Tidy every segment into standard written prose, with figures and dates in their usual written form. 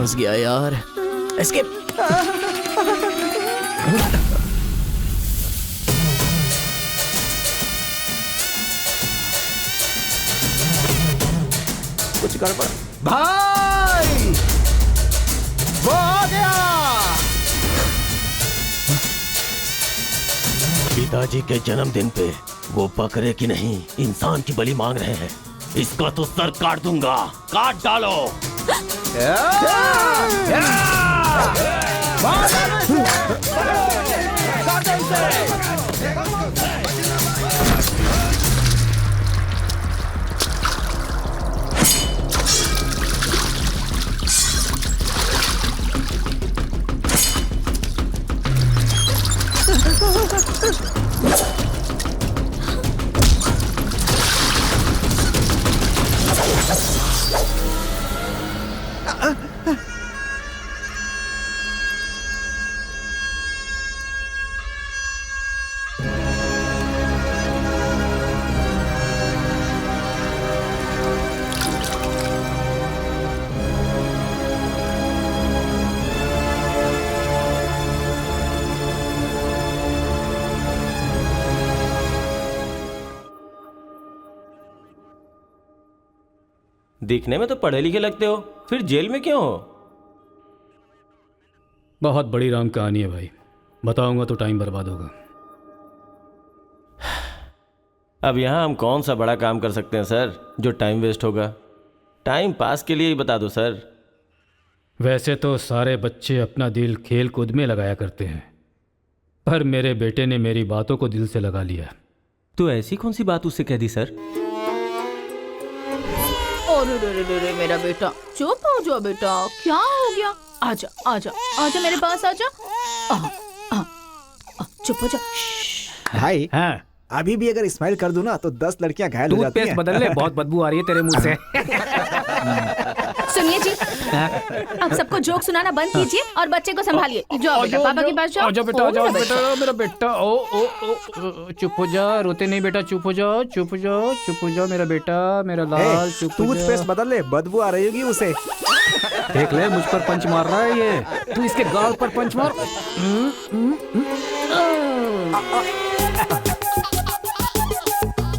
फंस गया यार। एस्केप। कुछ गड़बड़। भाई वो आ गया। पिताजी के जन्मदिन पे वो बकरे की नहीं इंसान की बलि मांग रहे हैं। इसका तो सर काट दूंगा। काट डालो। दिखने में तो पढ़े लिखे लगते हो, फिर जेल में क्यों हो? बहुत बड़ी राम कहानी है भाई, बताऊंगा तो टाइम बर्बाद होगा। अब यहाँ हम कौन सा बड़ा काम कर सकते हैं सर जो टाइम वेस्ट होगा? टाइम पास के लिए ही बता दो सर। वैसे तो सारे बच्चे अपना दिल खेल कूद में लगाया करते हैं, पर मेरे बेटे ने मेरी बातों को दिल से लगा लिया। तो ऐसी कौन सी बात उससे कह दी सर? अरे मेरा बेटा चुप हो जाओ बेटा, क्या हो गया? आजा आजा आजा मेरे पास आजा। चुप हो जा। भाई हाँ, अभी भी अगर स्माइल कर दूं ना तो 10 लड़कियां घायल हो जाती हैं। टूथपेस्ट बदल ले, बहुत बदबू आ रही है तेरे मुंह से। सुनिए जी, अब सबको जोक सुनाना बंद कीजिए और बच्चे को संभालिए। जाओ बेटा पापा के पास जाओ। आजा बेटा, जाओ बेटा, मेरा बेटा। ओ ओ ओ, चुप हो जा, रोते नहीं बेटा, चुप हो जाओ, चुप हो जाओ, चुप हो जाओ मेरा बेटा, मेरा लाल, चुप हो जा। टूथपेस्ट बदल ले, बदबू आ रही होगी उसे। देख ले मुझ पर पंच मार रहा है ये, तू इसके गाल पर पंच मार।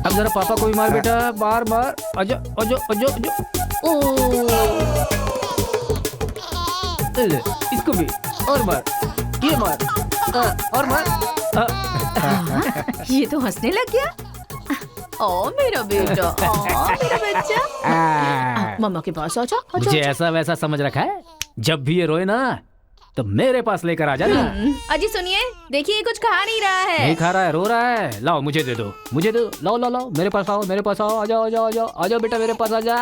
अब जरा पापा को भी मार बेटा, बार बार। आजा आजा आजा आजा। ले, इसको भी और मार, ये मार, और मार। ये तो हंसने लग गया। ओ मेरा बेटा, ओ मेरा बच्चा। मम्मा के पास आजा। मुझे ऐसा वैसा समझ रखा है? जब भी ये रोए ना तो मेरे पास लेकर आ जाना। अजी सुनिए, देखिए कुछ खा नहीं रहा है। नहीं खा रहा है, रो रहा है। लाओ मुझे दे दो, मुझे दो, लाओ लाओ लाओ, मेरे पास आओ, मेरे पास आओ, आ जाओ आ जाओ आ जाओ आ जाओ बेटा, मेरे पास आ जा।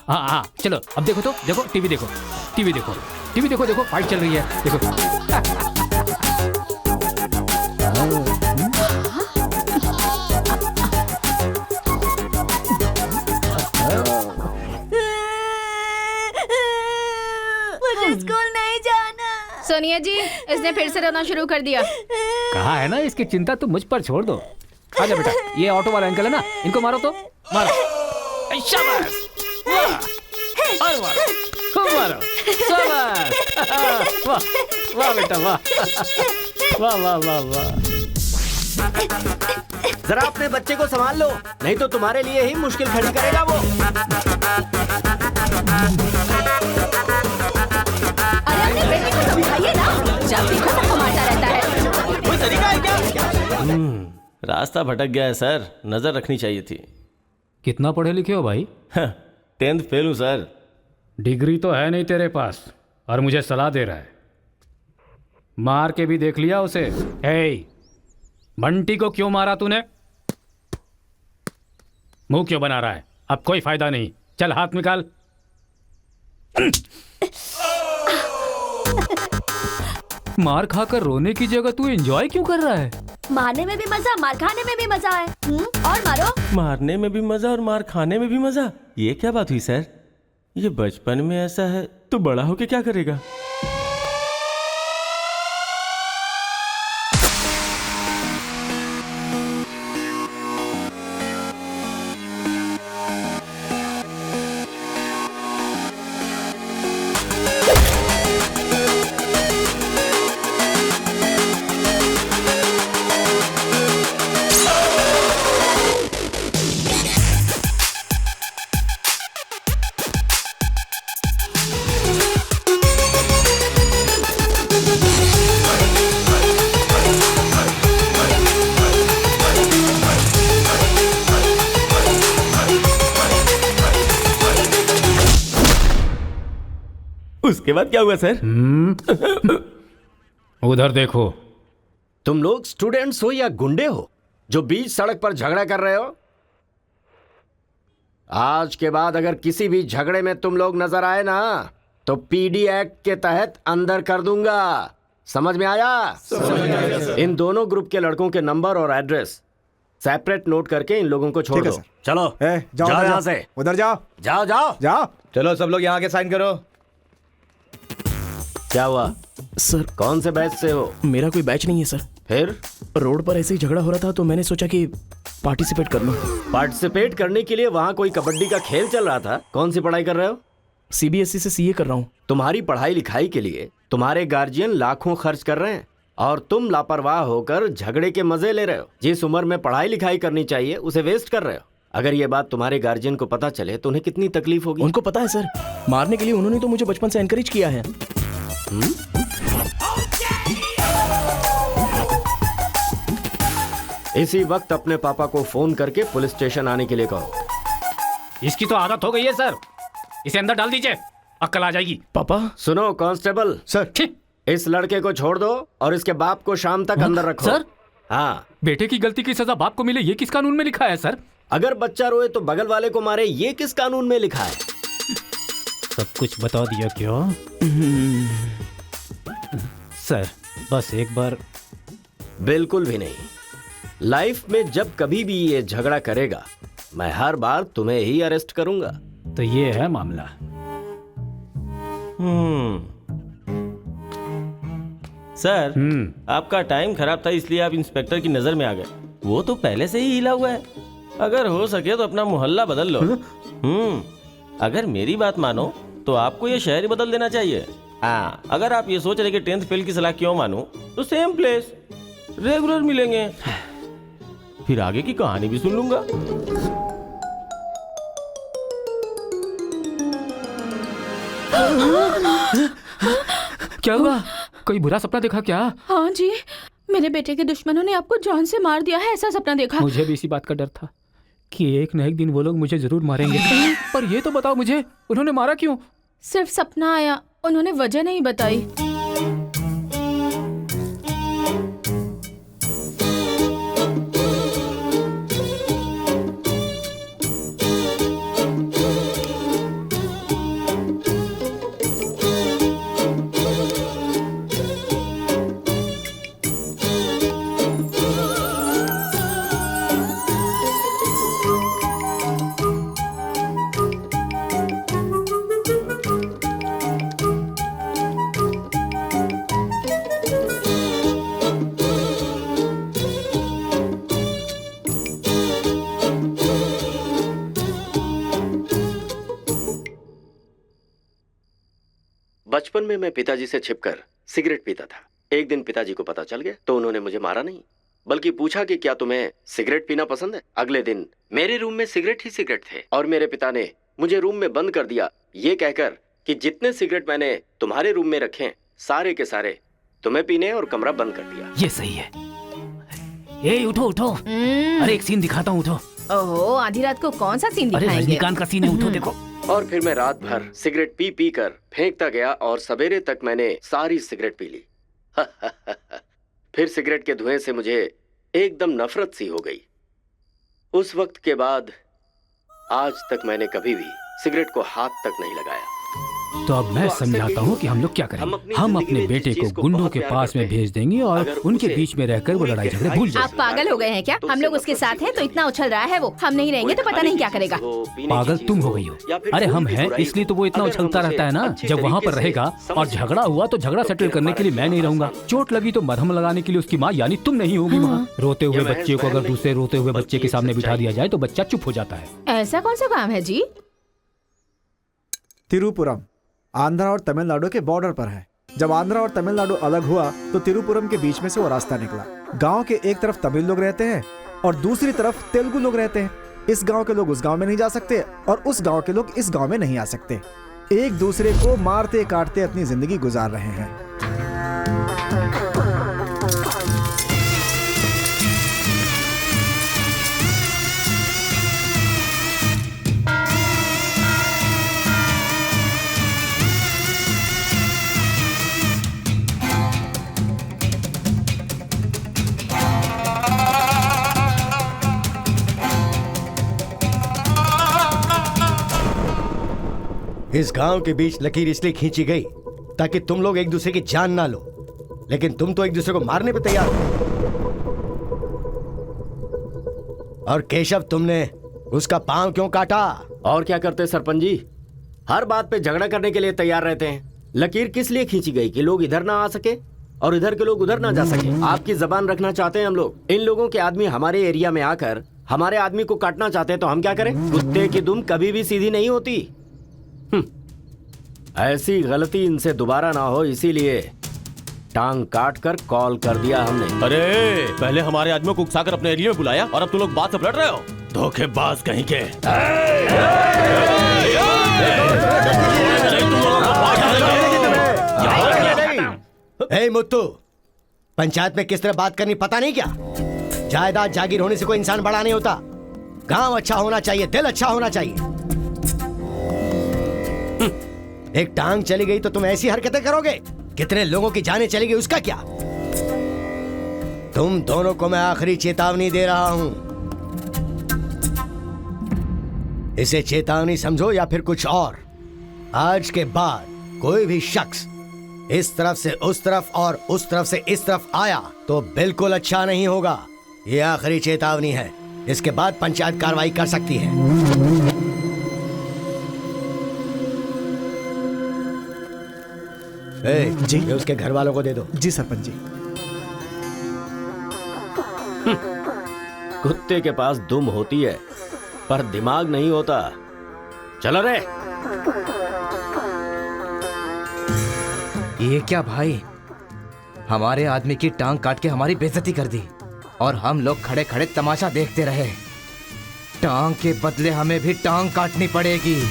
हाँ हाँ चलो, अब देखो तो, देखो टीवी देखो, टीवी देखो, टीवी देखो, देखो फाइट चल रही है, देखो। स्कूल नहीं जाना। सोनिया जी, इसने फिर से रोना शुरू कर दिया। कहा है ना इसकी चिंता तुम मुझ पर छोड़ दो। आजा बेटा, ये ऑटो वाला अंकल है ना, इनको मारो तो, मारो। शाबाश, वाह, और मारो, खूब मारो, शाबाश। वाह वाह बेटा, वाह वाह वाह वाह वाह। जरा अपने बच्चे को संभाल लो, नहीं तो तुम्हारे लिए ही मुश्किल खड़ी करेगा वो। अरे अपने बेटे को समझाइए ना, जब देखो तब कमाता रहता है। कोई तरीका है क्या? रास्ता भटक गया है सर, नजर रखनी चाहिए थी। कितना पढ़े लिखे हो भाई? 10th फेल हूँ सर। डिग्री तो है नहीं तेरे पास और मुझे सलाह दे रहा है। मार के भी देख लिया उसे। हे, बंटी को क्यों मारा तूने? मुंह क्यों बना रहा है? अब कोई फायदा नहीं, चल हाथ निकाल। मार खाकर रोने की जगह तू एंजॉय क्यों कर रहा है? मारने में भी मजा, मार खाने में भी मजा है। और मारो। मारने में भी मजा और मार खाने में भी मजा, ये क्या बात हुई सर? ये बचपन में ऐसा है तो बड़ा होके क्या करेगा? उसके बाद क्या हुआ सर? उधर देखो। तुम लोग स्टूडेंट्स हो या गुंडे हो जो बीच सड़क पर झगड़ा कर रहे हो? आज के बाद अगर किसी भी झगड़े में तुम लोग नजर आए ना तो पीडी एक्ट के तहत अंदर कर दूंगा। समझ में आया? इन दोनों ग्रुप के लड़कों के नंबर और एड्रेस सेपरेट नोट करके इन लोगों को छोड़ ठीक है, दो। सर। चलो जाओ जाओ उधर यहाँ जाओ। से। उधर जाओ जाओ जाओ जाओ। चलो सब लोग यहाँ आके साइन करो। क्या हुआ? सर कौन से बैच से हो? मेरा कोई बैच नहीं है सर। फिर रोड पर ऐसे ही झगड़ा हो रहा था तो मैंने सोचा कि पार्टिसिपेट कर लूं। पार्टिसिपेट करने के लिए वहां कोई कबड्डी का खेल चल रहा था? कौन सी पढ़ाई कर रहे हो? सीबीएसई से सीए कर रहा हूं। तुम्हारी पढ़ाई लिखाई के लिए तुम्हारे गार्जियन लाखों खर्च कर रहे हैं और तुम लापरवाह होकर झगड़े के मजे ले रहे हो। जिस उम्र में पढ़ाई लिखाई करनी चाहिए उसे वेस्ट कर रहे हो। अगर ये बात तुम्हारे गार्जियन को पता चले तो उन्हें कितनी तकलीफ होगी। उनको पता है सर, मारने के लिए उन्होंने तो मुझे बचपन से एनकरेज किया है। इसी वक्त अपने पापा को फोन करके पुलिस स्टेशन आने के लिए कहो। इसकी तो आदत हो गई है सर, इसे अंदर डाल दीजिए, अक्ल आ जाएगी। पापा सुनो कांस्टेबल, सर इस लड़के को छोड़ दो और इसके बाप को शाम तक अंदर रखो। सर? हाँ, बेटे की गलती की सजा बाप को मिले ये किस कानून में लिखा है सर? अगर बच्चा रोए तो बगल वाले को मारे, ये किस कानून में लिखा है? सब कुछ बता दिया क्यों? सर बस एक बार। बिल्कुल भी नहीं। लाइफ में जब कभी भी ये झगड़ा करेगा मैं हर बार तुम्हें ही अरेस्ट करूंगा। तो ये है मामला। सर आपका टाइम खराब था इसलिए आप इंस्पेक्टर की नजर में आ गए। वो तो पहले से ही हिला हुआ है। अगर हो सके तो अपना मोहल्ला बदल लो। अगर मेरी बात मानो तो आपको ये शहर ही बदल देना चाहिए। हाँ, अगर आप ये सोच रहे कि 10th फेल की सलाह क्यों मानूं, तो सेम प्लेस रेगुलर मिलेंगे, फिर आगे की कहानी भी सुन लूंगा। क्या हुआ? कोई बुरा सपना देखा क्या? हाँ जी, मेरे बेटे के दुश्मनों ने आपको जान से मार दिया है, ऐसा सपना देखा। मुझे भी इसी बात का डर था कि एक न एक दिन वो लोग मुझे जरूर मारेंगे। पर ये तो बताओ मुझे, उन्होंने मारा क्यों? सिर्फ सपना आया, उन्होंने वजह नहीं बताई। बचपन में मैं पिताजी से छिपकर सिगरेट पीता था। एक दिन पिताजी को पता चल गया तो उन्होंने मुझे मारा नहीं, बल्कि पूछा कि क्या तुम्हें सिगरेट पीना पसंद है। अगले दिन मेरे रूम में सिगरेट ही सिगरेट थे और मेरे पिता ने मुझे रूम में बंद कर दिया, ये कहकर कि जितने सिगरेट मैंने तुम्हारे रूम में रखे सारे के सारे तुम्हें पीने और कमरा बंद कर दिया। ये सही है। ए उठो उठो, अरे एक सीन दिखाता हूँ, उठो। ओहो, आधी रात को कौन सा सीन अरे दिखाएंगे? रजनीकांत का सीन है, उठो देखो। और फिर मैं रात भर सिगरेट पी पी कर फेंकता गया और सवेरे तक मैंने सारी सिगरेट पी ली। फिर सिगरेट के धुएं से मुझे एकदम नफरत सी हो गई। उस वक्त के बाद आज तक मैंने कभी भी सिगरेट को हाथ तक नहीं लगाया। तो अब मैं समझाता हूँ कि हम लोग क्या करें। हम अपने बेटे को गुंडों के पास में भेज देंगे और उनके बीच में रहकर वो लड़ाई झगड़े भूल आप जाएंगे। पागल हो गए हैं क्या? हम लोग उसके साथ हैं तो इतना उछल रहा है वो, हम नहीं रहेंगे तो पता नहीं क्या करेगा। पागल तुम हो गई हो। अरे हम हैं इसलिए तो वो इतना उछलता रहता है ना। जब वहाँ पर रहेगा और झगड़ा हुआ तो झगड़ा सेटल करने के लिए मैं नहीं रहूंगा। चोट लगी तो मरहम लगाने के लिए उसकी माँ यानी तुम नहीं होगी वहाँ। रोते हुए बच्चे को अगर दूसरे रोते हुए बच्चे के सामने बिठा दिया जाए तो बच्चा चुप हो जाता है। ऐसा कौन सा काम है जी? तिरुपुरम आंध्रा और तमिलनाडु के बॉर्डर पर है। जब आंध्रा और तमिलनाडु अलग हुआ तो तिरुपुरम के बीच में से वो रास्ता निकला। गांव के एक तरफ तमिल लोग रहते हैं और दूसरी तरफ तेलुगु लोग रहते हैं। इस गांव के लोग उस गांव में नहीं जा सकते और उस गांव के लोग इस गांव में नहीं आ सकते। एक दूसरे को मारते काटते अपनी जिंदगी गुजार रहे हैं। इस गांव के बीच लकीर इसलिए खींची गई ताकि तुम लोग एक दूसरे की जान ना लो, लेकिन तुम तो एक दूसरे को मारने पे तैयार हो। और केशव, तुमने उसका पांव क्यों काटा? और क्या करते सरपंच जी, हर बात पे झगड़ा करने के लिए तैयार रहते हैं। लकीर किस लिए खींची गई कि लोग इधर ना आ सके और इधर के लोग उधर ना जा सके। आपकी जबान रखना चाहते हैं हम लोग। इन लोगों के आदमी हमारे एरिया में आकर हमारे आदमी को काटना चाहते हैं तो हम क्या करें? कुत्ते की दुम कभी भी सीधी नहीं होती। ऐसी गलती इनसे दोबारा ना हो, इसीलिए टांग काट कर कॉल कर दिया हमने। अरे पहले हमारे आदमियों को उकसाकर अपने एरिया में बुलाया और अब तुम लोग बात से पलट रहे हो। धोखेबाज कहीं के। ए मुत्तू, पंचायत में किस तरह बात करनी पता नहीं क्या? जायदाद जागीर होने से कोई इंसान बड़ा नहीं होता। गांव अच्छा होना चाहिए, दिल अच्छा होना चाहिए। एक टांग चली गई तो तुम ऐसी हरकतें करोगे? कितने लोगों की जानें चली गई उसका क्या? तुम दोनों को मैं आखिरी चेतावनी दे रहा हूं। इसे चेतावनी समझो या फिर कुछ और। आज के बाद कोई भी शख्स इस तरफ से उस तरफ और उस तरफ से इस तरफ आया तो बिल्कुल अच्छा नहीं होगा। ये आखिरी चेतावनी है। इसके बाद पंचायत कार्रवाई कर सकती है। जी, ये उसके घर वालों को दे दो। जी सरपंच जी। कुत्ते के पास दुम होती है पर दिमाग नहीं होता। चलो रे। ये क्या भाई, हमारे आदमी की टांग काट के हमारी बेइज्जती कर दी और हम लोग खड़े खड़े तमाशा देखते रहे। टांग के बदले हमें भी टांग काटनी पड़ेगी।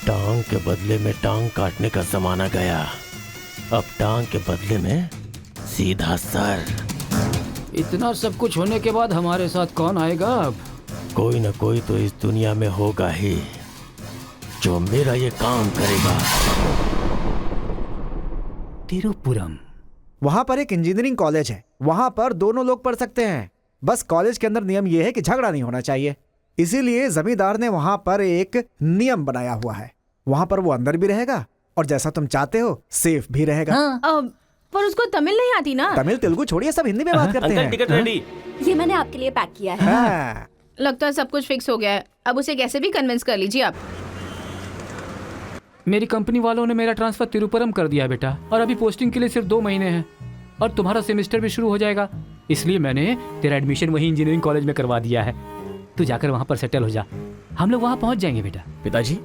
टांग के बदले में टांग काटने का जमाना गया। अब टांग के बदले में सीधा सर। इतना सब कुछ होने के बाद हमारे साथ कौन आएगा अब? कोई न कोई तो इस दुनिया में होगा ही जो मेरा ये काम करेगा। तिरुपुरम। वहां पर एक इंजीनियरिंग कॉलेज है, वहां पर दोनों लोग पढ़ सकते हैं। बस कॉलेज के अंदर नियम यह है कि झगड़ा नहीं होना चाहिए। इसीलिए जमींदार ने वहां पर एक नियम बनाया हुआ है। वहां पर वो अंदर भी रहेगा और जैसा तुम चाहते हो सेफ भी रहेगा। पर उसको तमिल नहीं आती ना। तमिल तेलुगु छोड़िए, सब हिंदी में बात करते हैं। Ticket ready. ये मैंने आपके लिए पैक किया है। हाँ। लगता है सब कुछ फिक्स हो गया है। अब उसे कैसे भी कन्विंस कर लीजिए आप। मेरी कंपनी वालों ने मेरा ट्रांसफर तिरुपुरम कर दिया बेटा, और अभी पोस्टिंग के लिए सिर्फ 2 महीने हैं और तुम्हारा सेमेस्टर भी शुरू हो जाएगा। इसलिए मैंने तेरा एडमिशन वही इंजीनियरिंग कॉलेज में करवा दिया है। तू जाकर वहां पर सेटल हो जा, हम लोग वहां पहुंच जाएंगे बेटा। पिताजी,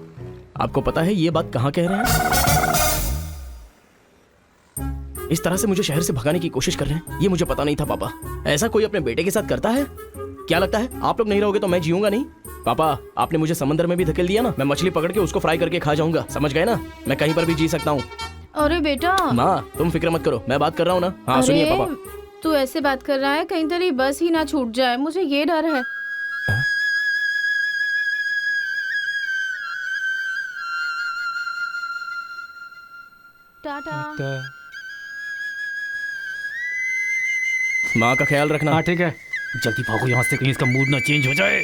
आपको पता है ये बात कहाँ कह रहे हैं? इस तरह से मुझे शहर से भगाने की कोशिश कर रहे हैं, ये मुझे पता नहीं था पापा। ऐसा कोई अपने बेटे के साथ करता है? क्या लगता है आप लोग नहीं रहोगे तो मैं जीऊंगा नहीं? पापा, आपने मुझे समंदर में भी धकेल दिया ना, मैं मछली पकड़ के उसको फ्राई करके खा जाऊंगा, समझ गए ना? मैं कहीं पर भी जी सकता हूँ। अरे बेटा। माँ, तुम फिक्र मत करो, मैं बात कर रहा हूँ ना। हाँ सुनिए पापा। तू ऐसे बात कर रहा है, कहीं तेरी बस ही ना छूट जाए, मुझे ये डर है। टाटा। माँ का ख्याल रखना। हाँ ठीक है, जल्दी भागो यहाँ से, कहीं इसका मूड ना चेंज हो जाए।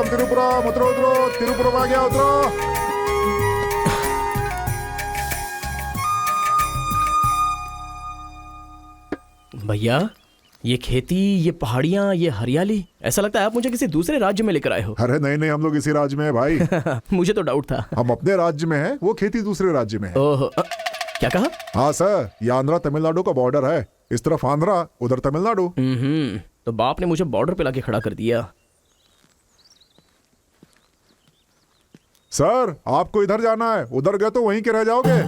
तिरुपुरम उतरो उतरो, तिरुपुरम आ गया, उतरो। भैया, ये खेती, ये पहाड़ियाँ, ये हरियाली, ऐसा लगता है आप मुझे किसी दूसरे राज्य में लेकर आए हो। अरे नहीं नहीं, हम लोग इसी राज्य में है भाई। मुझे तो डाउट था। हम अपने राज्य में है, वो खेती दूसरे राज्य में है। ओह, क्या कहा? हाँ सर, ये आंध्रा तमिलनाडु का बॉर्डर है। इस तरफ आंध्रा, उधर तमिलनाडु। तो बाप ने मुझे बॉर्डर पे लाके खड़ा कर दिया। सर, आपको इधर जाना है, उधर गए तो वहीं के रह जाओगे।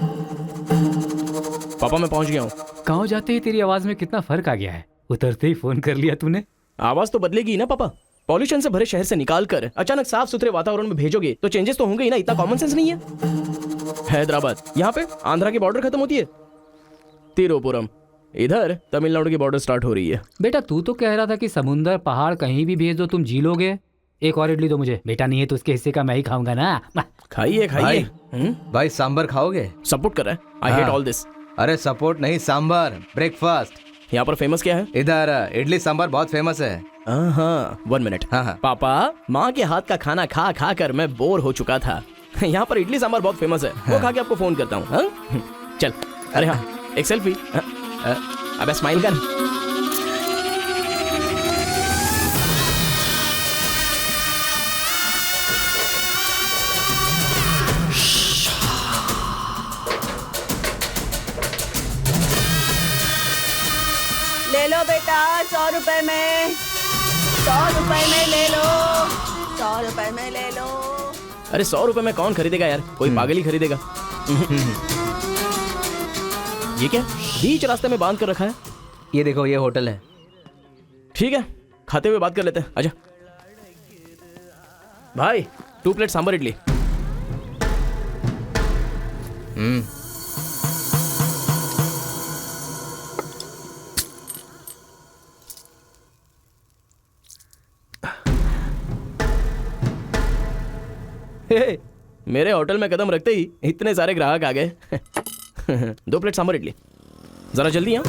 पापा मैं पहुंच गया हूँ। गाँव जाते ही तेरी आवाज में कितना फर्क आ गया है। उतरते ही फोन कर लिया तूने। आवाज तो बदलेगी ना पापा। पॉल्यूशन से भरे शहर से निकाल कर अचानक साफ सुथरे वातावरण में भेजोगे तो चेंजेस तो होंगे ही ना, इतना कॉमन सेंस नहीं है? हैदराबाद, यहाँ पे आंध्रा की बॉर्डर खत्म होती है। तिरुपुरम, इधर तमिलनाडु की बॉर्डर स्टार्ट हो रही है। बेटा तू तो कह रहा था कि समुंदर पहाड़ कहीं भी भेज दो तुम जी लोगे। एक और इडली दो मुझे। बेटा नहीं है तो उसके हिस्से का मैं ही खाऊंगा ना। खाइए खाइए। भाई सांबर खाओगे? सपोर्ट कर रहा है। I hate all this. अरे सपोर्ट नहीं, सांबर, ब्रेकफास्ट। यहाँ पर फेमस क्या है? इधर इडली सांबर बहुत फेमस है। हाँ, 1 मिनट। हाँ। पापा, माँ के हाथ का खाना खा खा कर मैं बोर हो चुका था। यहाँ पर इडली सांबर बहुत फेमस है। वो खा के आपको फोन करता हूँ। चल। अरे हाँ, एक सेल्फी। अबे स्माइल कर। ले लो बेटा, 100 रुपए में, 100 रुपए में ले लो, 100 रुपए में ले लो। अरे 100 रुपए में कौन खरीदेगा यार? कोई पागल ही खरीदेगा। ये क्या बीच रास्ते में बांध कर रखा है? ये देखो, ये होटल है। ठीक है, खाते हुए बात कर लेते हैं। आजा भाई, 2 प्लेट सांबर इडली। हे, मेरे होटल में कदम रखते ही इतने सारे ग्राहक आ गए। 2 प्लेट सांबर इडली, जरा जल्दी। यहाँ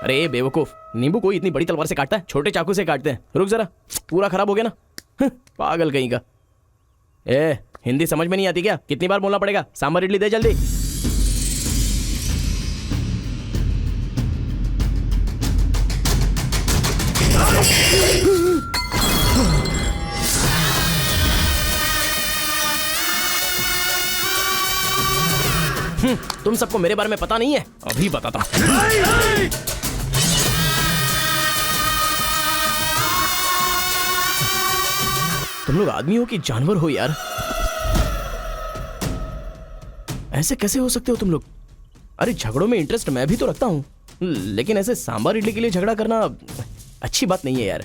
अरे बेवकूफ, नींबू कोई इतनी बड़ी तलवार से काटता है? छोटे चाकू से काटते हैं। रुक जरा, पूरा खराब हो गया ना। पागल कहीं का। ए, हिंदी समझ में नहीं आती क्या? कितनी बार बोलना पड़ेगा? सांबर इडली दे जल्दी। तुम सबको मेरे बारे में पता नहीं है? अभी बताता हूं। तुम लोग आदमी हो कि जानवर हो यार? ऐसे कैसे हो सकते हो तुम लोग? अरे झगड़ों में इंटरेस्ट मैं भी तो रखता हूं, लेकिन ऐसे सांबर इडली के लिए झगड़ा करना अच्छी बात नहीं है यार।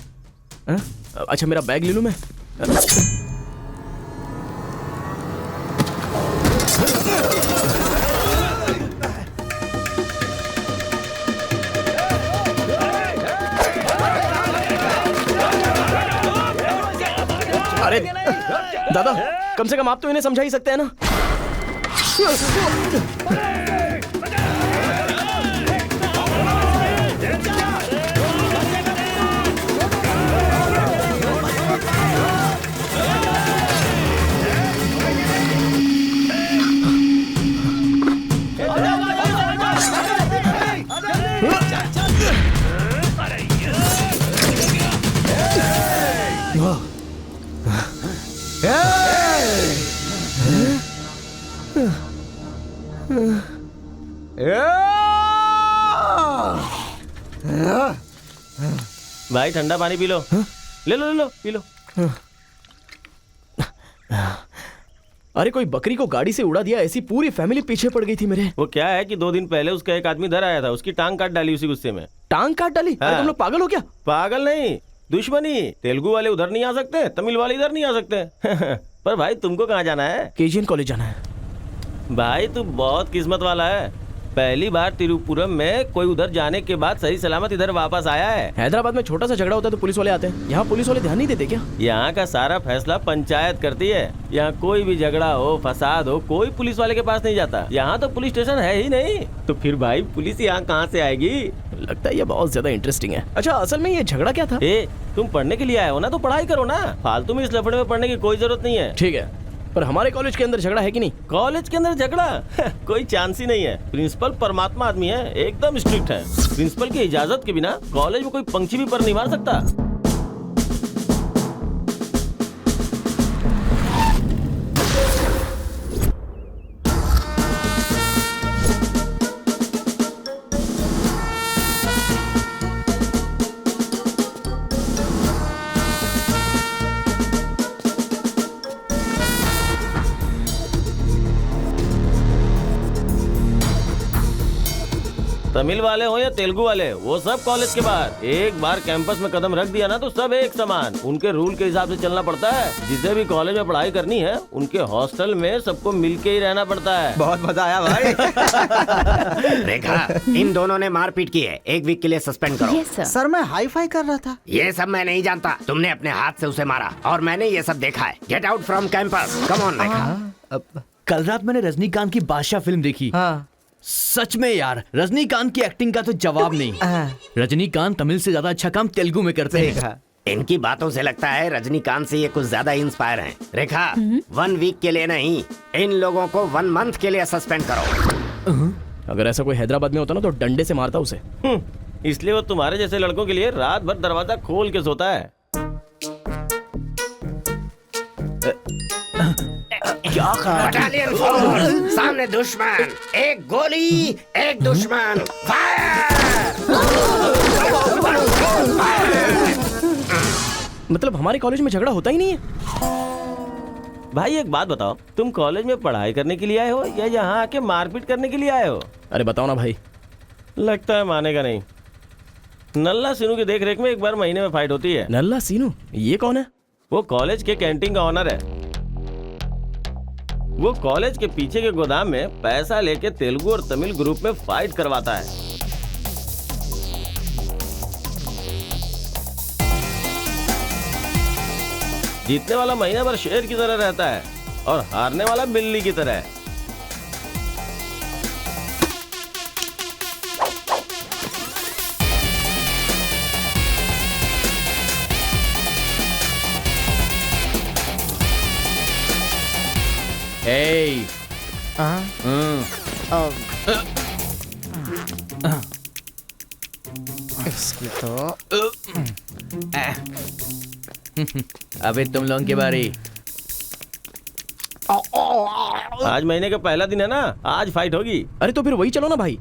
अच्छा, मेरा बैग ले लूं मैं? अरे दादा, कम से कम आप तो इन्हें समझा ही सकते हैं ना। भाई ठंडा पानी पी लो। ले लो ले लो, पी लो। अरे कोई बकरी को गाड़ी से उड़ा दिया, ऐसी पूरी फैमिली पीछे पड़ गई थी मेरे। वो क्या है कि 2 दिन पहले उसका एक आदमी इधर आया था, उसकी टांग काट डाली उसी गुस्से में। टांग काट डाली? हाँ। अरे तुम लोग पागल हो क्या? पागल नहीं, दुश्मनी। तेलुगु वाले उधर नहीं आ सकते, तमिल वाले इधर नहीं आ सकते। पर भाई तुमको कहाँ जाना है? केजीएन कॉलेज जाना है। भाई तू बहुत किस्मत वाला है, पहली बार तिरुपुरम में कोई उधर जाने के बाद सही सलामत इधर वापस आया है। हैदराबाद में छोटा सा झगड़ा होता है तो पुलिस वाले आते हैं, यहाँ पुलिस वाले ध्यान नहीं देते क्या? यहाँ का सारा फैसला पंचायत करती है। यहाँ कोई भी झगड़ा हो, फसाद हो, कोई पुलिस वाले के पास नहीं जाता। यहाँ तो पुलिस स्टेशन है ही नहीं, तो फिर भाई पुलिस यहाँ कहाँ से आएगी? लगता है ये बहुत ज्यादा इंटरेस्टिंग है। अच्छा, असल में ये झगड़ा क्या था? तुम पढ़ने के लिए आए हो ना, तो पढ़ाई करो ना। फालतू में इस लफड़े में पढ़ने की कोई जरूरत नहीं है। ठीक है, पर हमारे कॉलेज के अंदर झगड़ा है कि नहीं? कॉलेज के अंदर झगड़ा? कोई चांस ही नहीं है। प्रिंसिपल परमात्मा आदमी है, एकदम स्ट्रिक्ट है। प्रिंसिपल की इजाजत के बिना कॉलेज में कोई पंछी भी पर नहीं मार सकता। तमिल वाले हो या तेलुगु वाले, वो सब कॉलेज के बाहर। एक बार कैंपस में कदम रख दिया ना तो सब एक समान। उनके रूल के हिसाब से चलना पड़ता है। जिसे भी कॉलेज में पढ़ाई करनी है उनके हॉस्टल में सबको मिलके ही रहना पड़ता है। बहुत मजा आया भाई। रेखा, इन दोनों ने मारपीट की है, 1 वीक के लिए सस्पेंड करो। सर मैं हाई फाई कर रहा था। ये सब मैं नहीं जानता। तुमने अपने हाथ से उसे मारा और मैंने ये सब देखा है। Get out from campus. Come on Rekha. कल रात मैंने रजनीकांत की बादशाह फिल्म देखी। हाँ। सच में यार, रजनीकांत की एक्टिंग का तो जवाब नहीं। रजनीकांत तमिल से ज्यादा अच्छा काम तेलुगु में करते हैं। इनकी बातों से लगता है रजनीकांत से ये कुछ ज्यादा इंस्पायर हैं। रेखा, 1 वीक के लिए नहीं, इन लोगों को 1 मंथ के लिए सस्पेंड करो। अगर ऐसा कोई हैदराबाद में होता ना तो डंडे से मारता उसे। इसलिए वो तुम्हारे जैसे लड़कों के लिए रात भर दरवाजा खोल के सोता है। क्या बटालियन फॉरवर्ड, सामने दुश्मन, एक गोली, एक दुश्मन, मतलब हमारे कॉलेज में झगड़ा होता ही नहीं है। भाई एक बात बताओ, तुम कॉलेज में पढ़ाई करने के लिए आए हो या यहाँ आके मारपीट करने के लिए आए हो? अरे बताओ ना भाई। लगता है मानेगा नहीं। नल्ला सीनू की देख रेख में 1 बार महीने में फाइट होती है। नल्ला सीनू? ये कौन है? वो कॉलेज के कैंटीन का ऑनर है। वो कॉलेज के पीछे के गोदाम में पैसा लेके तेलुगु और तमिल ग्रुप में फाइट करवाता है। जीतने वाला महीना भर शेर की तरह रहता है और हारने वाला बिल्ली की तरह। Hey. इसकी तो अबे तुम लोगों की बारी। आज महीने का पहला दिन है ना, आज फाइट होगी। अरे तो फिर वही चलो ना भाई।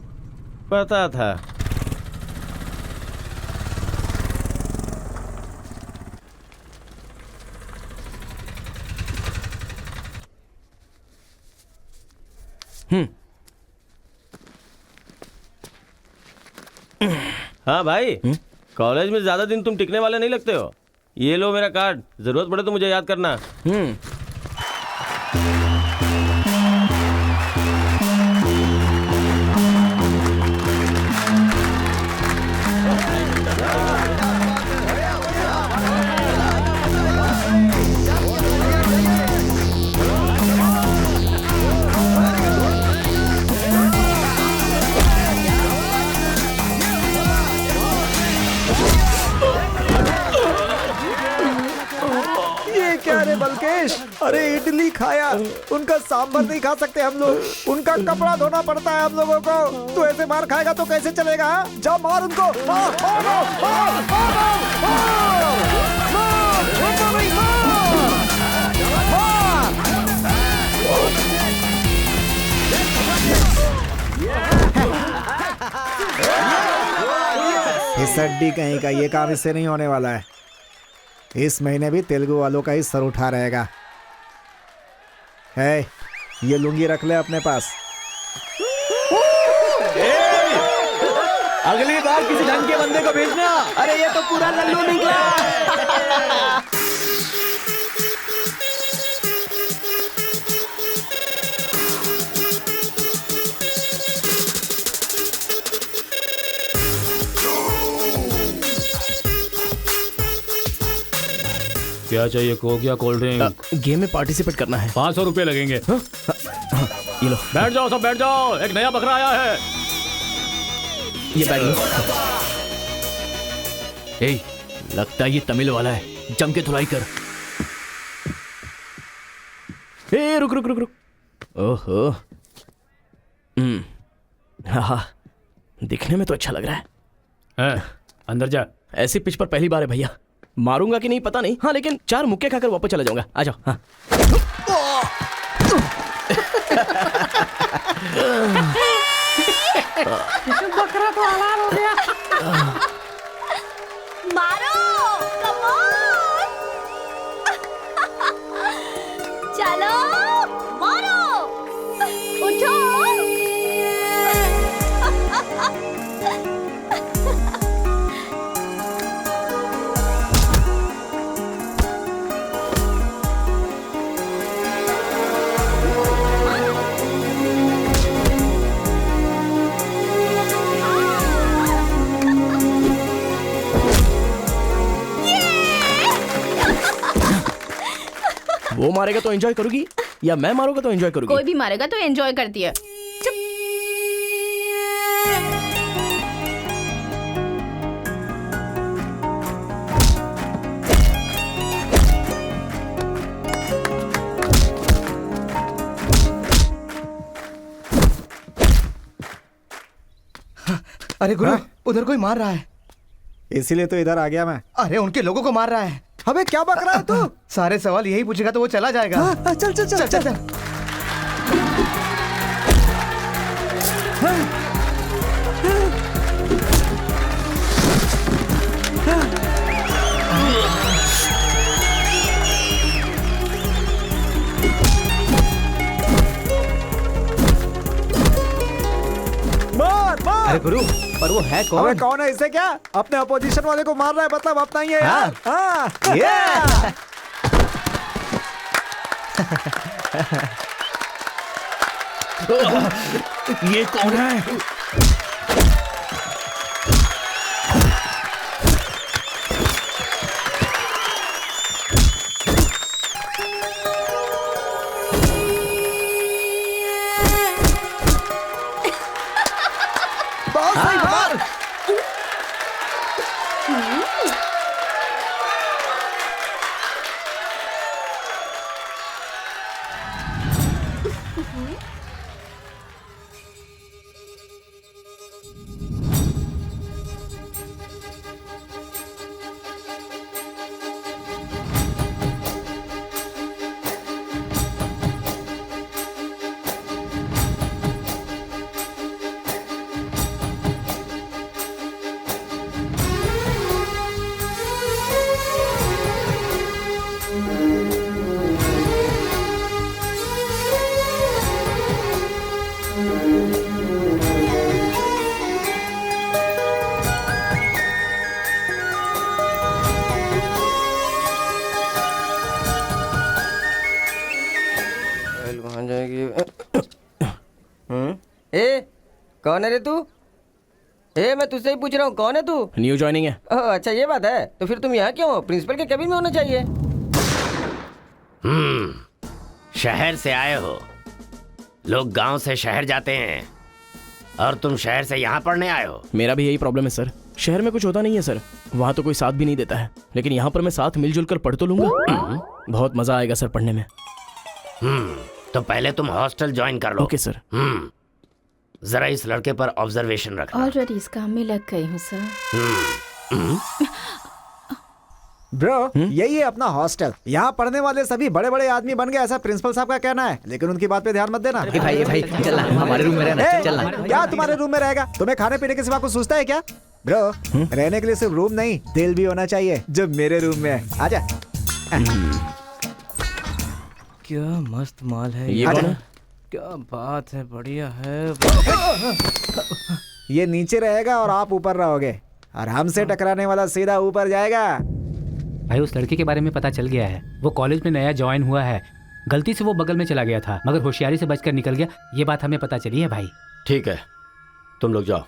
पता था। हाँ भाई, कॉलेज में ज्यादा दिन तुम टिकने वाले नहीं लगते हो। ये लो मेरा कार्ड, जरूरत पड़े तो मुझे याद करना। क्या रे बलकेश, अरे इडली खाया, उनका सांभर नहीं खा सकते हम लोग, उनका कपड़ा धोना पड़ता है हम लोगों को। तू ऐसे मार खाएगा तो कैसे चलेगा? जाओ मार उनको, मार, मार, मार, मार, इस हड्डी कहीं का ये काम इससे नहीं होने वाला है। इस महीने भी तेलुगु वालों का ही सर उठा रहेगा। है, ये लुंगी रख ले अपने पास। अगली बार किसी ढंग के बंदे को भेजना। अरे ये तो पूरा लल्लू निकला। क्या चाहिए? कोक या कोल्ड ड्रिंक? गेम में पार्टिसिपेट करना है। 500 रुपए लगेंगे। ये लो। बैठ जाओ सब, बैठ जाओ, एक नया बकरा आया है। ये बैग लो। ए, लगता है ये तमिल वाला है, जम के धुलाई कर। ए, रुक रुक रुक रुक। ओहो, हाँ, दिखने में तो अच्छा लग रहा है। अंदर जा। ऐसी पिच पर पहली बार है भैया। मारूंगा कि नहीं पता नहीं, हाँ लेकिन 4 मुक्के खाकर वापस चला जाऊंगा। आ जाओ। हाँ। बकरा तो हलाल हो गया। मारो, कम ऑन। चलो, मारो, उठो। वो मारेगा तो एंजॉय करोगी या मैं मारूंगा तो एंजॉय करोगी? कोई भी मारेगा तो एंजॉय करती है। अरे गुरु, उधर कोई मार रहा है। इसीलिए तो इधर आ गया मैं। अरे उनके लोगों को मार रहा है। अबे क्या बक रहा है तू? सारे सवाल यही पूछेगा तो वो चला जाएगा। चल चल चल चल, चल। अरे गुरु, पर वो है कौन? अबे कौन है? इसे क्या अपने अपोजिशन वाले को मार रहा है, मतलब अपना ही है यार। हाँ। ये कौन है? कौन है रे तू? मैं तुझसे ही पूछ रहा हूँ, कौन है तू? न्यू ज्वाइनिंग है। अच्छा ये बात है, तो फिर तुम यहाँ क्यों हो? प्रिंसिपल के केबिन में होना चाहिए। शहर से आए हो। लोग गांव से शहर जाते हैं और तुम शहर से यहाँ पढ़ने आए हो। मेरा भी यही प्रॉब्लम है सर, शहर में कुछ होता नहीं है सर, वहाँ तो कोई साथ भी नहीं देता है, लेकिन यहाँ पर मैं साथ मिलजुल कर पढ़ तो लूंगा। बहुत मजा आएगा सर पढ़ने में। तो पहले तुम हॉस्टल ज्वाइन कर लो। Okay sir. जरा इस लड़के पर ऑब्जर्वेशन रखना। ऑलरेडी इस काम में लग गई हूँ सर। ब्रो, यही है अपना हॉस्टल। यहाँ पढ़ने वाले सभी बड़े बड़े आदमी बन गए, ऐसा प्रिंसिपल साहब का कहना है, लेकिन उनकी बात पे ध्यान मत देना। भाई चल हमारे रूम में रहना, चल। क्या तुम्हारे रूम में रहेगा? तुम्हें खाने पीने के सिवा कुछ सोचता है क्या? ब्रो, रहने के लिए सिर्फ रूम नहीं, दिल भी होना चाहिए, जो मेरे रूम में है। आजा। क्या मस्त माल है ये कौन है? क्या बात है, बढ़िया है। ये नीचे रहेगा और आप ऊपर रहोगे, और हमसे टकराने वाला सीधा ऊपर जाएगा। भाई उस लड़के के बारे में पता चल गया है, वो कॉलेज में नया ज्वाइन हुआ है। गलती से वो बगल में चला गया था, मगर होशियारी से बचकर निकल गया। ये बात हमें पता चली है भाई। ठीक है, तुम लोग जाओ।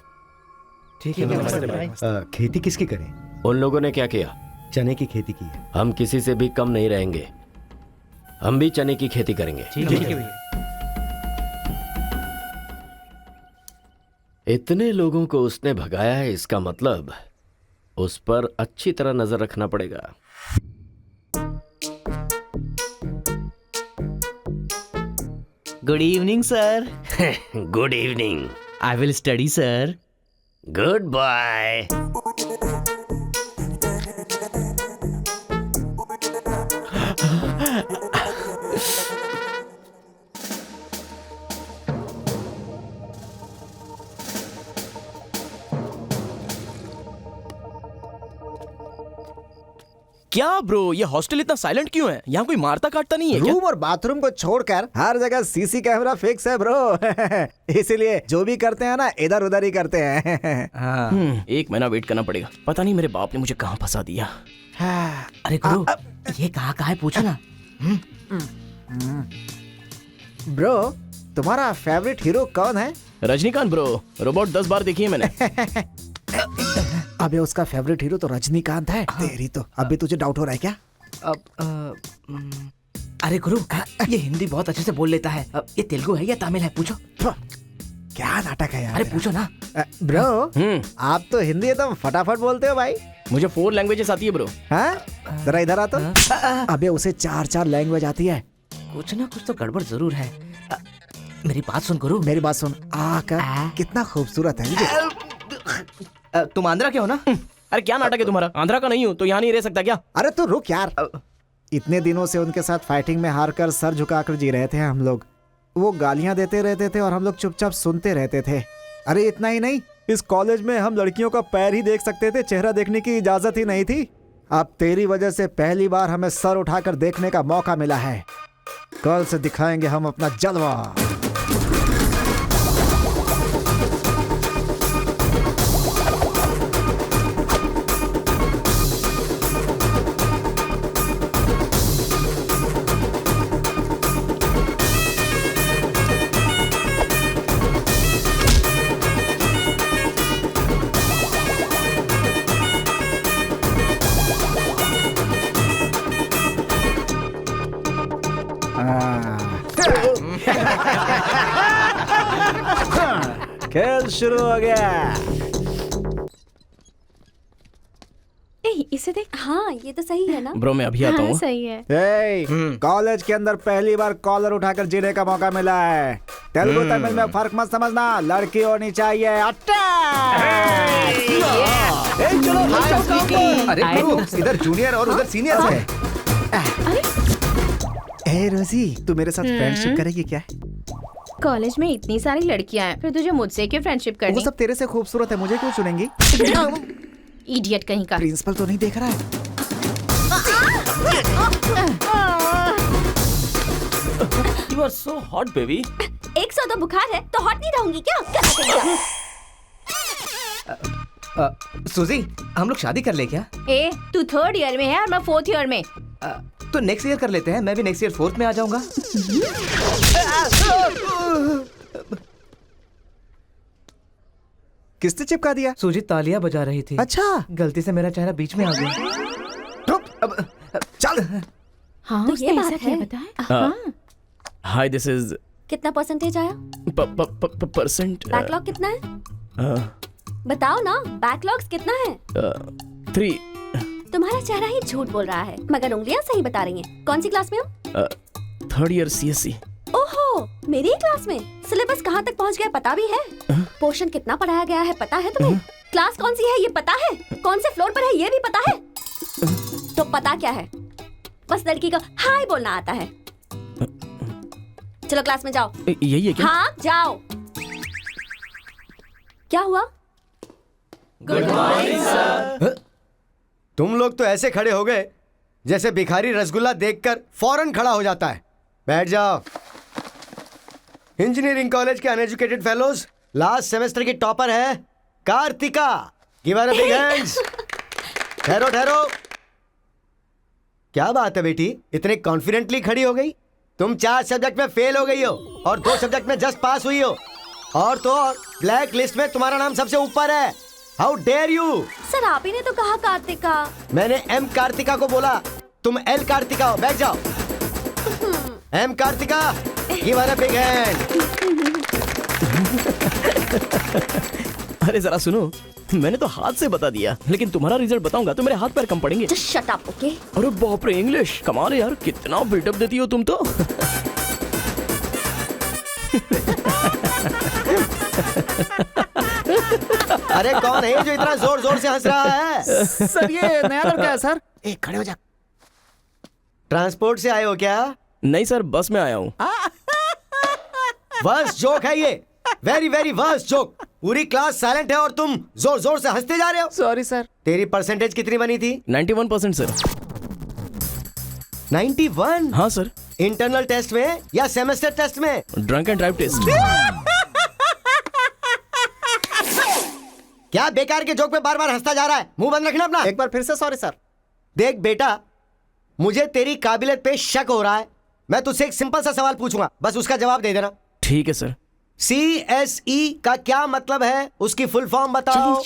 ठीक है। खेती किसकी करें? उन लोगों ने क्या किया? चने की खेती की है। हम किसी से भी कम नहीं रहेंगे, हम भी चने की खेती करेंगे। ठीक है। इतने लोगों को उसने भगाया है, इसका मतलब उस पर अच्छी तरह नजर रखना पड़ेगा। Good evening sir. Good evening. I will study sir. Good bye. क्या ब्रो, ये हॉस्टल इतना साइलेंट क्यों है? यहाँ कोई मारता काटता नहीं है क्या? रूम और बाथरूम को छोड़कर हर जगह सीसी कैमरा फिक्स है ब्रो। इसीलिए जो भी करते हैं ना, इधर उधर ही करते हैं। एक महीना वेट करना पड़ेगा, पता नहीं मेरे बाप ने मुझे कहाँ फंसा दिया। अरे गुरु, ये कहाँ है पूछो ना। ब्रो, तुम्हारा फेवरेट हीरो कौन है? रजनीकांत ब्रो, रोबोट 10 बार देखी है मैंने। अबे उसका फेवरेट हीरो तो रजनीकांत है। तेरी तो अभी तुझे डाउट हो रहा है क्या? अरे गुरु, ये हिंदी बहुत अच्छे से बोल लेता है। ये तेलुगु है या तमिल है, पूछो। क्या नाटक है यार। अरे पूछो ना। ब्रो, आप तो हिंदी एकदम फटाफट बोलते हो भाई। मुझे 4 लैंग्वेजेस आती है ब्रो। हाँ, जरा इधर आ तो। अबे उसे 4 लैंग्वेज आती है। कुछ ना कुछ तो गड़बड़ जरूर है। मेरी बात सुन गुरु। मेरी बात सुन। कितना खूबसूरत है। तुम आंध्रा के हो ना? अरे क्या नाटक है तुम्हारा? आंध्रा का नहीं हूँ तो यहाँ नहीं रह सकता क्या? अरे तू रुक यार। इतने दिनों से उनके साथ फाइटिंग में हारकर सर झुकाकर जी रहे थे हम लोग। वो गालियां देते रहते थे और हम लोग चुपचाप सुनते रहते थे। अरे इतना ही नहीं, इस कॉलेज में हम लड़कियों का पैर ही देख सकते थे, चेहरा देखने की इजाजत ही नहीं थी। अब तेरी वजह से पहली बार हमें सर उठाकर देखने का मौका मिला है। कल से दिखाएंगे हम अपना जलवा। खेल शुरू हो गया। इसे देख। हाँ ये तो सही है ना। ब्रो मैं अभी आता हूँ। सही है। कॉलेज के अंदर पहली बार कॉलर उठाकर जीने का मौका मिला है। तेलुगु तमिल में फर्क मत समझना, लड़की होनी चाहिए। अरे गुरु, इधर जूनियर और उधर सीनियर है। ए रोजी, तू मेरे साथ फ्रेंडशिप करेगी क्या? कॉलेज में इतनी सारी लड़कियां हैं, फिर तुझे मुझसे क्यों फ्रेंडशिप करनी? वो सब तेरे से खूबसूरत है, मुझे क्यों चुनेंगी? इडियट कहीं का। प्रिंसिपल तो नहीं देख रहा है? You are so hot, baby. 102 बुखार है तो हॉट नहीं रहूंगी क्या? सुजी, हम लोग शादी कर ले क्या? ए, तू 3rd ईयर में है और मैं 4th ईयर में। तो नेक्स्ट ईयर कर लेते हैं। मैं भी नेक्स्ट ईयर 4th में आ जाऊंगा। किसने चिपका दिया? सुजीत तालियां बजा रही थी। अच्छा, गलती से मेरा चेहरा बीच में आ गया। चल। हाँ, तो ये बात है। हाँ। हाय, दिस इज कितना परसेंटेज आया? परसेंट। बैकलॉग कितना है? बताओ ना, बैकलॉग्स कितना है? 3। तुम्हारा चेहरा ही झूठ बोल रहा है, मगर उंगलियां सही बता रही हैं। कौन सी क्लास में हो? 3rd year CSE। ओहो, मेरी ही क्लास में। सिलेबस कहाँ तक पहुँच गया पता भी है? पोर्शन कितना पढ़ाया गया है पता है तुम्हें? क्लास कौन सी है ये पता है? कौन से फ्लोर पर है ये भी पता है? तो पता क्या है? बस लड़की को हाय बोलना आता है। चलो क्लास में जाओ। यही है क्या? हाँ जाओ। क्या हुआ? Good morning sir. तुम लोग तो ऐसे खड़े हो गए जैसे भिखारी रसगुल्ला देखकर फौरन खड़ा हो जाता है। बैठ जाओ। इंजीनियरिंग कॉलेज के अनएजुकेटेड फेलोज, लास्ट सेमेस्टर की टॉपर है Kartika. Give her a big hands. ठहरो ठहरो। क्या बात है बेटी, इतने कॉन्फिडेंटली खड़ी हो गई? तुम 4 सब्जेक्ट में फेल हो गई हो और 2 सब्जेक्ट में जस्ट पास हुई हो, और तो और ब्लैक लिस्ट में तुम्हारा नाम सबसे ऊपर है। How dare you? सर आप ही ने तो कहा कार्तिका। मैंने एम कार्तिका को बोला, तुम एल कार्तिका हो। बैठ जाओ। Am Kartika, give her a big hand. अरे जरा सुनो, मैंने तो हाथ से बता दिया, लेकिन तुम्हारा रिजल्ट बताऊंगा तो मेरे हाथ पैर कम पड़ेंगे। Just shut up, okay? अरे बाप रे, इंग्लिश कमाल है यार, कितना बिल्डअप देती हो तुम तो। अरे कौन है जो इतना जोर जोर से हंस रहा है? सर ये नया लड़का है सर। एक खड़े हो जा। ट्रांसपोर्ट से आए हो क्या? नहीं सर, बस में आया हूँ। वर्स्ट जोक है ये, वेरी वेरी वर्स्ट जोक। पूरी क्लास साइलेंट है और तुम जोर जोर से हंसते जा रहे हो। Sorry sir. तेरी परसेंटेज कितनी बनी थी? 91% सर। 91? हाँ सर। इंटरनल टेस्ट में या सेमेस्टर टेस्ट में? Drunk and drive test. क्या बेकार के जोक पे बार बार हंसता जा रहा है? मुंह बंद रखना अपना। एक बार फिर से सॉरी सर। देख बेटा, मुझे तेरी काबिलियत पे शक हो रहा है। मैं तुझसे एक सिंपल सा सवाल पूछूंगा, बस उसका जवाब दे देना। ठीक है सर। CSE का क्या मतलब है? उसकी फुल फॉर्म बताओ।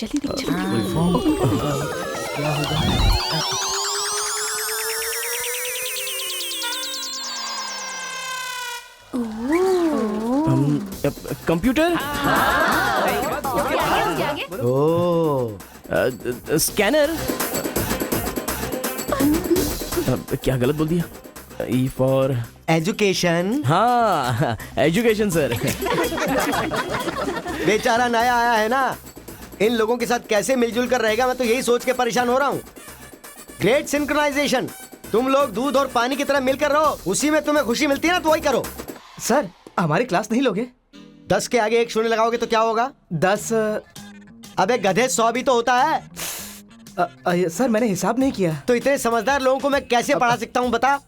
कंप्यूटर, ओ स्कैनर, क्या गलत बोल दिया? E for education. हाँ, एजुकेशन सर। बेचारा नया आया है ना, इन लोगों के साथ कैसे मिलजुल कर रहेगा, मैं तो यही सोच के परेशान हो रहा हूँ। ग्रेट सिंक्रोनाइजेशन, तुम लोग दूध और पानी की तरह मिलकर रहो, उसी में तुम्हें खुशी मिलती है ना, तो वही करो। सर हमारी क्लास नहीं लोगे? 10 के आगे 1 शून्य लगाओगे तो क्या होगा? 10। अबे गधे 100 भी तो होता है। सर मैंने हिसाब नहीं किया। तो इतने समझदार लोगों को मैं कैसे पढ़ा सकता हूँ बता?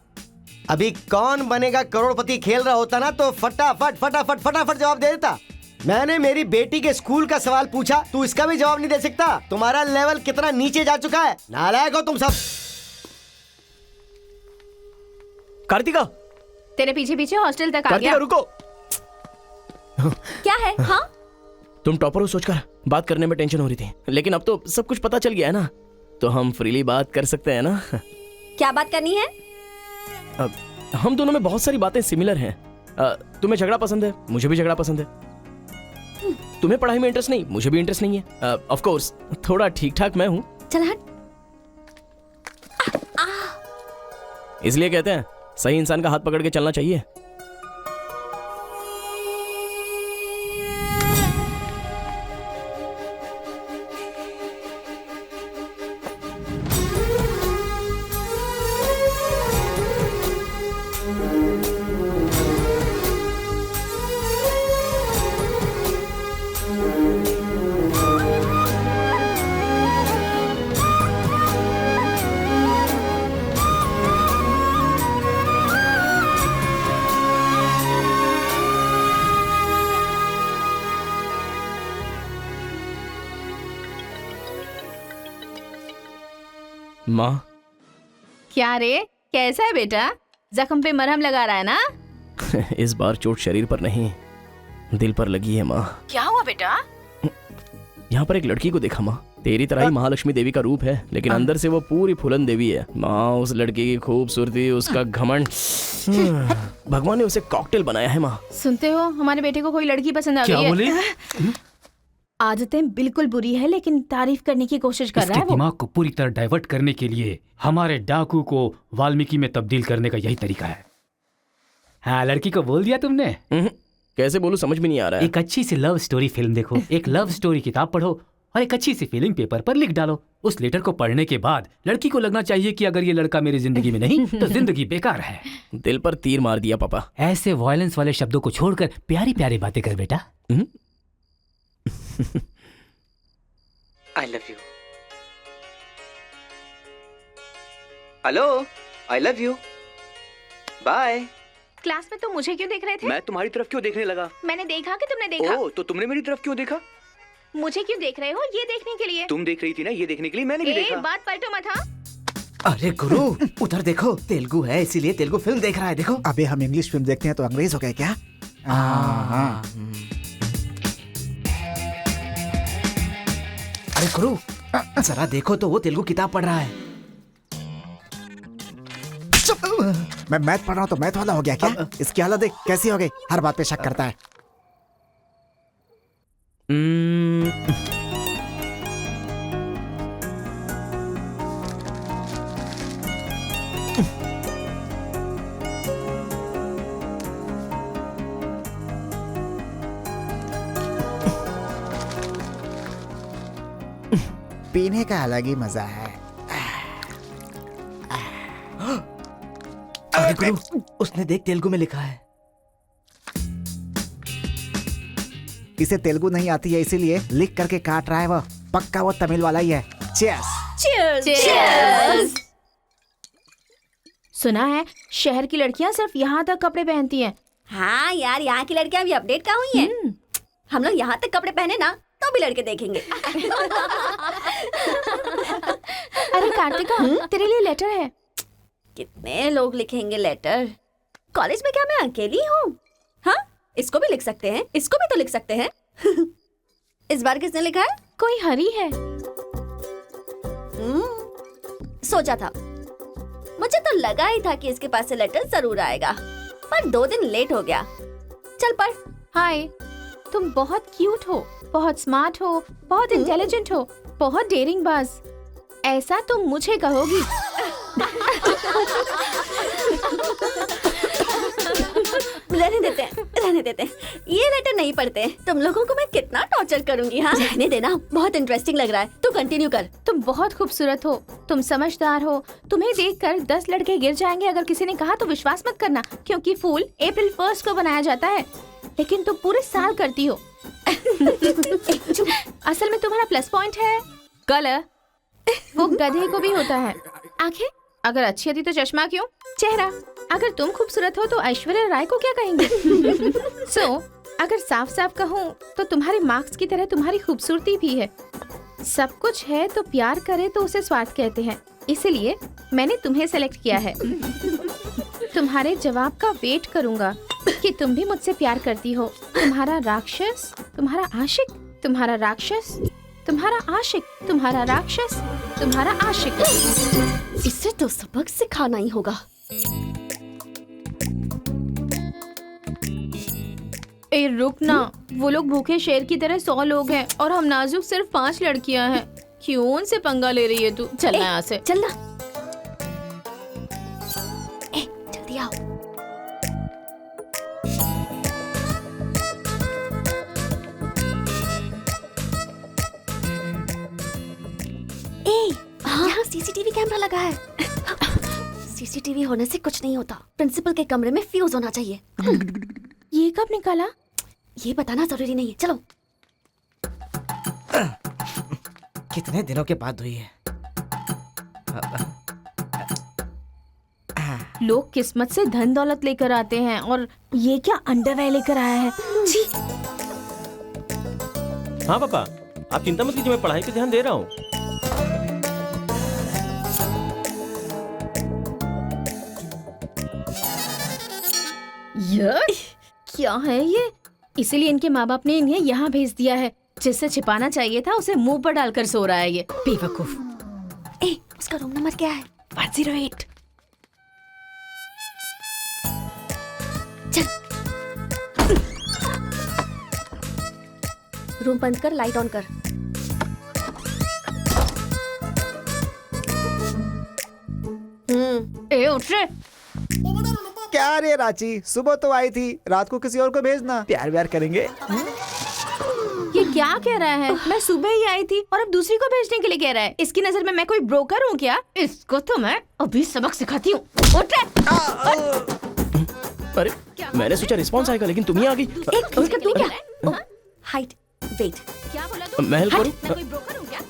अभी कौन बनेगा करोड़पति खेल रहा होता ना, तो फटाफट फटाफट फटाफट जवाब दे देता। मैंने मेरी बेटी के स्कूल का सवाल पूछा, तू इसका भी जवाब नहीं दे सकता। तुम्हारा लेवल कितना नीचे जा चुका है, नालायक हो तुम सब। कार्तिका, तेरे पीछे पीछे हॉस्टल तक आ गया। कार्तिका रुको। क्या है? हाँ, तुम टॉपर हो सोचकर बात करने में टेंशन हो रही थी, लेकिन अब तो सब कुछ पता चल गया है ना, तो हम फ्रीली बात कर सकते हैं ना। क्या बात करनी है? हम दोनों में बहुत सारी बातें सिमिलर हैं। तुम्हें झगड़ा पसंद है, मुझे भी झगड़ा पसंद है। तुम्हें पढ़ाई में इंटरेस्ट नहीं, मुझे भी इंटरेस्ट नहीं है। ऑफ कोर्स थोड़ा ठीक ठाक मैं हूँ। चल हट। इसलिए कहते हैं सही इंसान का हाथ पकड़ के चलना चाहिए। माँ, क्या रे, कैसा है बेटा? जख्म पे मरहम लगा रहा है ना? इस बार चोट शरीर पर नहीं, दिल पर लगी है माँ। क्या हुआ बेटा? यहाँ पर एक लड़की को देखा माँ, तेरी तरह ही महालक्ष्मी देवी का रूप है, लेकिन अंदर से वो पूरी फूलन देवी है। माँ, उस लड़की की खूबसूरती, उसका घमंड, भगवान ने उसे कॉकटेल बनाया है माँ। सुनते हो, हमारे बेटे को कोई लड़की पसंद आ गई है। क्या बोले? आदतें बिल्कुल बुरी है, लेकिन तारीफ करने की कोशिश कर रहा है वो। दिमाग को पूरी तरह डाइवर्ट करने के लिए हमारे डाकू को वाल्मीकि में तब्दील करने का यही तरीका है। हाँ, लड़की को बोल दिया तुमने? कैसे बोलूं, समझ में नहीं आ रहा है। एक अच्छी सी लव स्टोरी फिल्म देखो, एक लव स्टोरी किताब पढ़ो और एक अच्छी सी फीलिंग पेपर पर लिख डालो। उस लेटर को पढ़ने के बाद लड़की को लगना चाहिए कि अगर ये लड़का मेरी जिंदगी में नहीं तो जिंदगी बेकार है। दिल पर तीर मार दिया पापा। ऐसे वायलेंस वाले शब्दों को छोड़कर प्यारी प्यारी बातें कर बेटा। I love you. Hello, I love you. Bye. Class में तुम मुझे क्यों देख रहे थे? मैं तुम्हारी तरफ क्यों देखने लगा? मैंने देखा कि तुमने देखा। ओह, तो तुमने मेरी तरफ क्यों देखा? मुझे क्यों देख रहे हो? ये देखने के लिए। तुम देख रही थी ना, ये देखने के लिए मैंने भी देखा। बात पलटो मत। हाँ, अरे गुरु, उधर देखो, तेलुगु है इसीलिए तेलुगु फिल्म देख रहा है। देखो। अबे हम इंग्लिश फिल्म देखते हैं तो अंग्रेज हो गए क्या? अरे गुरु, जरा देखो तो वो तेलुगु किताब पढ़ रहा है। मैं मैथ पढ़ रहा हूँ तो मैथ वाला हो गया क्या? इसकी हालत देख कैसी हो गई, हर बात पे शक करता है। पीने का अलग ही मजा है। अरे गुरु, उसने देख तेलुगु में लिखा है। इसे तेलुगु नहीं आती है इसीलिए लिख करके काट रहा है वो। पक्का वो तमिल वाला ही है। चीयर्स। चीयर्स। चीयर्स। सुना है शहर की लड़कियां सिर्फ यहाँ तक कपड़े पहनती हैं। हाँ यार, यहाँ की लड़कियां भी अपडेट कहाँ हुई हैं? हम लोग यहाँ तक कपड़े पहने ना तो भी लड़के देखेंगे। अरे कार्तिका, तेरे लिए लेटर है। कितने लोग लिखेंगे लेटर? कॉलेज में क्या मैं अकेली हूँ? हाँ, इसको भी लिख सकते हैं, इसको भी तो लिख सकते हैं। इस बार किसने लिखा है? कोई हरी है। सोचा था, मुझे तो लगा ही था कि इसके पास से लेटर जरूर आएगा, पर 2 दिन लेट हो गया। चल पढ़। हाय, तुम बहुत क्यूट हो, बहुत स्मार्ट हो, बहुत इंटेलिजेंट हो, बहुत डेयरिंग बाज। ऐसा तुम मुझे कहोगी? रहने देते हैं। ये लेटर नहीं पढ़ते। तुम लोगों को मैं कितना टॉर्चर करूंगी। हाँ, रहने देना, बहुत इंटरेस्टिंग लग रहा है। तू कंटिन्यू कर। तुम बहुत खूबसूरत हो, तुम समझदार हो, तुम्हें देखकर 10 लड़के गिर जाएंगे अगर किसी ने कहा तो विश्वास मत करना, क्योंकि फूल अप्रैल 1 को बनाया जाता है, लेकिन तुम पूरे साल करती हो। असल में तुम्हारा प्लस पॉइंट है कलर, वो गधे को भी होता है। आंखें अगर अच्छी होती तो चश्मा क्यों? चेहरा अगर तुम खूबसूरत हो तो ऐश्वर्या राय को क्या कहेंगे? अगर साफ साफ कहूँ तो तुम्हारे मार्क्स की तरह तुम्हारी खूबसूरती भी है। सब कुछ है तो प्यार करे तो उसे स्वार्थ कहते हैं, इसीलिए मैंने तुम्हें सेलेक्ट किया है। तुम्हारे जवाब का वेट करूंगा कि तुम भी मुझसे प्यार करती हो। तुम्हारा राक्षस, तुम्हारा आशिक, तुम्हारा राक्षस, तुम्हारा आशिक, तुम्हारा राक्षस, तुम्हारा आशिक। इससे तो सबक सिखाना ही होगा। ए रुक ना, वो लोग भूखे शेर की तरह 100 लोग हैं और हम नाजुक सिर्फ 5 लड़कियां हैं। क्यों उनसे पंगा ले रही है तू? चलना यहाँ से। चलना। जल्दी आओ। यहाँ सीसीटीवी कैमरा लगा है। सीसीटीवी होने से कुछ नहीं होता। प्रिंसिपल के कमरे में फ्यूज होना चाहिए। ये कब निकाला? ये बताना जरूरी नहीं है। चलो। कितने दिनों के बाद हुई है। लोग किस्मत से धन दौलत लेकर आते हैं और ये क्या अंडरवेयर लेकर आया है। जी। हाँ पापा, आप चिंता मत कीजिए, मैं पढ़ाई पे ध्यान दे रहा हूँ। क्या है ये? इसीलिए इनके माँ बाप ने इन्हें यहाँ भेज दिया है। जिससे छिपाना चाहिए था उसे मुंह पर डालकर सो रहा है ये बेवकूफ। उसका रूम नंबर क्या है? 108। चल। रूम बंद कर, लाइट ऑन कर। उठ रे। क्या रे रांची, सुबह तो आई थी, रात को किसी और को भेजना। प्यार व्यार करेंगे। ये क्या कह रहा है? मैं सुबह ही आई थी और अब दूसरी को भेजने के लिए कह रहा है। इसकी नजर में मैं कोई ब्रोकर हूँ क्या? इसको तो मैं अभी सबक सिखाती हूँ। उठ रे। अरे मैंने सोचा रिस्पॉन्स आएगा, लेकिन तुम ही आ गई। तू क्या? Height, weight. क्या बोला तू? महल करूं? मैं कोई ब्रोकर हूँ क्या?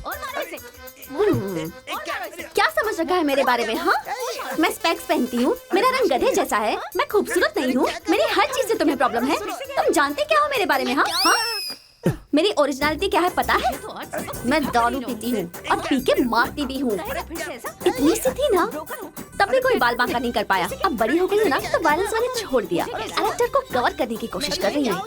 और मारो इसे। क्या समझ रखा है मेरे बारे में? हाँ, मैं स्पेक्स पहनती हूँ, मेरा रंग गधे जैसा है, मैं खूबसूरत नहीं हूँ, मेरी हर चीज से तुम्हें प्रॉब्लम है। तुम जानते क्या हो मेरे बारे में? हाँ हाँ, मेरी ओरिजिनलिटी क्या है पता है? मैं दारू पीती हूँ और पी के मारती भी हूँ। इतनी सी थी ना, तब भी कोई बाल बांका नहीं कर पाया। अब बड़ी हो गई है ना, तो वायलेंस मैंने छोड़ दिया। कैरेक्टर को कवर करने की कोशिश कर रही हूँ,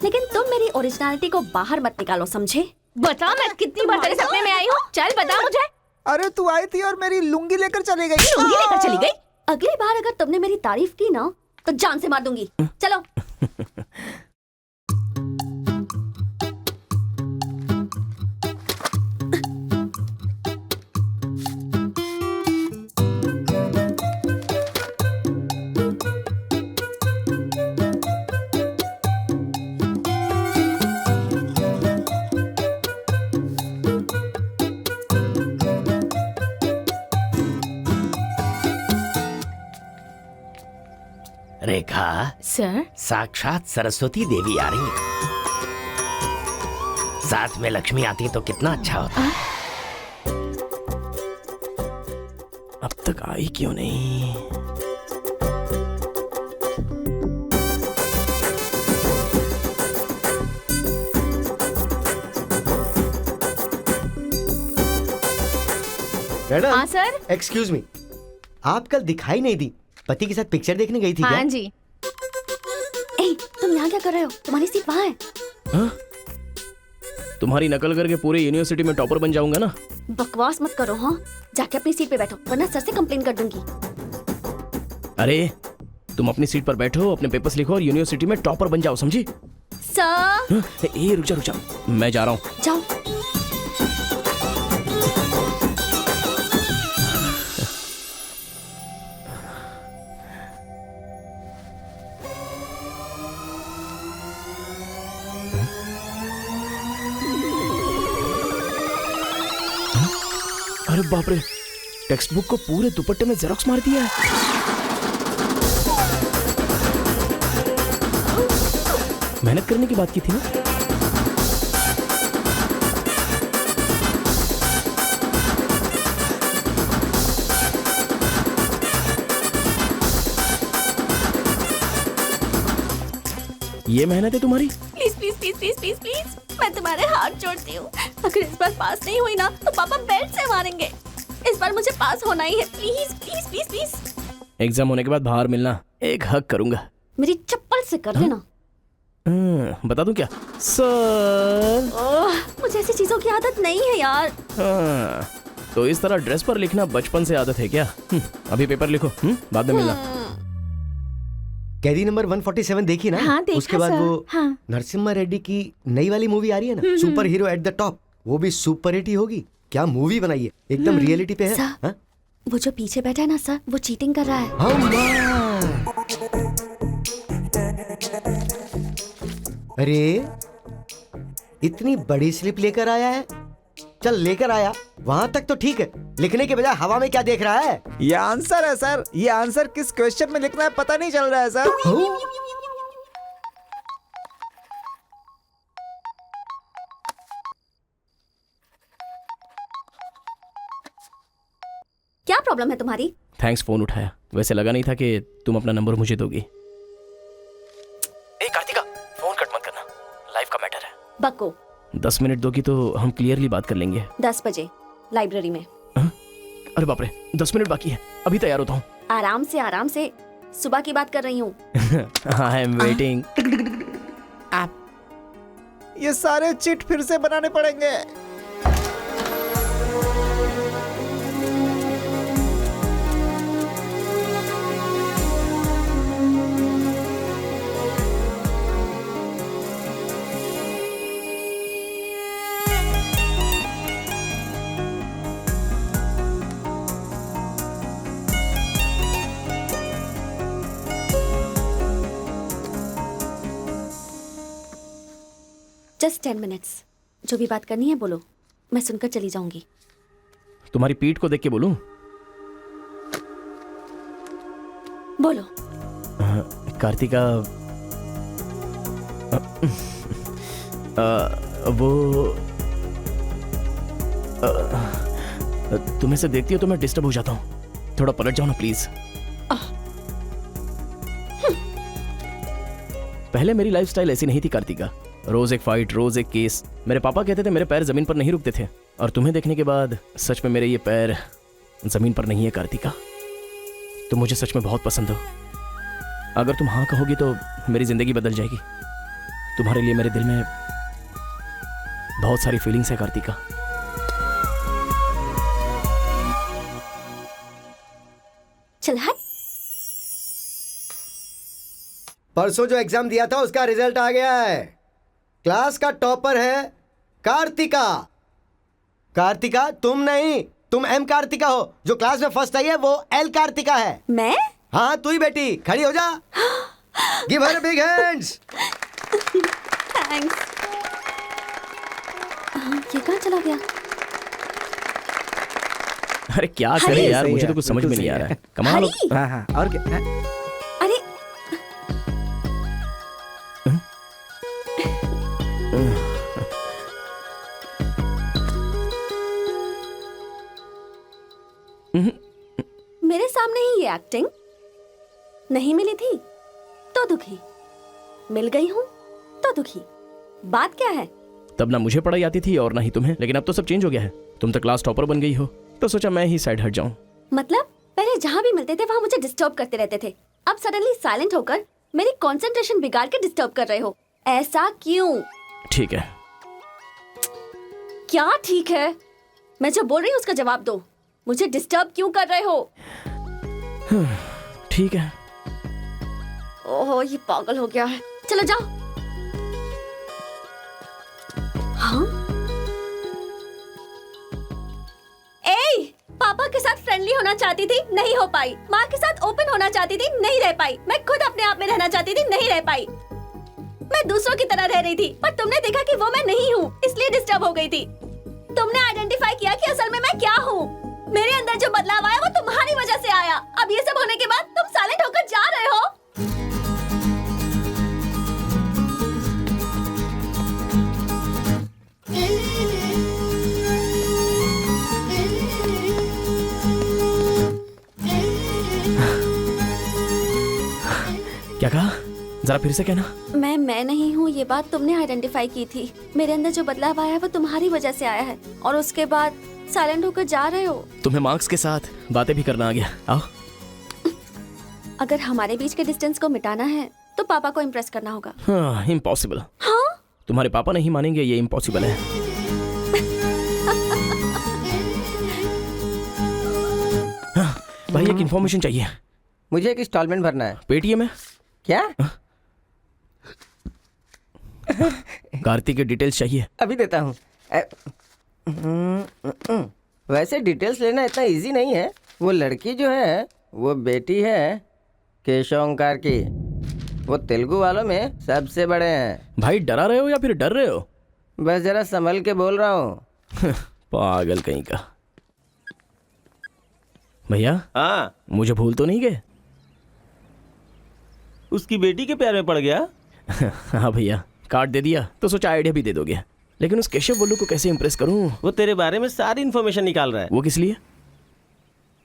लेकिन तुम मेरी ओरिजिनलिटी को बाहर मत निकालो, समझे? बता मैं कितनी बार तेरे सपने में आई हूँ? चल बता मुझे। अरे तू आई थी और मेरी लुंगी लेकर चली गई। लुंगी लेकर चली गई? अगली बार अगर तुमने मेरी तारीफ की ना तो जान से मार दूंगी। चलो। रेखा सर, साक्षात सरस्वती देवी आ रही है। साथ में लक्ष्मी आती तो कितना अच्छा होता। अब तक आई क्यों नहीं? मैडम। हाँ सर। एक्सक्यूज मी, आप कल दिखाई नहीं दी। पति के साथ पिक्चर देखने गई थी क्या? हाँ जी। तुम यहाँ क्या कर रहे हो? तुम्हारी सीट वहाँ है। हाँ? तुम्हारी नकल करके पूरे यूनिवर्सिटी में टॉपर बन जाऊंगा ना। बकवास मत करो। हाँ, जाके अपनी सीट पे बैठो, वरना सर से कंप्लेन कर दूंगी। अरे तुम अपनी सीट पर बैठो, अपने पेपर्स लिखो और यूनिवर्सिटी में टॉपर बन जाओ, समझी? सर ए रुक जा, मैं जा रहा हूँ। जाओ। अरे बाप रे, टेक्स्ट बुक को पूरे दुपट्टे में जेरोक्स मार दिया है। मेहनत करने की बात की थी ना। ये मेहनत है तुम्हारी? Please please please please please please, मैं तुम्हारे हाथ जोड़ती हूँ। अगर इस बार पास नहीं हुई ना तो पापा बेल्ट से मारेंगे। इस बार मुझे पास होना ही है। Please please please please. Exam होने के बाद बाहर मिलना, एक हग करूंगा। मेरी चप्पल से कर लेना। बता दूं क्या सर? मुझे ऐसी चीजों की आदत नहीं है यार। तो इस तरह ड्रेस पर लिखना बचपन से आदत है क्या? अभी पेपर लिखो, बाद में मिलना। कैदी नंबर 147 देखी ना? हाँ, देखा उसके बाद सर। वो हाँ। नरसिम्हा रेड्डी की नई वाली मूवी आ रही है ना, super hero at the top, वो भी सुपर हिट ही होगी। क्या मूवी बनाई है, एकदम रियलिटी पे है। सर, वो जो पीछे बैठा है ना सर, वो चीटिंग कर रहा है। अरे इतनी बड़ी स्लिप लेकर आया है। चल लेकर आया, वहां तक तो ठीक है, लिखने के बजाय हवा में क्या देख रहा है? ये आंसर है सर। ये आंसर किस क्वेश्चन में लिखना है पता नहीं चल रहा है सर। क्या प्रॉब्लम है तुम्हारी? थैंक्स फोन उठाया, वैसे लगा नहीं था कि तुम अपना नंबर मुझे दोगी। ए कार्तिका, फोन कट मत करना, लाइफ का मैटर है। बक्को 10 मिनट दोगी तो हम क्लियरली बात कर लेंगे। 10 बजे लाइब्रेरी में। अरे बाप रे, 10 मिनट बाकी है, अभी तैयार होता हूँ। आराम से, सुबह की बात कर रही हूँ। I am waiting. ये सारे चिट फिर से बनाने पड़ेंगे। Just 10 minutes. जो भी बात करनी है बोलो, मैं सुनकर चली जाऊंगी। तुम्हारी पीठ को देख के बोलूं? बोलो। कार्तिका, वो तुम्हें से देखती हो तो मैं डिस्टर्ब हो जाता हूँ, थोड़ा पलट जाओ ना प्लीज। पहले मेरी लाइफस्टाइल ऐसी नहीं थी कार्तिका, रोज एक फाइट, रोज एक केस। मेरे पापा कहते थे मेरे पैर जमीन पर नहीं रुकते थे, और तुम्हें देखने के बाद सच में मेरे ये पैर जमीन पर नहीं है कार्तिका। तुम मुझे सच में बहुत पसंद हो। अगर तुम हाँ कहोगी तो मेरी जिंदगी बदल जाएगी। तुम्हारे लिए मेरे दिल में बहुत सारी फीलिंग्स है कार्तिका। चल हट। परसों जो एग्जाम दिया था उसका रिजल्ट आ गया है। क्लास का टॉपर है कार्तिका। कार्तिका तुम नहीं, तुम एम कार्तिका हो। जो क्लास में फर्स्ट आई है वो एल कार्तिका है। मैं? हाँ तू ही बेटी, खड़ी हो जा। Give her big hands. Thanks. ये कहाँ चला गया? अरे क्या करें यार, मुझे तो कुछ समझ में नहीं आ रहा है। कमाल हो। हाँ हाँ, और क्या? अरे मेरे सामने ही ये एक्टिंग। नहीं मिली थी तो दुखी, मिल गई हूँ तो दुखी। बात क्या है? तब ना मुझे पढ़ाई आती थी और ना ही तुम्हें, लेकिन अब तो सब चेंज हो गया है। तुम तो क्लास टॉपर बन गई हो, तो सोचा मैं ही साइड हट जाऊं। मतलब पहले जहाँ भी मिलते थे वहाँ मुझे डिस्टर्ब करते रहते थे, अब सडनली साइलेंट होकर मेरी कंसंट्रेशन बिगाड़ के डिस्टर्ब कर रहे हो। ऐसा क्यों? ठीक है। क्या ठीक है? मैं जो बोल रही हूँ उसका जवाब दो। मुझे डिस्टर्ब क्यों कर रहे हो? ठीक है। ओहो ये पागल हो गया है। चलो जाओ। चाहती थी, नहीं हो पाई। माँ के साथ ओपन होना चाहती थी, नहीं रह पाई। मैं खुद अपने आप में रहना चाहती थी, नहीं रह पाई। मैं दूसरों की तरह रह रही थी, पर तुमने देखा कि वो मैं नहीं हूँ, इसलिए डिस्टर्ब हो गई थी। तुमने आइडेंटिफाई किया कि असल में मैं क्या हूँ। मेरे अंदर जो बदलाव आया वो तुम्हारी वजह से आया। अब ये सब होने के बाद तुम साइलेंट होकर जा रहे हो। क्या कहा? जरा फिर से कहना। मैं नहीं हूँ, ये बात तुमने आइडेंटिफाई की थी। मेरे अंदर जो बदलाव आया है वो तुम्हारी वजह से आया है, और उसके बाद साइलेंट होकर जा रहे हो। तुम्हें मार्क्स के साथ बातें भी करना आ गया। आओ। अगर हमारे बीच के डिस्टेंस को मिटाना है तो पापा को इम्प्रेस करना होगा। हाँ, इम्पॉसिबल। हाँ? तुम्हारे पापा नहीं मानेंगे, ये इम्पॉसिबल है। हाँ, भाई एक इन्फॉर्मेशन चाहिए। मुझे एक इंस्टॉलमेंट भरना है। पेटीएम है क्या? कार्तिक की डिटेल्स चाहिए। अभी देता हूँ। वैसे डिटेल्स लेना इतना इजी नहीं है। वो लड़की जो है वो बेटी है केशव ओंकार की। वो तेलुगु वालों में सबसे बड़े हैं। भाई डरा रहे हो या फिर डर रहे हो? बस जरा संभल के बोल रहा हूँ। पागल कहीं का। भैया हाँ, मुझे भूल तो नहीं गए? उसकी बेटी के प्यार में पड़ गया। हाँ भैया, कार्ड दे दिया तो सोचा आइडिया भी दे दोगे। लेकिन उस केशव बोलू को कैसे इंप्रेस करूं? वो तेरे बारे में सारी इन्फॉर्मेशन निकाल रहा है। वो किस लिए?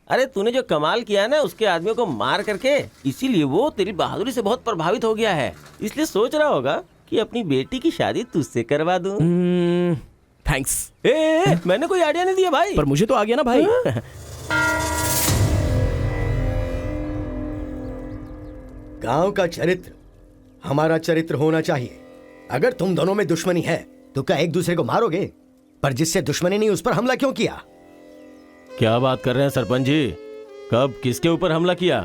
अरे तूने जो कमाल किया ना उसके आदमियों को मार करके, इसीलिए वो तेरी बहादुरी से बहुत प्रभावित हो गया है। इसलिए सोच रहा होगा कि अपनी बेटी की शादी तुझसे करवा दूं। थैंक्स। मैंने कोई आइडिया नहीं दिया भाई। पर मुझे तो आ गया ना भाई। गांव का चरित्र हमारा चरित्र होना चाहिए। अगर तुम दोनों में दुश्मनी है तो क्या एक दूसरे को मारोगे? पर जिससे दुश्मनी नहीं उस पर हमला क्यों किया? क्या बात कर रहे हैं सरपंच जी? कब किसके ऊपर हमला किया?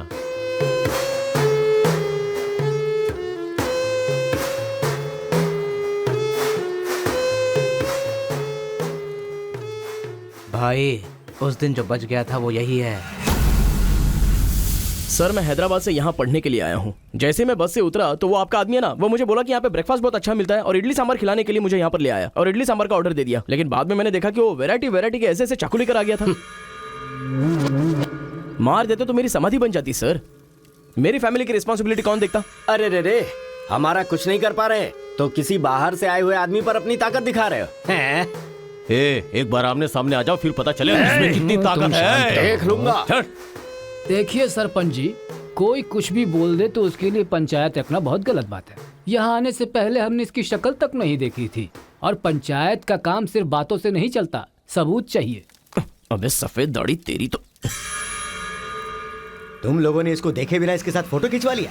भाई उस दिन जो बच गया था वो यही है। सर मैं हैदराबाद से यहाँ पढ़ने के लिए आया हूँ। जैसे मैं बस से उतरा तो वो आपका आदमी है ना, वो मुझे बोला कि यहाँ पे ब्रेकफास्ट बहुत अच्छा मिलता है और इडली सांभर खिलाने के लिए मुझे यहाँ पर ले आया और इडली सांभर का ऑर्डर दे दिया। लेकिन बाद में मैंने देखा कि वो वैरायटी के ऐसे चाकू लेकर आ गया था। मार देते तो मेरी समाधि बन जाती सर। मेरी फैमिली की रिस्पॉन्सिबिलिटी कौन देखता? अरे रे हमारा कुछ नहीं कर पा रहे तो किसी बाहर से आए हुए आदमी पर अपनी ताकत दिखा रहे हो। एक बार आमने सामने आ जाओ फिर पता चले इसमें कितनी ताकत है। देख लूंगा। देखिए सरपंच जी, कोई कुछ भी बोल दे तो उसके लिए पंचायत रखना बहुत गलत बात है। यहाँ आने से पहले हमने इसकी शक्ल तक नहीं देखी थी, और पंचायत का काम सिर्फ बातों से नहीं चलता, सबूत चाहिए। अबे सफेद दाढ़ी तेरी तो। तुम लोगों ने इसको देखे बिना इसके साथ फोटो खिंचवा लिया।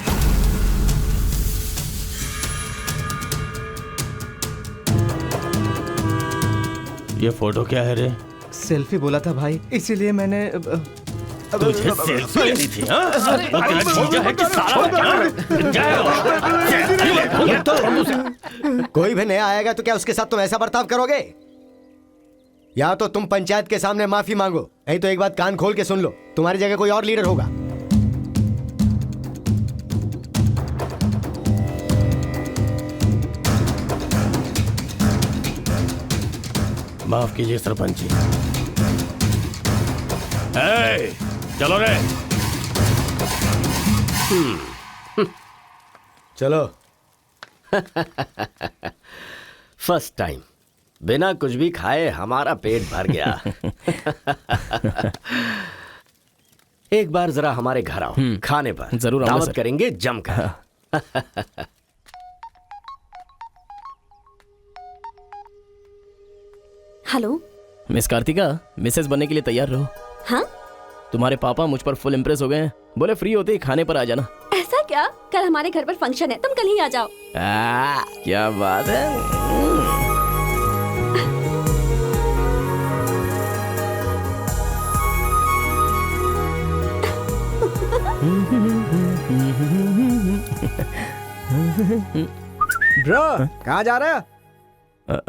ये फोटो क्या है रे? सेल्फी बोला था भाई, इसीलिए मैंने तुझे सेल्फी लेनी थी हाँ? वो तेरा जीजा है कि साला? कोई भी नया आएगा तो क्या उसके साथ तुम ऐसा बर्ताव करोगे? या तो तुम पंचायत के सामने माफी मांगो, नहीं तो एक बात कान खोल के सुन लो, तुम्हारी जगह कोई और लीडर होगा। माफ कीजिए सरपंच जी। चलो रे। चलो। फर्स्ट टाइम बिना कुछ भी खाए हमारा पेट भर गया। एक बार जरा हमारे घर आओ, खाने पर जरूर दावत करेंगे जमकर। हेलो मिस कार्तिका, मिसेस बनने के लिए तैयार रहो। हाँ? तुम्हारे पापा मुझ पर फुल इम्प्रेस हो गए हैं, बोले फ्री होते ही खाने पर आ जाना। ऐसा क्या? कल हमारे घर पर फंक्शन है, तुम कल ही आ जाओ। क्या बात है। ब्रो कहाँ जा रहा है?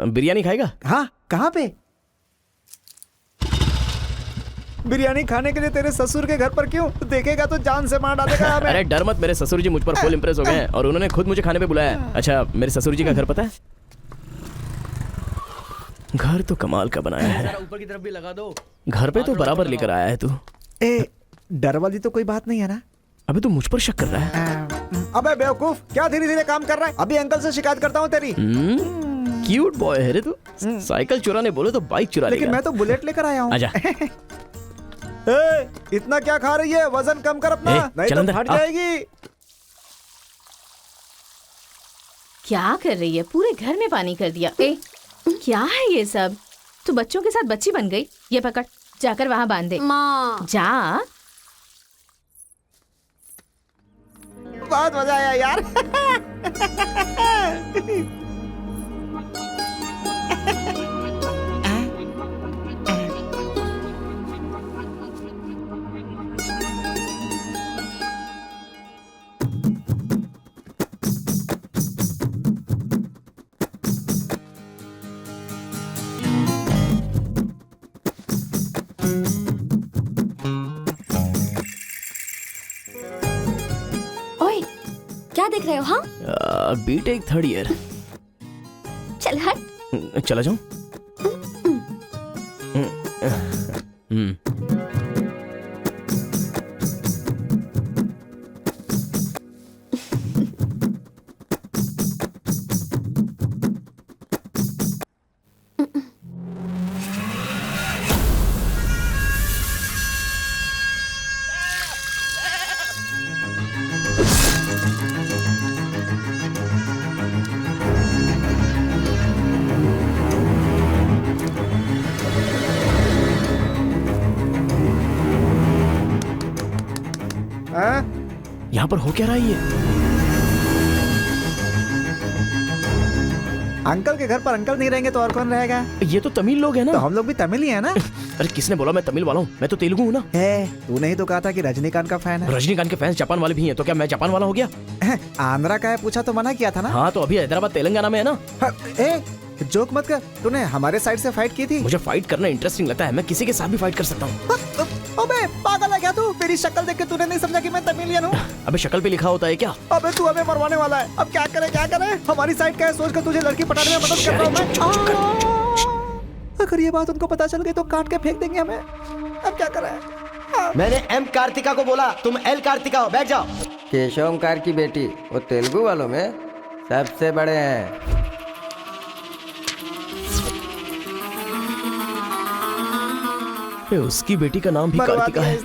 बिरयानी खाएगा? हाँ, कहाँ पे? बिरयानी खाने के लिए तेरे ससुर के घर पर क्यों? देखेगा तो जान से मार डालेगा हमें। अरे डर मत, मेरे ससुर जी मुझ पर फुल इम्प्रेस हो गए हैं और उन्होंने खुद मुझे खाने पे बुलाया है। अच्छा, मेरे ससुर जी का घर पता है? घर तो कमाल का बनाया है। ऊपर की तरफ भी लगा दो। घर पे तो बराबर लेकर आया है तू। ए, डर वाली तो कोई बात नहीं है ना? अबे तू मुझ पर शक कर रहा है? अबे बेवकूफ, क्या धीरे धीरे काम कर रहा है? अभी अंकल से शिकायत करता हूँ तेरी। क्यूट बॉय है रे तू। साइकिल चुराने बोले तो बाइक चुरा लेगा। लेकिन मैं तो बुलेट लेकर आया हूँ। आजा। इतना क्या खा रही है? वजन कम कर अपना, नहीं तो फट जाएगी। क्या कर रही है? पूरे घर में पानी कर दिया। ए, क्या है ये सब? तू बच्चों के साथ बच्ची बन गई। ये पकड़, जाकर वहाँ बांध दे। माँ जा। बहुत मजा आया यार। ओए, क्या देख रहे हो? हाँ, बीटेक 3rd ईयर। चल हट। चला जाऊं? यहाँ पर हो क्या रहा है ये? अंकल के घर पर अंकल नहीं रहेंगे तो और कौन रहेगा? ये तो तमिल लोग हैं ना। तो हम लोग भी तमिल ही है ना। अरे किसने बोला मैं तमिल वाला हूँ? मैं तो तेलुगु हूँ ना। तूने ही तो कहा था कि रजनीकांत का फैन है। रजनीकांत के फैंस जापान वाले भी हैं, तो क्या मैं जापान वाला हो गया? आंध्रा का है पूछा तो मना किया था ना। हाँ, तो अभी हैदराबाद तेलंगाना में है ना। जोक मत कर, तूने हमारे साइड से फाइट की थी। मुझे फाइट करना इंटरेस्टिंग लगता है, मैं किसी के साथ भी फाइट कर सकता हूँ। अबे पागल है क्या तू? मेरी शक्ल देख के तूने नहीं समझा कि मैं तमिलियन हूँ? अबे शक्ल पे लिखा होता है क्या? अबे तू हमें मरवाने वाला है। अब क्या करे क्या करे? हमारी साइड का है, सोच कर तुझे लड़की पटाने में मदद कर रहा हूँ मैं। अगर ये बात उनको पता चल गई तो काट के फेंक देंगे हमें। अब क्या करें? मैंने एम कार्तिका को बोला, तुम एल कार्तिका हो, बैठ जाओ। केशव ओमकार की बेटी, वो तेलुगु वालों में सबसे बड़े हैं। उसकी बेटी का नाम भी कार्तिका है।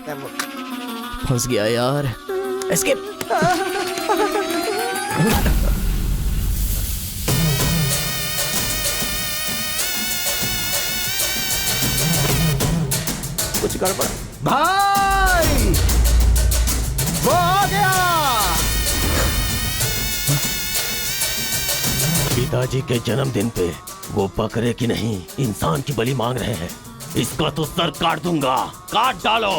फंस गया यार। एस्केप। कुछ गड़बड़ भाई, वो आ गया। पिताजी के जन्मदिन पे वो बकरे की नहीं इंसान की बलि मांग रहे हैं। इसका तो सर काट दूंगा। काट डालो।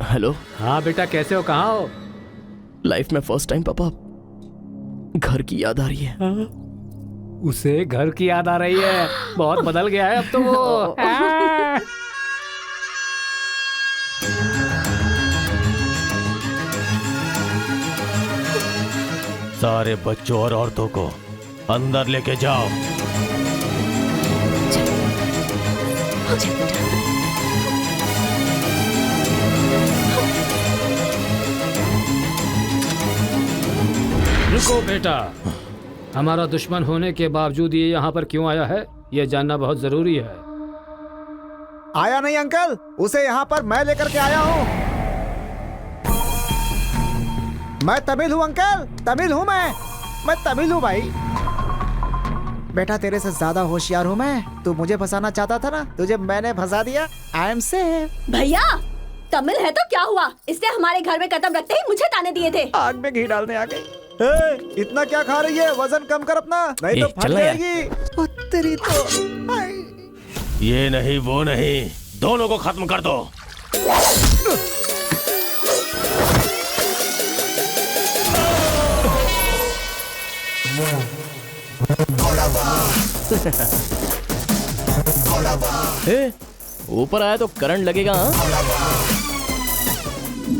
हेलो। हाँ बेटा, कैसे हो? कहाँ हो? लाइफ में फर्स्ट टाइम पापा घर की याद आ रही है। उसे घर की याद आ रही है? बहुत बदल गया है अब तो वो। सारे बच्चों और औरतों को अंदर लेके जाओ। रुको बेटा, हमारा दुश्मन होने के बावजूद ये यहाँ पर क्यों आया है, ये जानना बहुत जरूरी है। आया नहीं अंकल, उसे यहाँ पर मैं लेकर के आया हूँ। मैं तमिल हूँ अंकल, तमिल हूँ मैं तमिल हूँ भाई। बेटा तेरे से ज्यादा होशियार हूँ मैं। तू मुझे फंसाना चाहता था ना, तुझे मैंने फंसा दिया। I am safe. भैया तमिल है तो क्या हुआ, इसने हमारे घर में कदम रखते ही मुझे ताने दिए थे। आग में घी डालने आ गई। इतना क्या खा रही है, वजन कम कर अपना, नहीं तो फट जाएगी। तेरी तो ये नहीं वो नहीं, दोनों को खत्म कर दो। ऊपर आया तो करंट लगेगा। हाँ?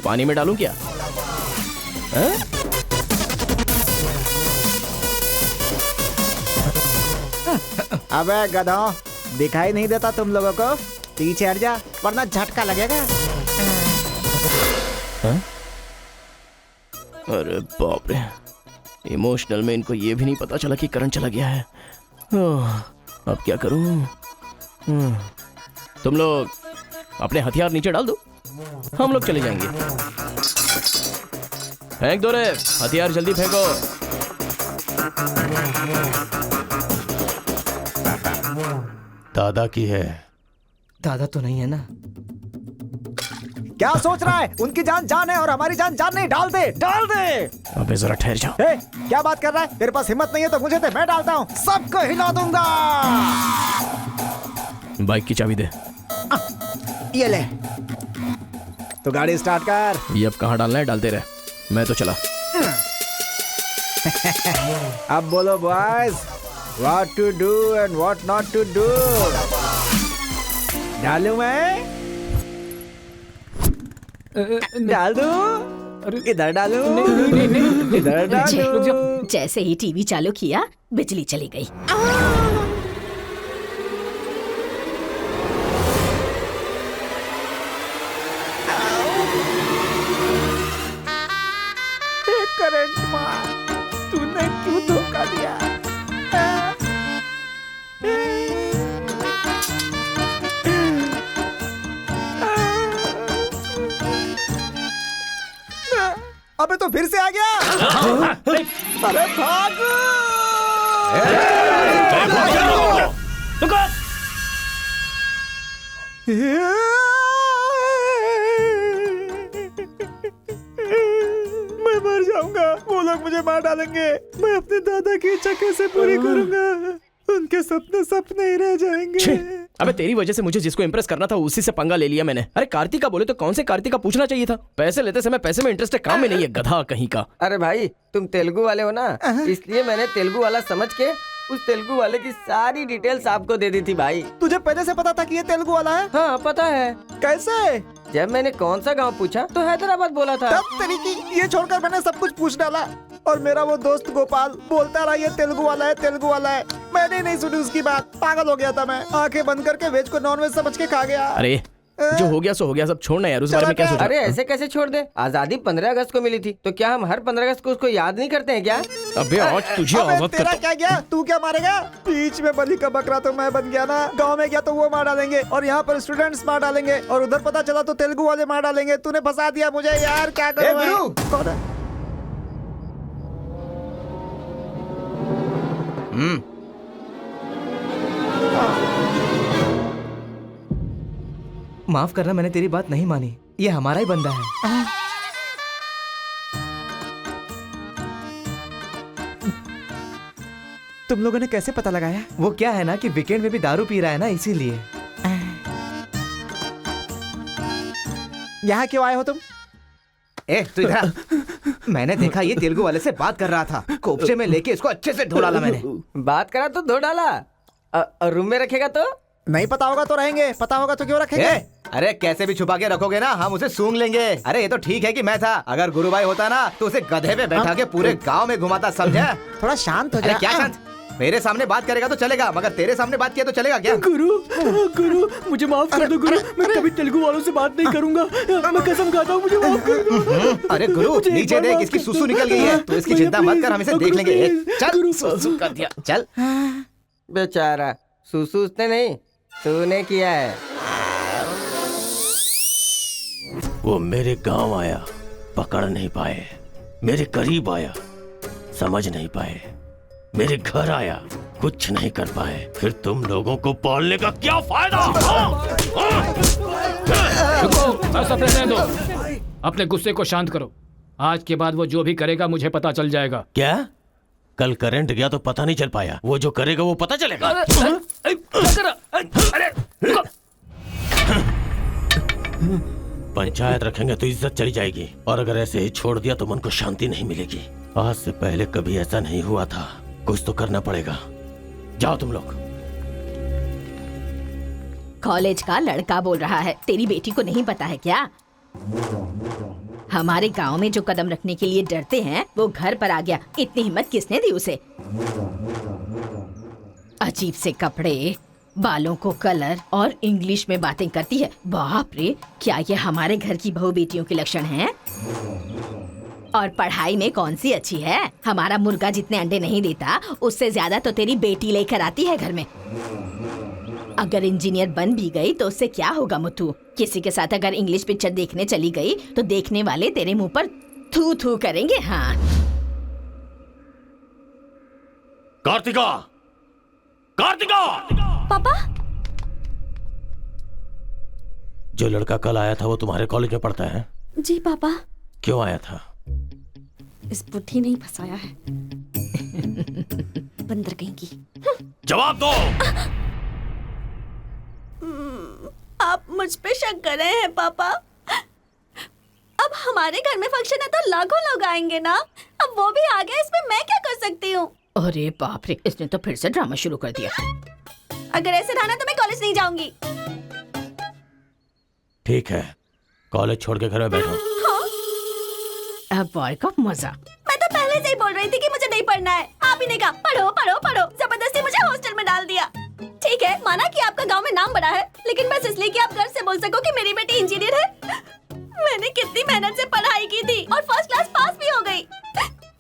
पानी में डालूं क्या? अबे गधों, दिखाई नहीं देता तुम लोगों को? पीछे हट जा वरना झटका लगेगा। अरे बाप रे, इमोशनल में इनको ये भी नहीं पता चला कि करंट चला गया है। अब क्या करूं? तुम लोग अपने हथियार नीचे डाल दो, हम लोग चले जाएंगे। फेंक दो रे हथियार, जल्दी फेंको। दादा की है। दादा तो नहीं है ना? क्या सोच रहा है? उनकी जान जान है और हमारी जान जान नहीं। डाल दे, डाल दे। अबे जरा ठहर जाओ। क्या बात कर रहा है? तेरे पास हिम्मत नहीं है तो मुझे दे, मैं डालता हूँ, सबको हिला दूंगा। बाइक की चाबी दे। ये ले, तो गाड़ी स्टार्ट कर। ये अब कहाँ डालना है डालते रहे, मैं तो चला। अब बोलो boys, what to do and what not to do. डालूं मैं? डाल दूं? इधर डालूं? इधर डालूं? जैसे ही टीवी चालू किया बिजली चली गई। करंट मार, तूने क्यों धोखा दिया? अबे तो फिर से आ गया। अरे भागो! मैं मर जाऊंगा, वो लोग मुझे मार डालेंगे। मैं अपने दादा की इच्छा कैसे पूरी करूंगा? उनके सपने सपने ही रह जाएंगे। अबे तेरी वजह से मुझे जिसको इम्प्रेस करना था उसी से पंगा ले लिया मैंने। अरे कार्तिका बोले तो कौन से कार्तिका पूछना चाहिए था। पैसे लेते समय पैसे में इंटरेस्ट है, काम में नहीं है, गधा कहीं का। अरे भाई तुम तेलुगु वाले हो ना, इसलिए मैंने तेलुगु वाला समझ के उस तेलुगु वाले की सारी डिटेल्स आपको दे दी थी भाई। तुझे पहले से पता था कि ये तेलुगु वाला है? हाँ पता है। कैसे? जब मैंने कौन सा गांव पूछा तो हैदराबाद बोला था। तब तरीकी ये छोड़कर मैंने सब कुछ पूछ डाला और मेरा वो दोस्त गोपाल बोलता रहा ये तेलुगु वाला है, तेलुगु वाला है। मैंने नहीं सुनी उसकी बात, पागल हो गया था मैं। आंखें बंद करके वेज को नॉन वेज समझ के खा गया। अरे जो हो गया सो हो गया, सब छोड़ना यार, उस बारे में क्या सोचा? अरे ऐसे कैसे छोड़ दे? आजादी 15 अगस्त को मिली थी, तो क्या हम हर 15 अगस्त को उसको याद नहीं करते हैं क्या? अबे आज तुझे आजाद तेरा क्या गया? तू क्या मारेगा? बीच में बलि का बकरा तो मैं बन गया ना। गांव में गया तो वो मार डालेंगे और यहाँ पर स्टूडेंट्स मार डालेंगे और उधर पता चला तो तेलुगु वाले मार डालेंगे। तूने फंसा दिया मुझे यार, क्या करूं? कौन है? माफ करना, मैंने तेरी बात नहीं मानी। ये हमारा ही बंदा है। तुम लोगों ने कैसे पता लगाया? वो क्या है ना कि वीकेंड में भी दारू पी रहा है ना, इसीलिए। यहाँ क्यों आए हो तुम? तू इधर। मैंने देखा ये तेलुगु वाले से बात कर रहा था, कोपचे में लेके इसको अच्छे से धो डाला मैंने। बात करा तो धो डाला, और रूम में रखेगा तो? नहीं पता होगा तो रहेंगे, पता होगा तो क्यों रखेंगे? अरे कैसे भी छुपा के रखोगे ना, हम उसे सूंघ लेंगे। अरे ये तो ठीक है कि मैं था, अगर गुरु भाई होता ना तो उसे गधे पे बैठा के पूरे गांव में घुमाता, समझा? थोड़ा शांत हो जा। क्या शांत? मेरे सामने बात करेगा तो चलेगा, मगर तेरे सामने बात किया तो चलेगा क्या? गुरु मुझे माफ कर दो गुरु, मैं कभी तेलुगु वालों से बात नहीं करूंगा, मैं कसम खाता हूँ, मुझे माफ कर दो। अरे गुरु नीचे देख, इसकी सुसु निकल गई है, तो इसकी चिंता मत कर, हम इसे देख लेंगे। चल सुसु कर दिया, चल। बेचारा सुसु उसने नहीं, तूने किया है। वो मेरे गांव आया, पकड़ नहीं पाए, मेरे करीब आया, समझ नहीं पाए, मेरे घर आया, कुछ नहीं कर पाए, फिर तुम लोगों को पालने का क्या फायदा? रुको, बस अपने रहने दो, अपने गुस्से को शांत करो। आज के बाद वो जो भी करेगा मुझे पता चल जाएगा। क्या? कल करंट गया तो पता नहीं चल पाया, वो जो करेगा वो पता चलेगा। पंचायत रखेंगे तो इज्जत चली जाएगी, और अगर ऐसे ही छोड़ दिया तो मन को शांति नहीं मिलेगी। आज से पहले कभी ऐसा नहीं हुआ था, कुछ तो करना पड़ेगा। जाओ तुम लोग। कॉलेज का लड़का बोल रहा है, तेरी बेटी को नहीं पता है क्या? हमारे गांव में जो कदम रखने के लिए डरते हैं वो घर पर आ गया। इतनी हिम्मत किसने दी उसे? अजीब से कपड़े, बालों को कलर और इंग्लिश में बातें करती है। बाप रे, क्या ये हमारे घर की बहू बेटियों के लक्षण हैं? और पढ़ाई में कौन सी अच्छी है? हमारा मुर्गा जितने अंडे नहीं देता उससे ज्यादा तो तेरी बेटी लेकर आती है घर में। अगर इंजीनियर बन भी गई तो उससे क्या होगा मुथु? किसी के साथ अगर इंग्लिश पिक्चर देखने चली गई तो देखने वाले तेरे मुंह पर थू थू करेंगे। हाँ कार्तिका, कार्तिका! पापा, जो लड़का कल आया था वो तुम्हारे कॉलेज में पढ़ता है? जी पापा। क्यों आया था? इस बुद्धि नहीं फंसाया है, बंदर कहीं की। जवाब दो। आप मुझ पे शक कर रहे हैं पापा? अब हमारे घर में फंक्शन है तो लाखों लोग आएंगे ना, अब वो भी आ गया, इसमें मैं क्या कर सकती हूँ? अरे बाप रे, इसने तो फिर से ड्रामा शुरू कर दिया। अगर ऐसे रहा ना तो मैं कॉलेज नहीं जाऊंगी। ठीक है, कॉलेज छोड़ के घर में बैठो। हाँ? अब बॉय का मजा। मैं तो पहले से ही बोल रही थी कि मुझे नहीं पढ़ना है, आप ही ने कहा पढ़ो पढ़ो पढ़ो, जबरदस्ती मुझे हॉस्टल में डाल दिया। ठीक है, माना कि आपका गांव में नाम बड़ा है, लेकिन बस इसलिए कि आप घर से बोल सको कि मेरी बेटी इंजीनियर है। मैंने कितनी मेहनत से पढ़ाई की थी और फर्स्ट क्लास पास भी हो गई,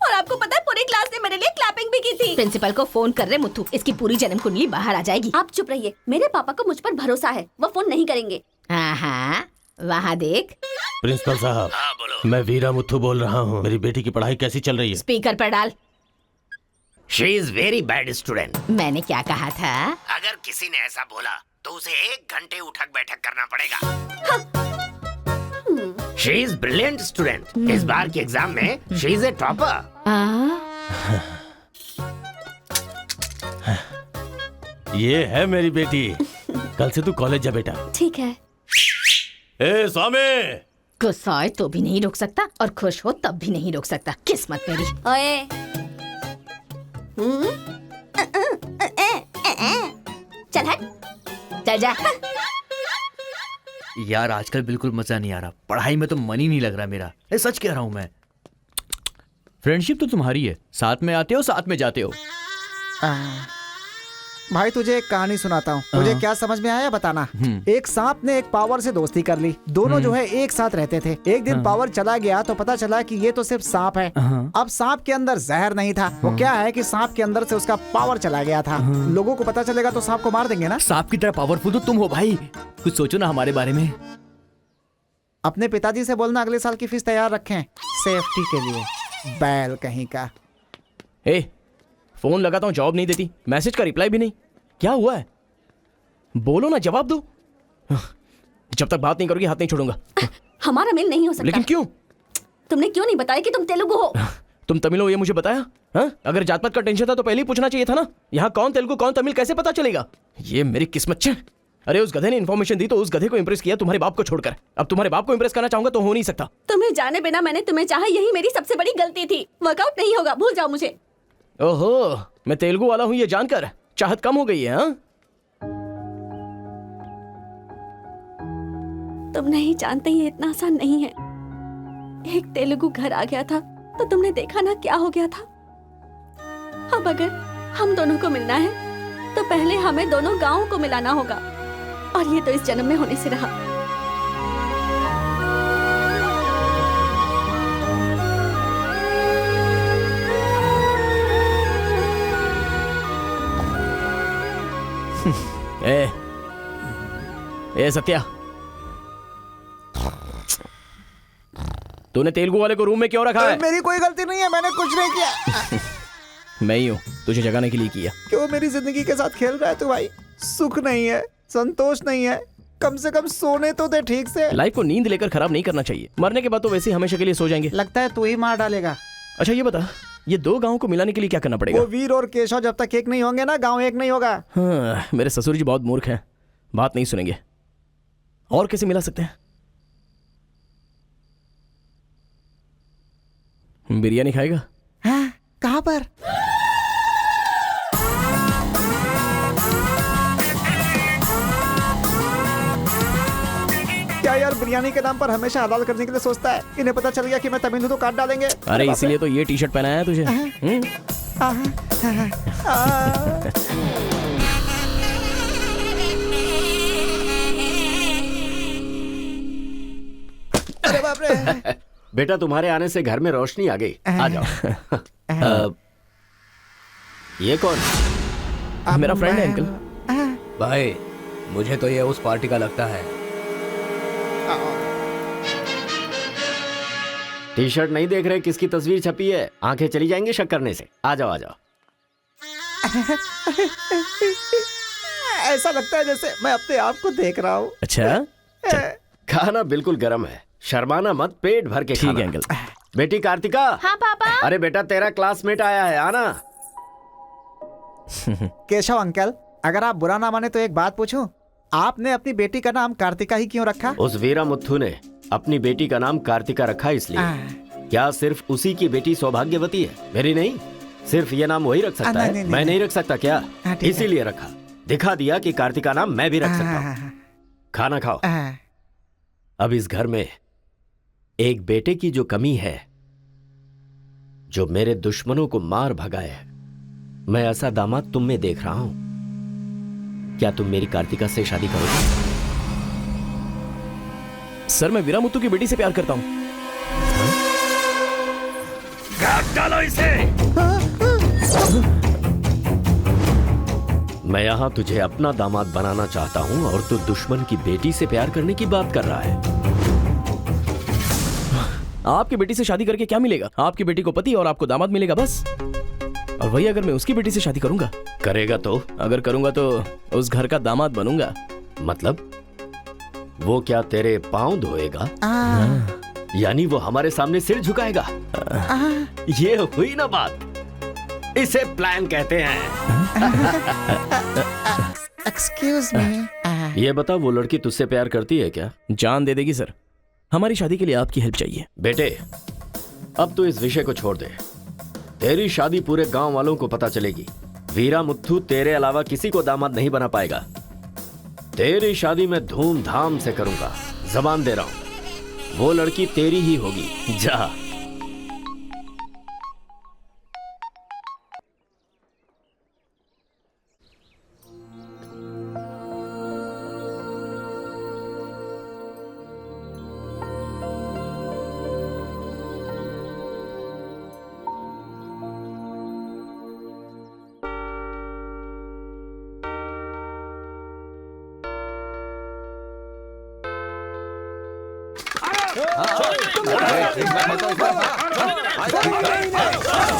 और आपको पता है पूरी क्लास ने मेरे लिए क्लैपिंग भी की थी। प्रिंसिपल को फोन कर रहे मुथु, इसकी पूरी जन्म कुंडली बाहर आ जाएगी। आप चुप रहिए, मेरे पापा को मुझ पर भरोसा है, वो फोन नहीं करेंगे। हाँ, वहाँ देख। प्रिंसिपल साहब, मैं वीरा मुथु बोल रहा हूँ, मेरी बेटी की पढ़ाई कैसी चल रही है? स्पीकर पर डाल। She is very bad student. मैंने क्या कहा था? अगर किसी ने ऐसा बोला तो उसे 1 घंटे उठक बैठक करना पड़ेगा। She is brilliant student. इस बार के एग्जाम में शी इज ए टॉपर। ये है मेरी बेटी, कल से तू कॉलेज जा बेटा। ठीक है। ए स्वामी, गुस्सा आए तो भी नहीं रोक सकता और खुश हो तब भी नहीं रोक सकता। किस्मत मेरी। ओए, चल हट, चल जा। यार आजकल बिल्कुल मजा नहीं आ रहा, पढ़ाई में तो मन ही नहीं लग रहा मेरा। सच कह रहा हूँ मैं। फ्रेंडशिप तो तुम्हारी है, साथ में आते हो साथ में जाते हो। भाई तुझे एक कहानी सुनाता हूँ, मुझे क्या समझ में आया बताना। एक सांप ने एक पावर से दोस्ती कर ली, दोनों जो है एक साथ रहते थे। एक दिन पावर चला गया तो पता चला कि ये तो सिर्फ सांप है। अब सांप के अंदर जहर नहीं था, वो क्या है कि सांप के अंदर से उसका पावर चला गया था। लोगों को पता चलेगा तो सांप को मार देंगे ना। सांप की तरह पावरफुल तो तुम हो भाई, कुछ सोचो ना हमारे बारे में। अपने पिताजी से बोलना अगले साल की फीस तैयार रखें, सेफ्टी के लिए। बैल कहीं का। फोन लगाता हूँ जवाब नहीं देती, मैसेज का रिप्लाई भी नहीं। क्या हुआ है? बोलो ना, जवाब दो। जब तक बात नहीं करोगी हाथ नहीं छोड़ूंगा। हमारा मेल नहीं हो सकता। लेकिन क्यों? तुमने क्यों नहीं बताया कि तुम तेलुगु हो? तुम तमिल हो ये मुझे बताया? हा? अगर जात पात का टेंशन था तो पहले ही पूछना चाहिए था ना। यहाँ कौन तेलुगु कौन तमिल कैसे पता चलेगा? ये मेरी किस्मत छे। अरे उस गधे ने इन्फॉर्मेशन दी तो उस गधे को इंप्रेस किया तुम्हारे बाप को छोड़कर। अब तुम्हारे बाप को इंप्रेस करना चाहूंगा तो हो नहीं सकता। तुम्हें जाने बिना मैंने तुम्हें चाहा, यही मेरी सबसे बड़ी गलती थी। वर्कआउट नहीं होगा, भूल जाओ मुझे। ओहो, मैं तेलुगु वाला हूँ ये जानकर चाहत कम हो गई है। हाँ? तुम नहीं जानते ये इतना आसान नहीं है। एक तेलुगु घर आ गया था तो तुमने देखा ना क्या हो गया था। अब अगर हम दोनों को मिलना है तो पहले हमें दोनों गांवों को मिलाना होगा, और ये तो इस जन्म में होने से रहा। ए सत्या, तूने तेलुगु वाले को रूम में क्यों रखा है? मेरी कोई गलती नहीं है, मैंने कुछ नहीं किया। मैं ही हूँ, तुझे जगाने के लिए किया। क्यों मेरी जिंदगी के साथ खेल रहा है तू भाई? सुख नहीं है, संतोष नहीं है, कम से कम सोने तो दे ठीक से। लाइफ को नींद लेकर खराब नहीं करना चाहिए, मरने के बाद तो वैसे ही हमेशा के लिए सो जाएंगे। लगता है तू ही मार डालेगा। अच्छा ये बता, ये दो गांवों को मिलाने के लिए क्या करना पड़ेगा? वो वीर और केशव जब तक एक नहीं होंगे ना, गांव एक नहीं होगा। हाँ, मेरे ससुर जी बहुत मूर्ख हैं, बात नहीं सुनेंगे। और कैसे मिला सकते हैं? बिरयानी खाएगा? हाँ, कहाँ पर? क्या यार बिरयानी के नाम पर हमेशा हलाल करने के लिए सोचता है? इन्हें पता चल गया कि मैं तमिल हूं तो काट डालेंगे। अरे इसीलिए तो ये टी शर्ट पहनाया है तुझे। अरे बाप रे। बेटा तुम्हारे आने से घर में रोशनी आ गई, आ जाओ। ये कौन? मेरा फ्रेंड है अंकल। भाई मुझे तो ये उस पार्टी का लगता है। टी शर्ट नहीं देख रहे किसकी तस्वीर छपी है? आंखें चली जाएंगी शक करने से। आ जाओ आ जाओ। ऐसा लगता है जैसे मैं अपने आप को देख रहा हूँ। अच्छा खाना बिल्कुल गर्म है, शर्माना मत, पेट भर के खाना। ठीक है अंकल। बेटी कार्तिका। हाँ पापा। अरे बेटा तेरा क्लासमेट आया है, आना। केशव अंकल, अगर आप बुरा ना माने तो एक बात पूछूं? आपने अपनी बेटी का नाम कार्तिका ही क्यों रखा? उस वीरा मुथु ने अपनी बेटी का नाम कार्तिका रखा इसलिए। क्या सिर्फ उसी की बेटी सौभाग्यवती है? मेरी नहीं, सिर्फ ये नाम वही रख सकता है। मैं नहीं रख सकता क्या? इसीलिए रखा, दिखा दिया कि कार्तिका नाम मैं भी रख सकता हूँ। खाना खाओ। अब इस घर में एक बेटे की जो कमी है, जो मेरे दुश्मनों को मार भगाए, मैं ऐसा दामाद तुम में देख रहा हूं। क्या तुम मेरी कार्तिका से शादी करोगे? सर मैं वीरा मुत्तू की बेटी से प्यार करता हूं। काट डालो इसे। मैं यहां तुझे अपना दामाद बनाना चाहता हूं और तू दुश्मन की बेटी से प्यार करने की बात कर रहा है। आपकी बेटी से शादी करके क्या मिलेगा? आपकी बेटी को पति और आपको दामाद मिलेगा बस। और वही अगर मैं उसकी बेटी से शादी करूंगा? करेगा तो? अगर करूंगा तो उस घर का दामाद बनूंगा। मतलब वो क्या तेरे पांव धोएगा? यानी वो हमारे सामने सिर झुकाएगा? ये हुई ना बात। इसे प्लान कहते हैं। Excuse me. ये बता, वो लड़की तुझसे प्यार करती है क्या? जान दे देगी सर। हमारी शादी के लिए आपकी हेल्प चाहिए। बेटे अब तो इस विषय को छोड़ दे। तेरी शादी पूरे गांव वालों को पता चलेगी। वीरा मुत्थु तेरे अलावा किसी को दामाद नहीं बना पाएगा। तेरी शादी में धूमधाम से करूंगा, जबान दे रहा हूं। वो लड़की तेरी ही होगी। जा।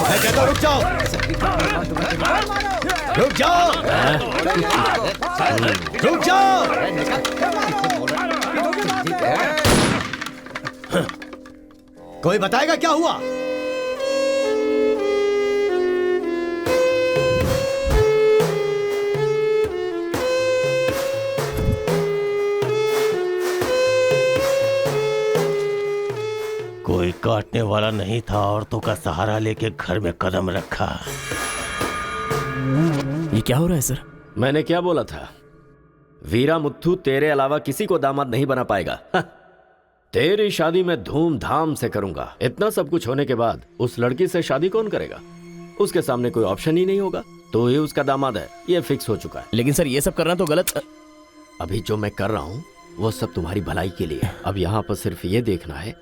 मैं कहता हूं रुक जाओ। रुक जाओ। रुक जाओ। कोई बताएगा क्या हुआ? कोई काटने वाला नहीं था, औरतों का सहारा लेके घर में कदम रखा। ये क्या हो रहा है सर? मैंने क्या बोला था? वीरा मुत्थु तेरे अलावा किसी को दामाद नहीं बना पाएगा। तेरी शादी में धूमधाम से करूंगा। इतना सब कुछ होने के बाद उस लड़की से शादी कौन करेगा? उसके सामने कोई ऑप्शन ही नहीं होगा। तो ये उसका दामाद है, ये फिक्स हो चुका है। लेकिन सर ये सब करना तो गलत। अभी जो मैं कर रहा हूँ वो सब तुम्हारी भलाई के लिए। अब यहाँ पर सिर्फ ये देखना है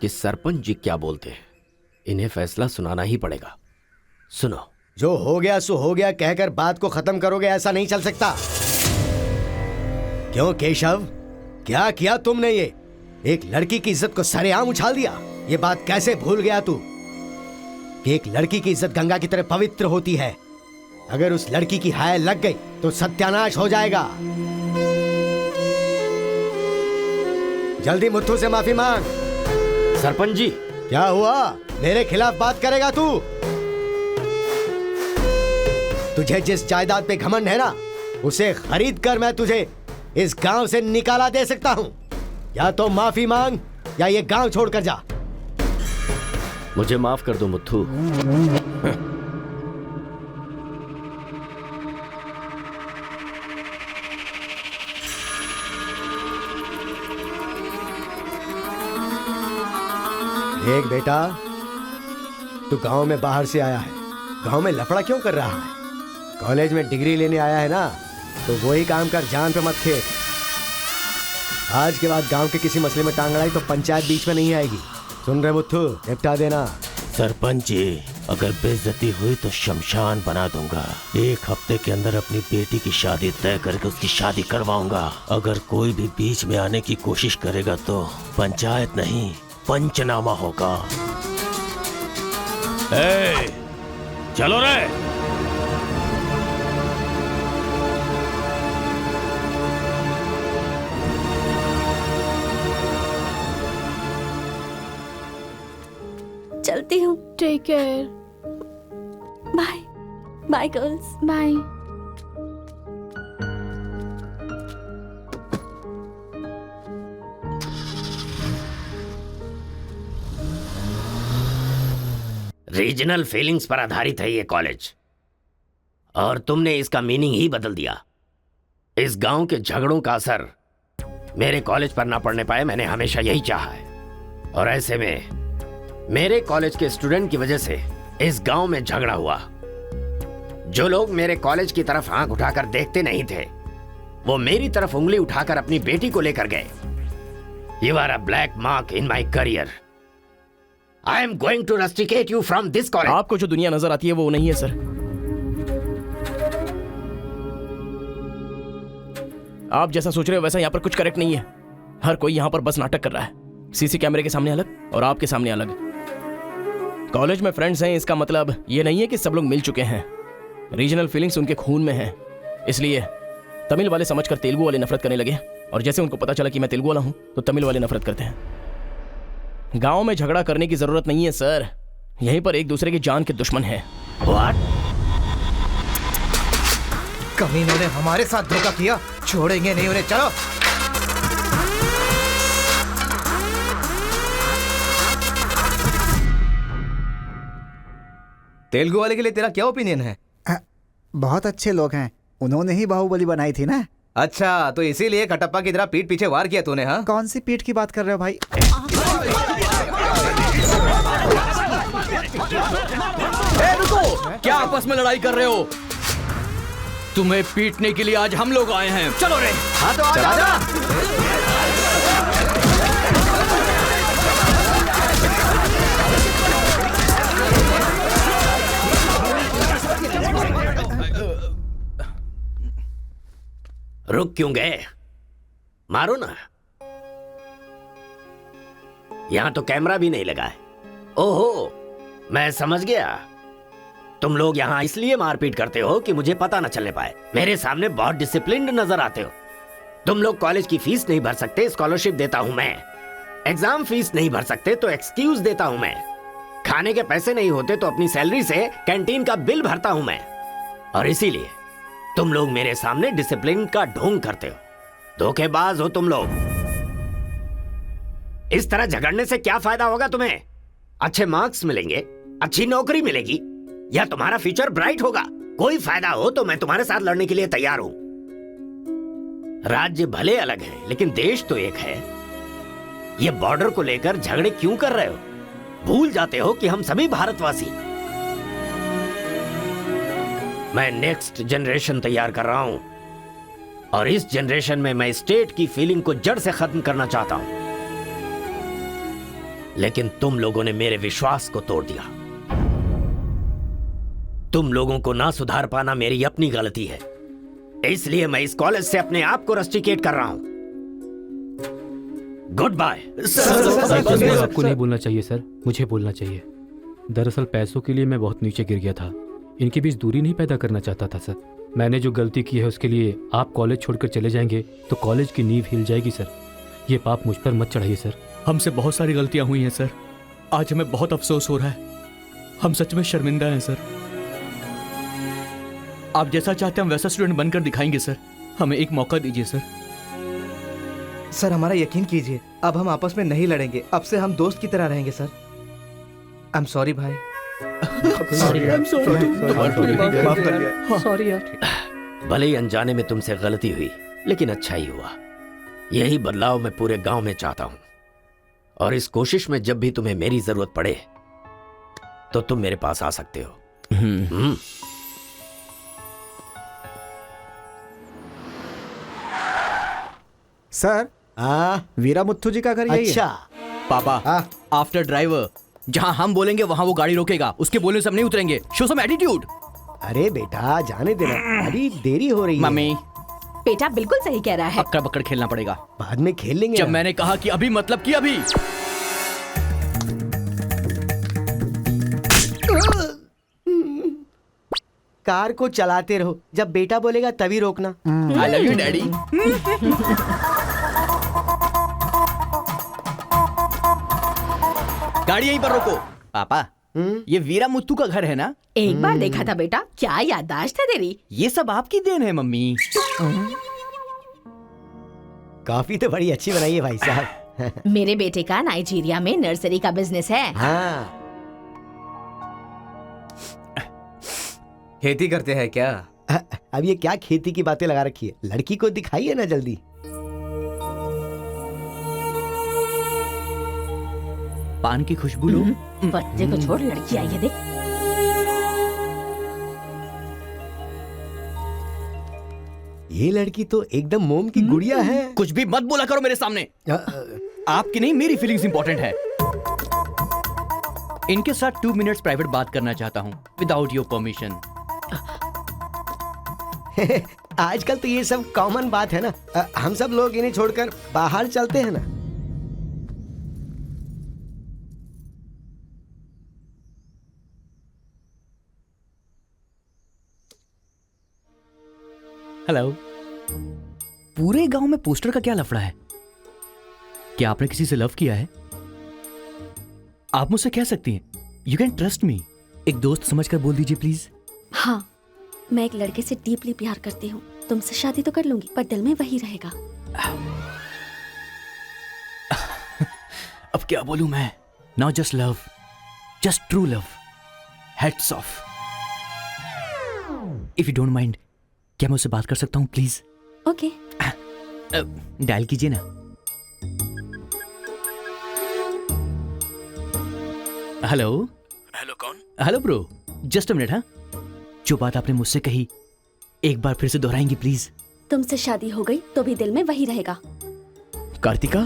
कि सरपंच जी क्या बोलते हैं। इन्हें फैसला सुनाना ही पड़ेगा। सुनो। जो हो गया सो हो गया कहकर बात को खत्म करोगे, ऐसा नहीं चल सकता। क्यों केशव, क्या किया तुमने? ये एक लड़की की इज्जत को सरेआम उछाल दिया। ये बात कैसे भूल गया तू कि एक लड़की की इज्जत गंगा की तरह पवित्र होती है। अगर उस लड़की की हाय लग गई तो सत्यानाश हो जाएगा। जल्दी मुत्थू से माफी मांग। सरपंच जी। क्या हुआ? मेरे खिलाफ बात करेगा तू? तुझे जिस जायदाद पे घमंड है ना, उसे खरीद कर मैं तुझे इस गांव से निकाला दे सकता हूं। या तो माफी मांग या ये गांव छोड़कर जा। मुझे माफ कर दो मुत्थू। देख बेटा, तू गांव में बाहर से आया है, गांव में लफड़ा क्यों कर रहा है? कॉलेज में डिग्री लेने आया है ना, तो वही काम कर, जान पे मत खेल। आज के बाद गांव के किसी मसले में टांग अड़ाई तो पंचायत बीच में नहीं आएगी। सुन रहे मुत्थू, निपटा देना। सरपंच जी, अगर बेइज्जती हुई तो शमशान बना दूंगा। एक हफ्ते के अंदर अपनी बेटी की शादी तय करके उसकी शादी करवाऊंगा। अगर कोई भी बीच में आने की कोशिश करेगा तो पंचायत नहीं, पंचनामा होगा। चलो रे। चलती हूँ। Take care. Bye bye girls. Bye. Regional feelings पर आधारित है ये कॉलेज, और तुमने इसका मीनिंग ही बदल दिया। इस गांव के झगड़ों का असर मेरे कॉलेज पर ना पड़ने पाए, मैंने हमेशा यही चाहा है। और ऐसे में मेरे कॉलेज के स्टूडेंट की वजह से इस गांव में झगड़ा हुआ। जो लोग मेरे कॉलेज की तरफ आंख उठाकर देखते नहीं थे, वो मेरी तरफ उंगली उठाकर अपनी बेटी को लेकर गए। You are a black mark in my career. I am going to rusticate you from this college. आपको जो दुनिया नजर आती है वो नहीं है सर। आप जैसा सोच रहे हो वैसा यहाँ पर कुछ करेक्ट नहीं है। हर कोई यहाँ पर बस नाटक कर रहा है। सीसी कैमरे के सामने अलग और आपके सामने अलग। कॉलेज में फ्रेंड्स हैं, इसका मतलब ये नहीं है कि सब लोग मिल चुके हैं। रीजनल फीलिंग्स उनके खून में हैं, इसलिए तमिल वाले समझकर तेलुगु वाले नफरत करने लगे। और जैसे उनको पता चला कि मैं तेलुगु वाला हूं तो तमिल वाले नफरत करते हैं। गांव में झगड़ा करने की जरूरत नहीं है सर, यहीं पर एक दूसरे की जान के दुश्मन हैं। कमीनों ने हमारे साथ धोखा किया, छोड़ेंगे नहीं उन्हें। चलो तेलुगु वाले के लिए तेरा क्या ओपिनियन है? बहुत अच्छे लोग हैं, उन्होंने ही बाहुबली बनाई थी ना। अच्छा, तो इसीलिए कटप्पा की तरह पीठ पीछे वार किया तूने? हाँ, कौन सी पीठ की बात कर रहे हो भाई? रुको, क्या आपस में लड़ाई कर रहे हो? तुम्हें पीटने के लिए आज हम लोग आए हैं। चलो रे। हाँ तो आजा। रुक क्यों गए? मारो ना। यहां तो कैमरा भी नहीं लगा है। ओहो, मैं समझ गया। तुम लोग यहाँ इसलिए मारपीट करते हो कि मुझे पता न चलने पाए। मेरे सामने बहुत डिसिप्लिन्ड नजर आते हो। तुम लोग कॉलेज की फीस नहीं भर सकते, स्कॉलरशिप देता हूं मैं। एग्जाम फीस नहीं भर सकते तो एक्सक्यूज देता हूं मैं। खाने के पैसे नहीं होते तो अपनी सैलरी से कैंटीन का बिल भरता हूं मैं। और इसीलिए तुम लोग मेरे सामने डिसिप्लिन का ढोंग करते हो। धोखेबाज हो तुम लोग। इस तरह झगड़ने से क्या फायदा होगा तुम्हें? अच्छे मार्क्स मिलेंगे, अच्छी नौकरी मिलेगी, या तुम्हारा फ्यूचर ब्राइट होगा। कोई फायदा हो तो मैं तुम्हारे साथ लड़ने के लिए तैयार हूं। राज्य भले अलग है लेकिन देश तो एक है। ये बॉर्डर को लेकर झगड़े क्यों कर रहे हो? भूल जाते हो कि हम सभी भारतवासी। मैं नेक्स्ट जनरेशन तैयार कर रहा हूं और इस जनरेशन में मैं स्टेट की फीलिंग को जड़ से खत्म करना चाहता हूं। लेकिन तुम लोगों ने मेरे विश्वास को तोड़ दिया। तुम लोगों को ना सुधार पाना मेरी अपनी गलती है, इसलिए मैं इस कॉलेज से अपने आप को रस्टिकेट कर रहा हूं। Good bye. आपको नहीं बोलना चाहिए सर, मुझे बोलना चाहिए। दरअसल पैसों के लिए मैं बहुत नीचे गिर गया था, इनके बीच दूरी नहीं पैदा करना चाहता था सर। मैंने जो गलती की है उसके लिए आप कॉलेज छोड़कर चले जाएंगे तो कॉलेज की नींव हिल जाएगी सर। ये पाप मुझ पर मत चढ़ाइए सर। हमसे बहुत सारी गलतियां हुई हैं सर, आज हमें बहुत अफसोस हो रहा है। हम सच में शर्मिंदा हैं सर। आप जैसा चाहते हैं हम वैसा स्टूडेंट बनकर दिखाएंगे सर। हमें एक मौका दीजिए सर। सर हमारा यकीन कीजिए, अब हम आपस में नहीं लड़ेंगे। अब से हम दोस्त की तरह रहेंगे सर। आई एम सॉरी भाई। सॉरी यार। भले ही अनजाने में तुमसे गलती हुई, लेकिन अच्छा ही हुआ। यही बदलाव मैं पूरे गांव में चाहता हूं और इस कोशिश में जब भी तुम्हें मेरी जरूरत पड़े तो तुम मेरे पास आ सकते हो। सर वीरा मुत्थु जी का घर यही अच्छा है। पापा, आफ्टर ड्राइवर जहां हम बोलेंगे वहां वो गाड़ी रोकेगा, उसके बोलने से हम नहीं उतरेंगे। Show some attitude. अरे बेटा जाने देना, अभी देरी हो रही है। मम्मी बेटा बिल्कुल सही कह रहा है। अक्कड़ बक्कड़ खेलना पड़ेगा, बाद में खेल लेंगे। जब मैंने कहा कि अभी मतलब कि अभी। कार को चलाते रहो, जब बेटा बोलेगा तभी रोकना। आई लव यू डैडी। गाड़ी यहीं पर रोको। पापा ये वीरा मुत्तू का घर है ना? एक बार देखा था बेटा, क्या याददाश्त है तेरी। ये सब आपकी देन है मम्मी। कॉफी तो बड़ी अच्छी बनाई है भाई साहब। मेरे बेटे का नाइजीरिया में नर्सरी का बिजनेस है। हाँ। खेती करते हैं क्या? अब ये क्या खेती की बातें लगा रखी है, लड़की को दिखाइए ना जल्दी। पान की खुशबू लो। बच्चे को छोड़, लड़की आई है देख। ये लड़की तो एकदम मोम की गुड़िया है। कुछ भी मत बोला करो मेरे सामने। आपकी नहीं मेरी फीलिंग्स इंपॉर्टेंट है। इनके साथ 2 मिनट्स प्राइवेट बात करना चाहता हूँ विदाउट योर परमिशन। आजकल तो ये सब कॉमन बात है ना। हम सब लोग इन्हें छोड़कर बाहर चलते हैं ना। हेलो। पूरे गांव में पोस्टर का क्या लफड़ा है? क्या आपने किसी से लव किया है? आप मुझसे कह सकती हैं, यू कैन ट्रस्ट मी। एक दोस्त समझकर बोल दीजिए प्लीज। हाँ, मैं एक लड़के से डीपली प्यार करती हूँ। तुमसे शादी तो कर लूंगी, पर दिल में वही रहेगा। अब क्या बोलूं मैं? Not just love, just true love. Heads of. If you don't mind, क्या मैं उससे बात कर सकता हूँ प्लीज? ओके। डायल कीजिए ना। हेलो। हेलो कौन? Hello bro, just a minute. हाँ, जो बात आपने मुझसे कही एक बार फिर से दोहराएंगी प्लीज? तुमसे शादी हो गई तो भी दिल में वही रहेगा। Kartika,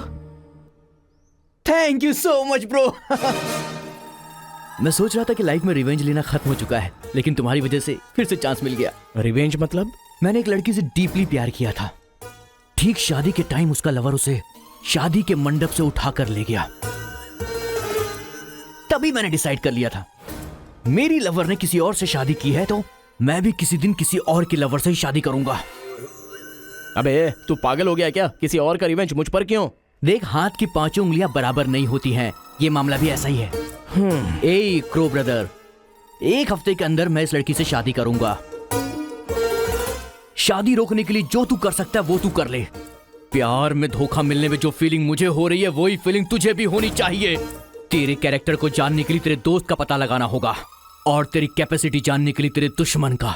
thank you so much bro. मैं सोच रहा था कि लाइफ में रिवेंज लेना खत्म हो चुका है, लेकिन तुम्हारी वजह से फिर से चांस मिल गया। रिवेंज मतलब? मैंने एक लड़की से डीपली प्यार किया था। ठीक शादी के टाइम उसका लवर उसे शादी के मंडप से उठाकर ले गया। तभी मैंने डिसाइड कर लिया था, मेरी लवर ने किसी और से शादी की है तो मैं भी किसी दिन किसी और के लवर से ही शादी करूंगा। अबे तू पागल हो गया क्या? किसी और का रिवेंज मुझ पर क्यों? देख, हाथ की 5 उंगलियां बराबर नहीं होती हैं। ये मामला भी ऐसा ही है। ए क्रो ब्रदर, 1 हफ्ते के अंदर मैं इस लड़की से शादी करूंगा। शादी रोकने के लिए जो तू कर सकता है वो तू कर ले। प्यार में धोखा मिलने में जो फीलिंग मुझे हो रही है वही फीलिंग तुझे भी होनी चाहिए। तेरे कैरेक्टर को जानने के लिए तेरे दोस्त का पता लगाना होगा और तेरी कैपेसिटी जानने के लिए तेरे दुश्मन का।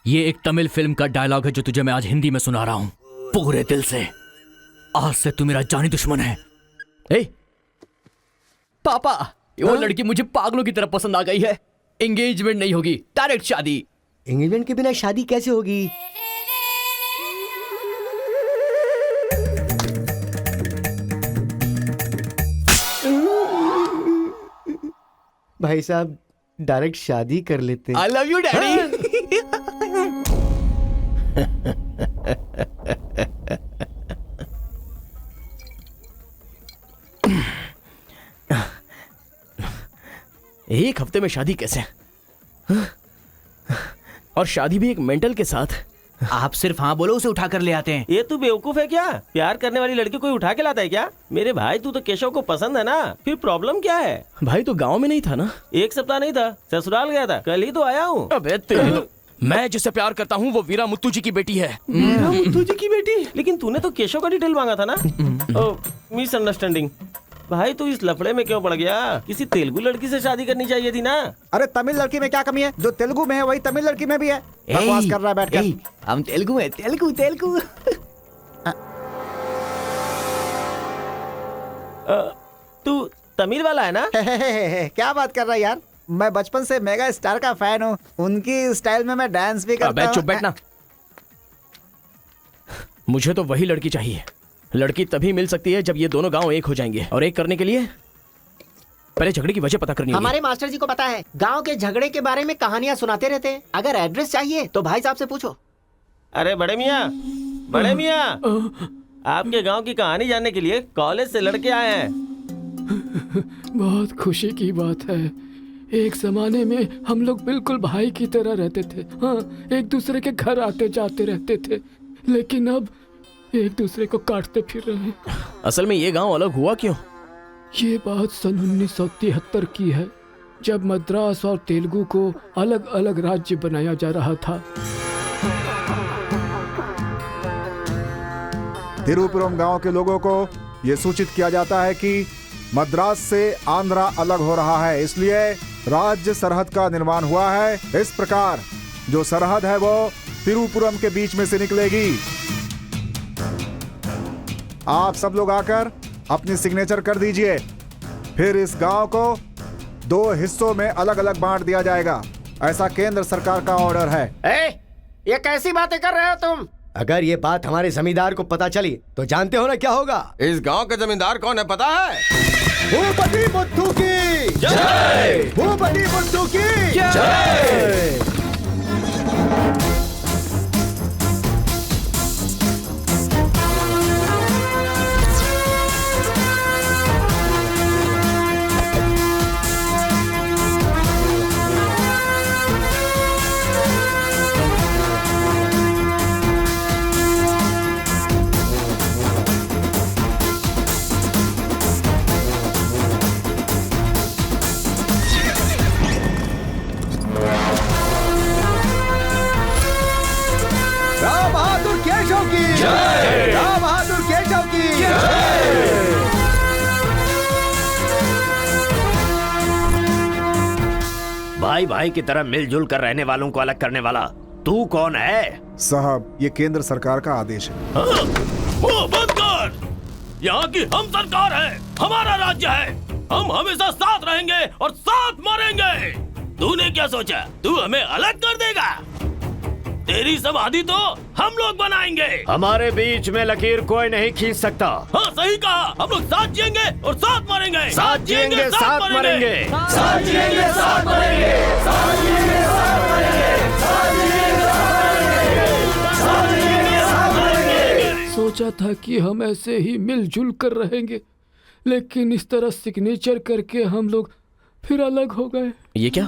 ये एक तमिल फिल्म का डायलॉग है जो तुझे मैं आज हिंदी में सुना रहा हूं पूरे दिल से। आज से तू मेरा जानी दुश्मन है। ए पापा, वो लड़की मुझे पागलों की तरह पसंद आ गई है। एंगेजमेंट नहीं होगी, डायरेक्ट शादी। एंगेजमेंट के बिना शादी कैसे होगी? भाई साहब डायरेक्ट शादी कर लेते। आई लव यू डैडी। एक हफ्ते में शादी कैसे? और शादी भी एक मेंटल के साथ। आप सिर्फ हाँ बोलो, उसे उठा कर ले आते हैं। ये तू बेवकूफ है क्या? प्यार करने वाली लड़की कोई उठा के लाता है क्या? मेरे भाई तू तो केशव को पसंद है ना, फिर प्रॉब्लम क्या है? भाई तो गांव में नहीं था ना? एक सप्ताह नहीं था, ससुराल गया था, कल ही तो आया हूँ। अबे तेरे मैं जिससे प्यार करता हूँ वो वीरा मुत्तू जी की बेटी है। वीरा मुत्तू जी की बेटी? लेकिन तूने तो केशव का डिटेल मांगा था ना? मिसअंडरस्टैंडिंग। भाई तू इस लफड़े में क्यों पड़ गया? किसी तेलुगु लड़की से शादी करनी चाहिए थी ना। अरे तमिल लड़की में क्या कमी है? जो तेलुगु में है वही तमिल लड़की में भी है। बकवास कर रहा है बैठ कर। हम तेलुगु है, तेलुगु तेलुगु। तू तमिल वाला है ना? क्या बात कर रहा है यार? मैं बचपन से मेगा स्टार का फैन हूँ। उनकी स्टाइल में मैं डांस भी करता हूँ। चुप बैठना। मुझे तो वही लड़की चाहिए। लड़की तभी मिल सकती है जब ये दोनों गांव एक हो जाएंगे, और एक करने के लिए पहले झगड़े की वजह पता करनी होगी। हमारे मास्टर जी को पता है, गांव के झगड़े के बारे में कहानियां सुनाते रहते हैं। अगर एड्रेस चाहिए तो भाई साहब से पूछो। अरे बड़े मियाँ, बड़े मियाँ, आपके गांव की कहानी जानने के लिए कॉलेज से लड़के आए हैं। बहुत खुशी की बात है। एक जमाने में हम लोग बिल्कुल भाई की तरह रहते थे। हाँ, एक दूसरे के घर आते जाते रहते थे, लेकिन अब एक दूसरे को काटते फिर रहे हैं। असल में ये गांव अलग हुआ क्यों? ये बात सन 1973 की है, जब मद्रास और तेलुगु को अलग अलग राज्य बनाया जा रहा था। तिरुपुरम गांव के लोगों को ये सूचित किया जाता है कि मद्रास से आंध्रा अलग हो रहा है, इसलिए राज्य सरहद का निर्माण हुआ है। इस प्रकार जो सरहद है वो तिरुपुरम के बीच में से निकलेगी। आप सब लोग आकर अपनी सिग्नेचर कर दीजिए, फिर इस गांव को 2 हिस्सों में अलग अलग बांट दिया जाएगा। ऐसा केंद्र सरकार का ऑर्डर है। ये कैसी बातें कर रहे हो तुम? अगर ये बात हमारे जमींदार को पता चली तो जानते हो ना क्या होगा? इस गांव का जमींदार कौन है पता है? भूपति बुद्धू की जय! भूपति बुद्धू की जय! भाई भाई की तरह मिलजुल कर रहने वालों को अलग करने वाला तू कौन है? साहब, ये केंद्र सरकार का आदेश है। वो बंद कर! यहाँ की हम सरकार है, हमारा राज्य है। हम हमेशा साथ रहेंगे और साथ मरेंगे। तूने क्या सोचा तू हमें अलग कर देगा? तेरी समाधि तो हम लोग बनाएंगे। हमारे बीच में लकीर कोई नहीं खींच सकता। हाँ सही कहा, हम लोग साथ जिएंगे और साथ मरेंगे। साथ जिएंगे, साथ मरेंगे। साथ जिएंगे, साथ मरेंगे। साथ जिएंगे, साथ मरेंगे। साथ जिएंगे, साथ मरेंगे। साथ मरेंगे। सोचा था कि हम ऐसे ही मिलजुल कर रहेंगे, लेकिन इस तरह सिग्नेचर करके हम लोग फिर अलग हो गए। ये क्या?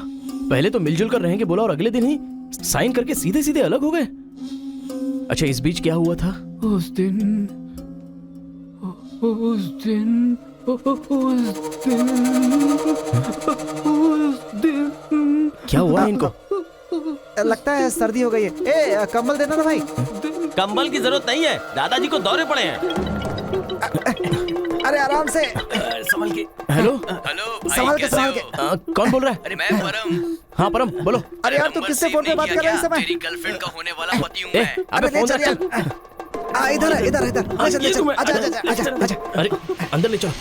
पहले तो मिलजुल कर रहेंगे बोला और अगले दिन ही साइन करके सीधे सीधे अलग हो गए। अच्छा, इस बीच क्या हुआ था? उस दिन क्या हुआ इनको? लगता है सर्दी हो गई है। ए, कंबल देना ना भाई। कंबल की जरूरत नहीं है, दादाजी को दौरे पड़े हैं। अरे आराम से संभल के। हेलो हेलो, संभाल के संभाल के। कौन बोल रहा है? अरे मैं परम। हाँ परम बोलो। अरे यार, तू किससे फोन पे बात कर रहा है इस समय? तेरी गर्लफ्रेंड का होने वाला पति हूँ मैं। अबे फोन रख चल। इधर इधर इधर आजा आजा आजा। अरे अंदर ले चलो।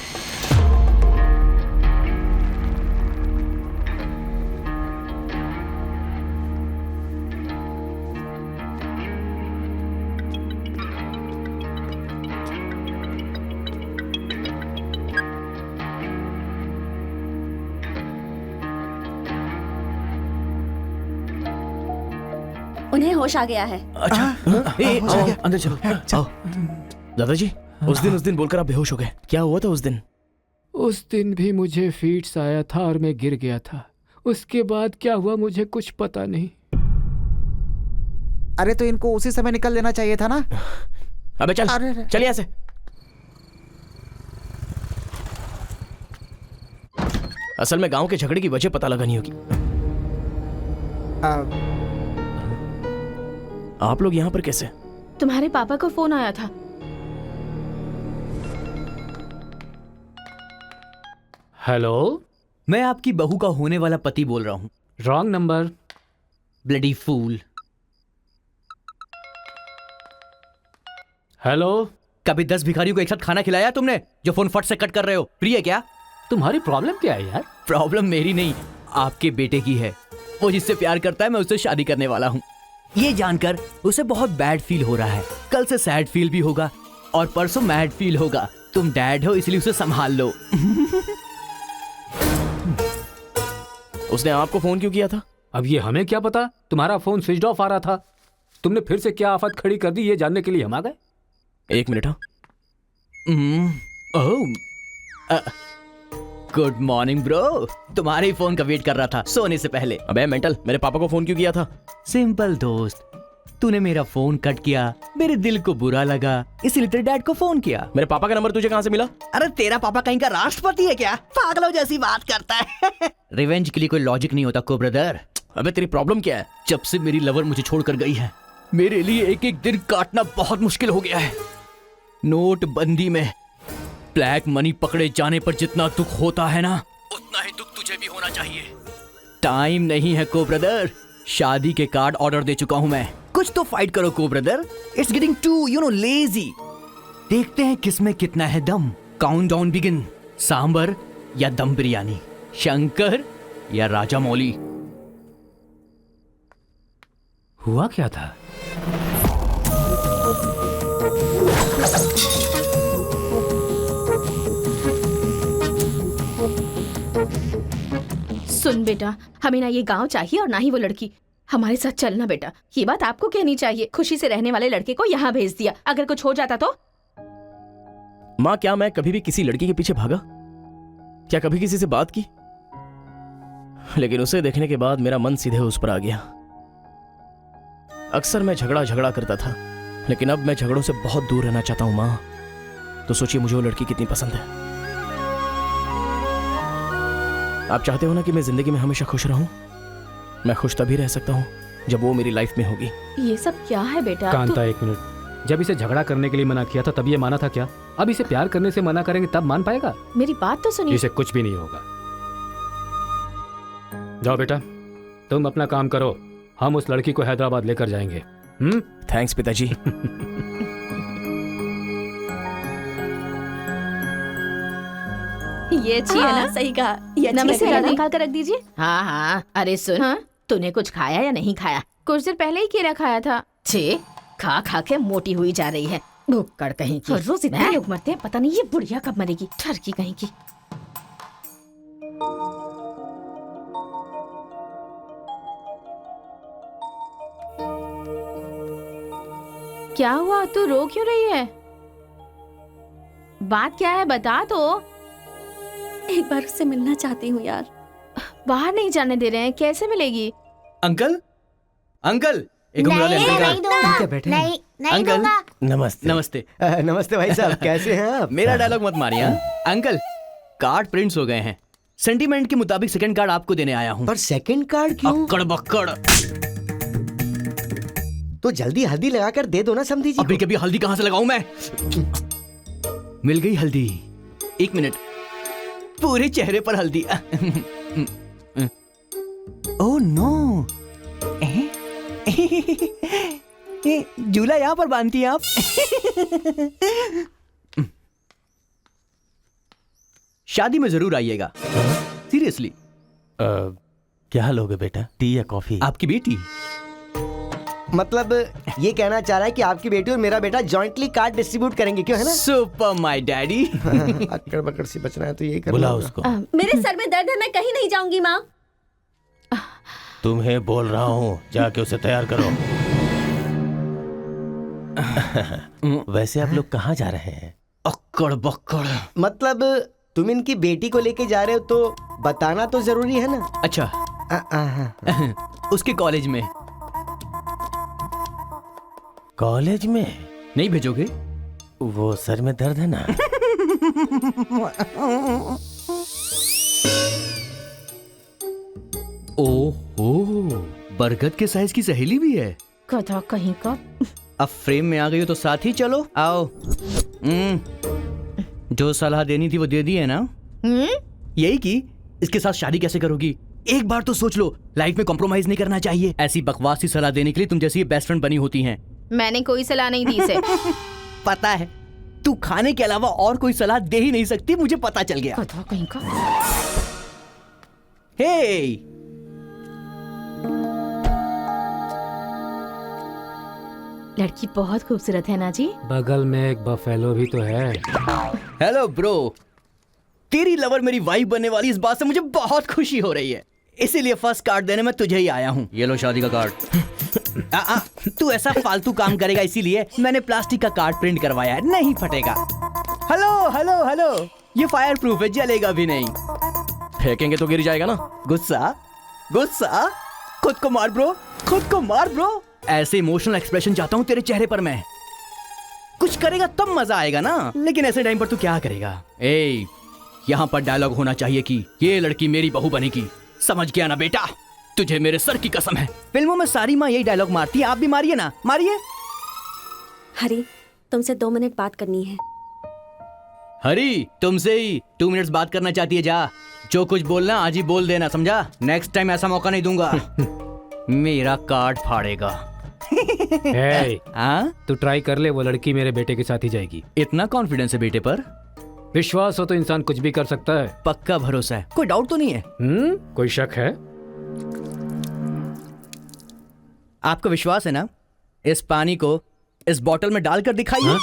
उन्हें होश आ गया है। अच्छा आओ, अंदर चलो आओ। दादाजी उस दिन बोलकर आप बेहोश हो गए, क्या हुआ था उस दिन? उस दिन भी मुझे फीट्स आया था और मैं गिर गया था। उसके बाद क्या हुआ मुझे कुछ पता नहीं। अरे तो इनको उसी समय निकल लेना चाहिए था ना। अबे चल यहाँ से। असल में गांव के झगड़े की वजह पता लगानी होगी। आप लोग यहाँ पर कैसे? तुम्हारे पापा को फोन आया था। हेलो, मैं आपकी बहू का होने वाला पति बोल रहा हूँ। Wrong number. Bloody fool. Hello, कभी 10 भिखारियों को एक साथ खाना खिलाया तुमने जो फोन फट से कट कर रहे हो? प्रिय क्या? तुम्हारी प्रॉब्लम क्या है यार? प्रॉब्लम मेरी नहीं, आपके बेटे की है। वो जिससे प्यार करता है मैं उससे शादी करने वाला हूँ। ये जानकर उसे बहुत बैड फील हो रहा है। कल से सैड फील भी होगा और परसों मैड फील होगा। तुम डैड हो इसलिए उसे संभाल लो। उसने आपको फोन क्यों किया था? अब ये हमें क्या पता, तुम्हारा फोन स्विच ऑफ आ रहा था। तुमने फिर से क्या आफत खड़ी कर दी ये जानने के लिए हम आ गए। एक मिनट। हाँ गुड मॉर्निंग ब्रो। तुम्हारे ही फोन का वेट कर रहा था सोने से पहले। अबे मेंटल, मेरे पापा को फोन क्यों किया था? सिंपल दोस्त, तूने मेरा फोन कट किया, मेरे दिल को बुरा लगा, इसलिए तेरे डैड को फोन किया। मेरे पापा का नंबर तुझे कहाँ से मिला? अरे तेरा पापा कहीं का राष्ट्रपति है क्या? पागलों जैसी बात करता है। रिवेंज के लिए कोई लॉजिक नहीं होता को ब्रदर। अबे तेरी प्रॉब्लम क्या है? जब से मेरी लवर मुझे छोड़कर गई है, मेरे लिए एक एक दिन काटना बहुत मुश्किल हो गया है। नोटबंदी में ब्लैक मनी पकड़े जाने पर जितना दुख होता है ना, उतना ही दुख तुझे भी होना चाहिए। टाइम नहीं है को ब्रदर। शादी के कार्ड ऑर्डर दे चुका हूं मैं। कुछ तो फाइट करो को brother. It's getting too lazy. देखते हैं किसमें कितना है दम। Count down begin. सांबर या दम बिरयानी, शंकर या राजा मौली। हुआ क्या था? सुन बेटा, हमें ना ये गांव चाहिए और ना ही वो लड़की। हमारे साथ चलना बेटा। ये बात आपको कहनी चाहिए। खुशी से रहने वाले लड़के को यहाँ भेज दिया, अगर कुछ हो जाता तो? माँ, क्या मैं कभी भी किसी लड़की के पीछे भागा? क्या कभी किसी से बात की? लेकिन उसे देखने के बाद मेरा मन सीधे उस पर आ गया। अक्सर मैं झगड़ा करता था, लेकिन अब मैं झगड़ों से बहुत दूर रहना चाहता हूँ माँ। तो सोचिए मुझे वो लड़की कितनी पसंद है। आप चाहते हो ना कि मैं जिंदगी में हमेशा खुश रहूं? मैं खुश तभी रह सकता हूं जब वो मेरी लाइफ में होगी। ये सब क्या है बेटा? कांता, एक मिनट। जब इसे झगड़ा करने के लिए मना किया था तब ये माना था क्या? अब इसे प्यार करने से मना करेंगे तब मान पाएगा? मेरी बात तो सुनिए। इसे कुछ भी नहीं होगा। जाओ बेटा, तुम अपना काम करो। हम उस लड़की को हैदराबाद लेकर जाएंगे। थैंक्स पिताजी। ये अच्छी है ना? सही कहा। ये अच्छी नमस्ते, लग रही है। निकाल कर रख दीजिए। हाँ हाँ, अरे सुन, तूने कुछ खाया या नहीं खाया? कुछ देर पहले ही केला खाया था। छे, खा खा के मोटी हुई जा रही है, भुक्कड़ कहीं की। रोज इतने लोग मरते हैं, पता नहीं ये बुढ़िया कब मरेगी। ठरकी कहीं की। क्या हुआ? तू रो क्यों रही है? बात क्या है बता तो। एक बार उससे मिलना चाहती हूँ यार। बाहर नहीं जाने दे रहे हैं, कैसे मिलेगी? अंकल, अंकल, एक उम्र वाले अंकल का बैठे हैं। नहीं अंकल दूंगा। नमस्ते। नमस्ते। नमस्ते भाई साहब, कैसे हैं आप? मेरा डायलॉग मत मारिए। अंकल, कार्ड प्रिंट्स हो गए हैं। सेंटीमेंट के मुताबिक सेकंड कार्ड आपको देने आया हूँ। पर सेकंड कार्ड क्यों? अक्कड़ बक्कड़। तो जल्दी हल्दी लगाकर दे दो ना समधी जी। अभी कभी हल्दी कहाँ से लगाऊं मैं? मिल गई हल्दी। एक मिनट, पूरे चेहरे पर हल्दी। ओह नो, झूला यहाँ पर बांधती हैं आप? शादी में जरूर आइएगा, सीरियसली। क्या लोगे बेटा, टी या कॉफी? आपकी बेटी। मतलब ये कहना चाह रहा है कि आपकी बेटी और मेरा बेटा जॉइंटली कार्ड डिस्ट्रीब्यूट करेंगे, क्यों है ना? Super my daddy. अक्कड़ बकड़ से बचना है तो यही करना। बुला उसको। मेरे सर में दर्द है, मैं कहीं नहीं जाऊंगी माँ। तुम्हें बोल रहा हूँ, जाके उसे तैयार करो। वैसे आप लोग कहाँ जा रहे हैं? अक्कड़ बक्कड़। मतलब तुम इनकी बेटी को लेके जा रहे हो तो बताना तो जरूरी है ना। अच्छा उसके कॉलेज में। कॉलेज में नहीं भेजोगे? वो सर में दर्द है ना। ओहो, बरगद के साइज की सहेली भी है। गधा कहीं का। अब फ्रेम में आ गई हो तो साथ ही चलो। आओ। जो सलाह देनी थी वो दे दी है ना? यही कि इसके साथ शादी कैसे करोगी? एक बार तो सोच लो, लाइफ में कॉम्प्रोमाइज नहीं करना चाहिए। ऐसी बकवास सी सलाह देने के लिए तुम जैसी बेस्ट फ्रेंड बनी होती हैं। मैंने कोई सलाह नहीं दी इसे। पता है, तू खाने के अलावा और कोई सलाह दे ही नहीं सकती, मुझे पता चल गया। गधा कहीं का। हे लड़की बहुत खूबसूरत है ना जी। बगल में एक बफेलो भी तो है। हेलो ब्रो, तेरी लवर मेरी वाइफ बनने वाली इस बात से मुझे बहुत खुशी हो रही है, इसीलिए फर्स्ट कार्ड देने में तुझे ही आया हूँ। ये लो शादी का कार्ड। तू ऐसा फालतू काम करेगा इसीलिए मैंने प्लास्टिक का कार्ड प्रिंट करवाया है, नहीं फटेगा। हेलो हेलो हेलो, ये फायर प्रूफ है, जलेगा भी नहीं। फेंकेंगे तो गिर जाएगा ना। गुस्सा गुस्सा, खुद को मार ब्रो, खुद को मार ब्रो। ऐसे इमोशनल एक्सप्रेशन चाहता हूँ तेरे चेहरे पर मैं। कुछ करेगा तब मजा आएगा ना, लेकिन ऐसे टाइम पर तू क्या करेगा? ए, यहाँ पर डायलॉग होना चाहिए कि ये लड़की मेरी बहू बनेगी, समझ गया ना बेटा? तुझे मेरे सर की कसम है। फिल्मों में सारी माँ यही डायलॉग मारती है, आप भी मारिए ना, मारिए। हरी, तुमसे 2 मिनट बात करनी है। हरी, तुमसे ही 2 मिनट्स बात करना चाहती है? जा, जो कुछ बोलना आज ही बोल देना, समझा? नेक्स्ट टाइम ऐसा मौका नहीं दूंगा। मेरा कार्ड फाड़ेगा। तू ट्राई कर ले, वो लड़की मेरे बेटे के साथ ही जाएगी। इतना कॉन्फिडेंस है बेटे पर? विश्वास हो तो इंसान कुछ भी कर सकता है। पक्का भरोसा है, कोई डाउट तो नहीं है? कोई शक है? आपको विश्वास है ना? इस पानी को इस बोतल में डालकर दिखाइए।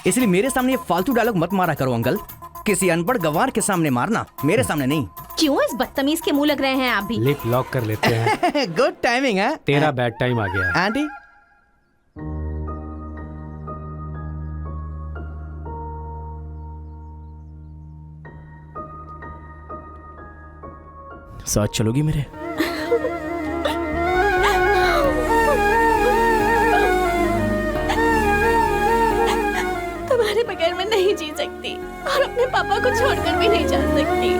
इसलिए मेरे सामने ये फालतू डायलॉग मत मारा करो अंकल, किसी अनपढ़ गंवार के सामने मारना, मेरे सामने नहीं। क्यों इस बदतमीज के मुंह लग रहे हैं आप भी? लिप लॉक कर लेते हैं। गुड टाइमिंग है। तेरा बैड टाइम आ गया है। आंटी, साथ चलोगी मेरे? तुम्हारे बगैर मैं नहीं जी सकती और अपने पापा को छोड़कर भी नहीं जा सकती।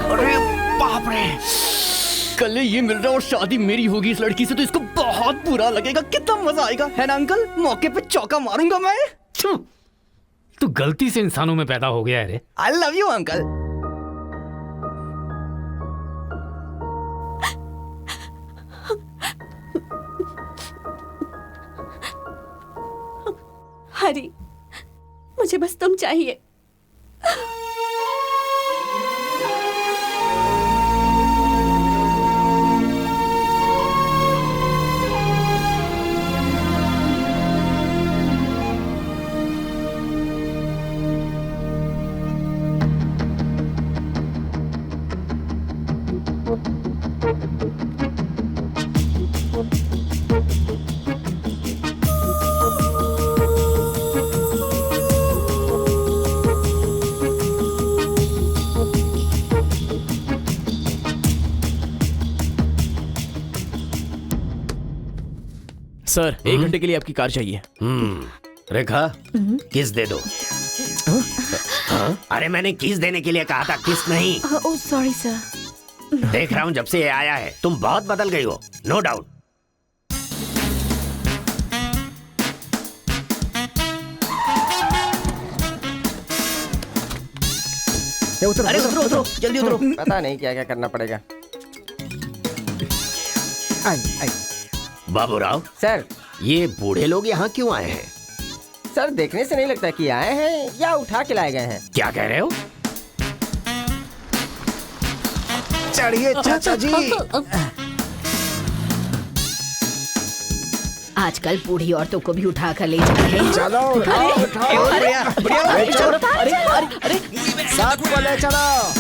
अरे बाप रे, कल ये मिल रहा और शादी मेरी होगी इस लड़की से, तो इसको बहुत बुरा लगेगा। कितना मजा आएगा, है ना अंकल? मौके पे चौका मारूंगा मैं। तू गलती से इंसानों में पैदा हो गया है रे। I love you uncle. Hari, मुझे बस तुम चाहिए। सर, 1 घंटे के लिए आपकी कार चाहिए। रेखा, किस दे दो। अरे मैंने किस देने के लिए कहा था, किस नहीं। Oh sorry sir. देख रहा हूँ जब से ये आया है तुम बहुत बदल गई हो, नो डाउट। अरे उतरो उतरो, जल्दी उतरो। पता नहीं क्या क्या करना पड़ेगा। बाबूराव सर, ये बूढ़े लोग यहाँ क्यों आए हैं? सर देखने से नहीं लगता कि आए हैं या उठा के लाए गए हैं। क्या कह रहे हो? चढ़िए चाचा जी। आजकल बूढ़ी औरतों को भी उठा कर ले जा रहे हैं। चलो उठाओ उठाओ। अरे, साथ को ले चलो।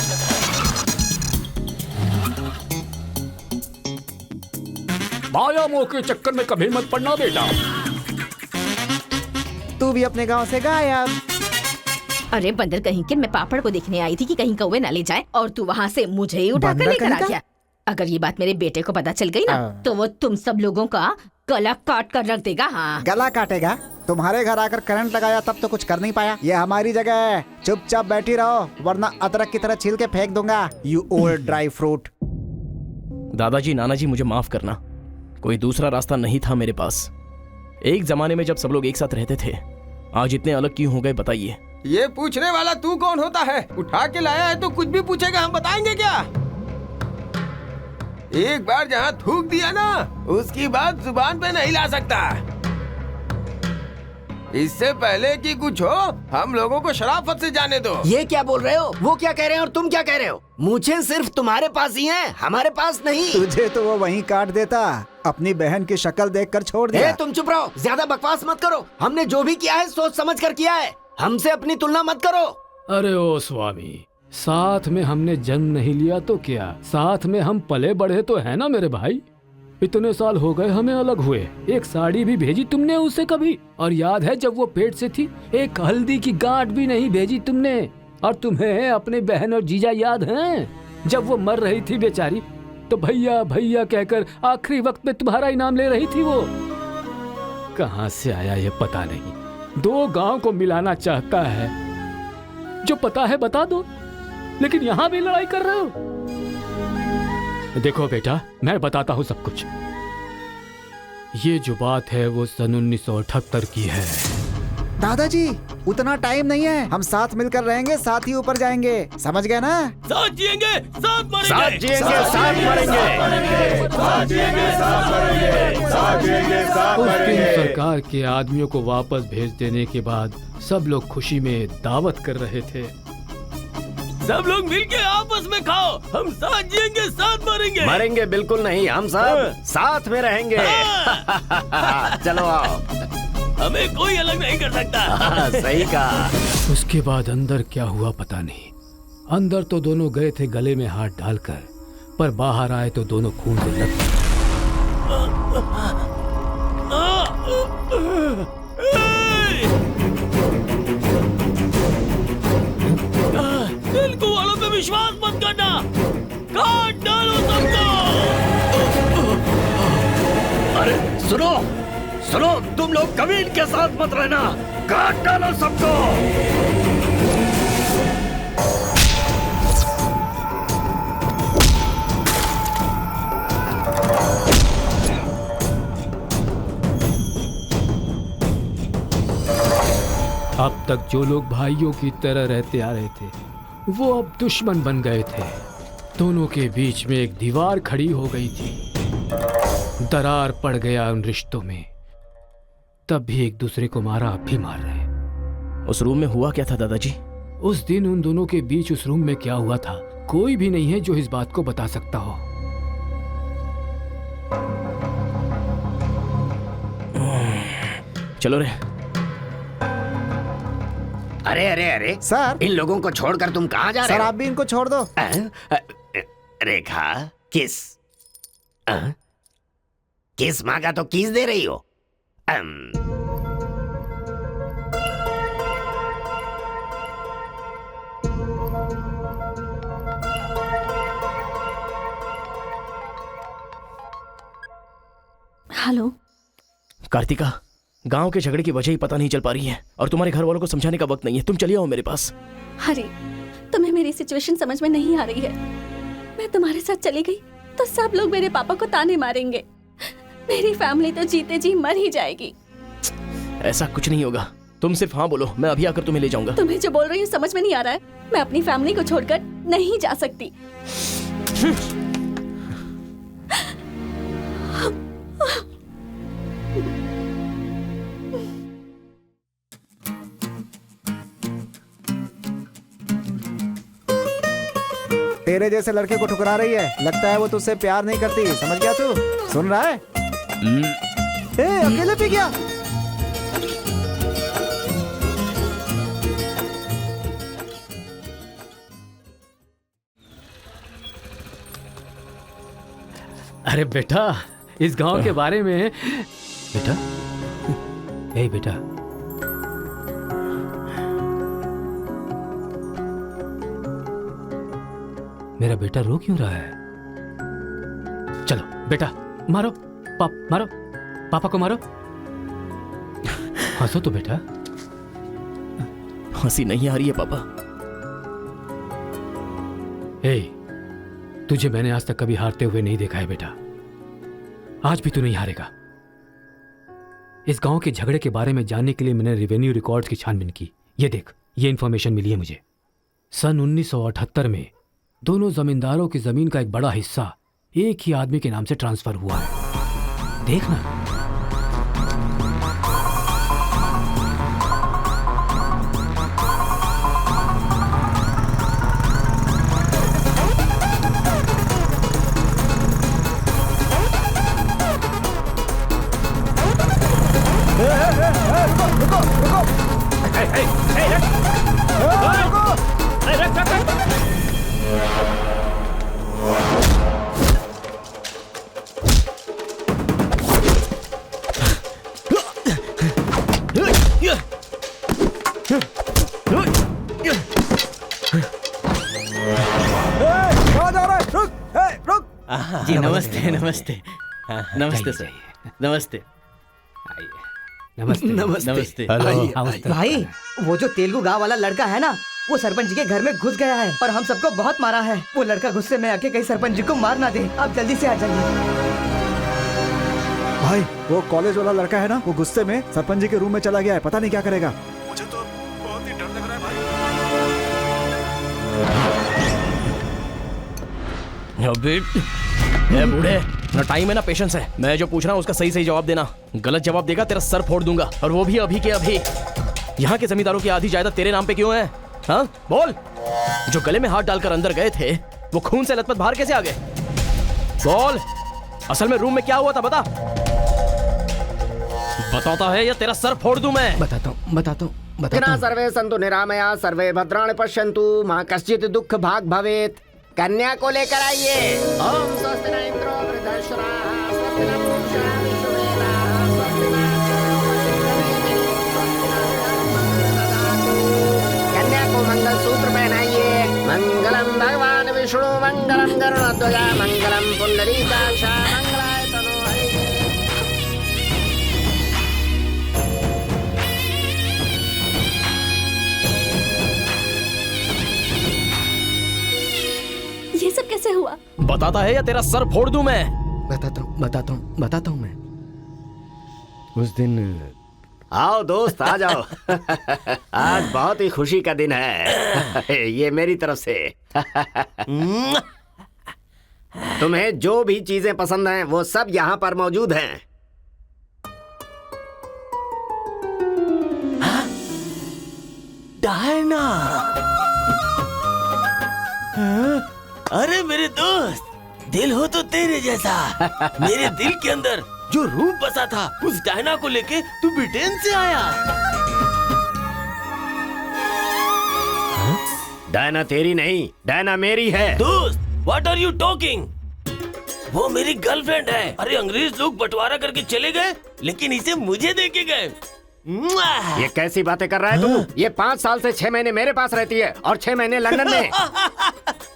व्यायामों के चक्कर में कभी मत पड़ना बेटा। तू भी अपने गांव से गायब। अरे बंदर कहीं के, मैं पापड़ को देखने आई थी कि कहीं कौवे ना ले जाए और तू वहाँ से मुझे ही उठा कर बंदर लेकर आ कहीं का? गया। अगर ये बात मेरे बेटे को पता चल गई ना तो वो तुम सब लोगों का गला काट कर रख देगा। हाँ, गला काटेगा? तुम्हारे घर आकर करंट लगाया तब तो कुछ कर नहीं पाया। ये हमारी जगह है, चुपचाप बैठी रहो वरना अदरक की तरह छील के फेंक दूंगा। You old dry fruit. दादाजी, नानाजी, मुझे माफ करना, कोई दूसरा रास्ता नहीं था मेरे पास। एक जमाने में जब सब लोग एक साथ रहते थे, आज इतने अलग क्यों हो गए बताइए? ये पूछने वाला तू कौन होता है? उठा के लाया है तो कुछ भी पूछेगा, हम बताएंगे क्या? एक बार जहाँ थूक दिया ना, उसकी बात जुबान पे नहीं ला सकता। इससे पहले कि कुछ हो, हम लोगों को शराफत से जाने दो। ये क्या बोल रहे हो? वो क्या कह रहे हैं और तुम क्या कह रहे हो? मुझे सिर्फ तुम्हारे पास ही है, हमारे पास नहीं। तुझे तो वो वहीं काट देता, अपनी बहन की शक्ल देखकर छोड़ दिया। तुम चुप रहो, ज्यादा बकवास मत करो। हमने जो भी किया है सोच समझ कर किया है, हमसे अपनी तुलना मत करो। अरे ओ स्वामी, साथ में हमने जन्म नहीं लिया तो क्या, साथ में हम पले बढ़े तो है ना मेरे भाई। इतने साल हो गए हमें अलग हुए, एक साड़ी भी भेजी तुमने उसे कभी? और याद है जब वो पेट से थी, एक हल्दी की गांठ भी नहीं भेजी तुमने। और तुम्हें अपने बहन और जीजा याद हैं? जब वो मर रही थी बेचारी, तो भैया भैया कहकर आखिरी वक्त में तुम्हारा इनाम ले रही थी। वो कहाँ से आया ये पता नहीं, दो गांव को मिलाना चाहता है। जो पता है बता दो, लेकिन यहाँ भी लड़ाई कर रहे हो। देखो बेटा, मैं बताता हूँ सब कुछ। ये जो बात है वो सन 1978 की है। दादाजी, उतना टाइम नहीं है, हम साथ मिलकर रहेंगे, साथ ही ऊपर जाएंगे, समझ गए ना? साथ जिएंगे, साथ मरेंगे, साथ जिएंगे, साथ मरेंगे, साथ जिएंगे, साथ मरेंगे, साथ जिएंगे, साथ मरेंगे। उस दिन सरकार के आदमियों को वापस भेज देने के बाद सब लोग खुशी में दावत कर रहे थे। सब लोग मिलके आपस में खाओ, हम साथ जिएंगे, साथ मरेंगे। मरेंगे बिल्कुल नहीं, हम सब साथ में रहेंगे। चलो आओ, हमें कोई अलग नहीं कर सकता। सही कहा। उसके बाद अंदर क्या हुआ पता नहीं। अंदर तो दोनों गए थे गले में हाथ डालकर, पर बाहर आए तो दोनों खून से लथपथ। तेलुगु वालों पे विश्वास मत करना, काट डालो सबको। अरे सुनो सुनो, तुम लोग कभी इनके साथ मत रहना, काट डालो सबको। अब तक जो लोग भाइयों की तरह रहते आ रहे थे, वो अब दुश्मन बन गए थे। दोनों के बीच में एक दीवार खड़ी हो गई थी, दरार पड़ गया उन रिश्तों में। तब भी एक दूसरे को मारा, अब भी मार रहे। उस रूम में हुआ क्या था दादाजी? उस दिन उन दोनों के बीच उस रूम में क्या हुआ था, कोई भी नहीं है जो इस बात को बता सकता हो। चलो रे। अरे अरे अरे सर, इन लोगों को छोड़कर तुम कहाँ जा रहे सर हो? आप भी इनको छोड़ दो। रेखा, किस किस मांगा तो किस दे रही हो? हेलो कार्तिका, गांव के झगड़े की वजह ही पता नहीं चल पा रही है और तुम्हारे घर वालों को समझाने का वक्त नहीं है। तुम चलिए आओ मेरे पास। हरी, तुम्हें मेरी सिचुएशन समझ में नहीं आ रही है। मैं तुम्हारे साथ चली गई तो सब लोग मेरे पापा को ताने मारेंगे, मेरी फैमिली तो जीते जी मर ही जाएगी। ऐसा कुछ नहीं होगा, तुम सिर्फ हाँ बोलो, मैं अभी आकर तुम्हें ले जाऊंगा। तुम्हें जो बोल रही हूँ समझ में नहीं आ रहा है। मैं अपनी फैमिली को छोड़कर नहीं जा सकती। तेरे जैसे लड़के को ठुकरा रही है, लगता है वो तुझसे प्यार नहीं करती। समझ गया तू? सुन रहा है? अकेले पी गया? अरे बेटा, इस गांव के बारे में। बेटा, ए बेटा, मेरा बेटा रो क्यों रहा है? चलो बेटा, मारो मारो, पापा को मारो। हंसो तो बेटा। हंसी नहीं आ रही है पापा। हे, तुझे मैंने आज तक कभी हारते हुए नहीं देखा है बेटा। आज भी तू नहीं हारेगा। इस गांव के झगड़े के बारे में जानने के लिए मैंने रेवेन्यू रिकॉर्ड्स की छानबीन की। ये देख, ये इंफॉर्मेशन मिली है मुझे। सन 1978 में दोनों जमींदारों की जमीन का एक बड़ा हिस्सा एक ही आदमी के नाम से ट्रांसफर हुआ है। देखना। जी नमस्ते नमस्ते नमस्ते सर, नमस्ते नमस्ते नमस्ते। भाई, वो जो तेलुगु गांव वाला लड़का है ना, वो सरपंच जी के घर में घुस गया है और हम सबको बहुत मारा है। वो लड़का गुस्से में आके कहीं सरपंच जी को मार ना दे। आप जल्दी से आ जाइए। भाई, वो कॉलेज वाला लड़का है ना, वो गुस्से में सरपंच जी के रूम में चला गया है। पता नहीं क्या करेगा। मुझे तो बहुत ही डर लग रहा है भाई। ए बूढ़े, ना टाइम है ना पेशेंस है। मैं जो पूछ रहा हूँ उसका सही सही जवाब देना। गलत जवाब देगा तेरा सर फोड़ दूंगा, और वो भी अभी के अभी। यहाँ के जमींदारों की आधी जायदाद तेरे नाम पे क्यों है? हाँ बोल। जो गले में हाथ डालकर अंदर गए थे, वो खून से लथपथ बाहर कैसे आ गए? बोल, असल में रूम में क्या हुआ था? बता। बताता है या तेरा सर फोड़ दूं मैं? बताता हूँ। सर्वे संतु निरामया, सर्वे भद्राणि पश्यन्तु, मां कश्चित् दुख भाग भवेत्। कन्या को लेकर आइए। ओम स्वस्ति न इंद्रो वृद्धश्रवाः, स्वस्ति न पूषा विश्ववेदाः, स्वस्ति न कन्या को मंगल सूत्र पहनाइए। मंगलम भगवान विष्णु, मंगलम गरुड़ध्वजा, मंगलम पुंडरीकाक्ष, मंगलाय तनोहरि। ये सब कैसे हुआ? बताता है या तेरा सर फोड़ दूं मैं? बताता हूँ मैं। उस दिन आओ दोस्त, आ जाओ। आज बहुत ही खुशी का दिन है। ये मेरी तरफ से। तुम्हें जो भी चीजें पसंद हैं वो सब यहाँ पर मौजूद हैं। डायना, अरे मेरे दोस्त, दिल हो तो तेरे जैसा। मेरे दिल के अंदर जो रूप बसा था, उस डायना को लेके तू ब्रिटेन से आया। डायना तेरी नहीं, डायना मेरी है। दोस्त, व्हाट आर यू टॉकिंग? वो मेरी गर्लफ्रेंड है। अरे अंग्रेज लोग बंटवारा करके चले गए, लेकिन इसे मुझे देके गए। ये कैसी बातें कर रहा है तू? ये 5 साल से 6 महीने मेरे पास रहती है और 6 महीने लंदन में।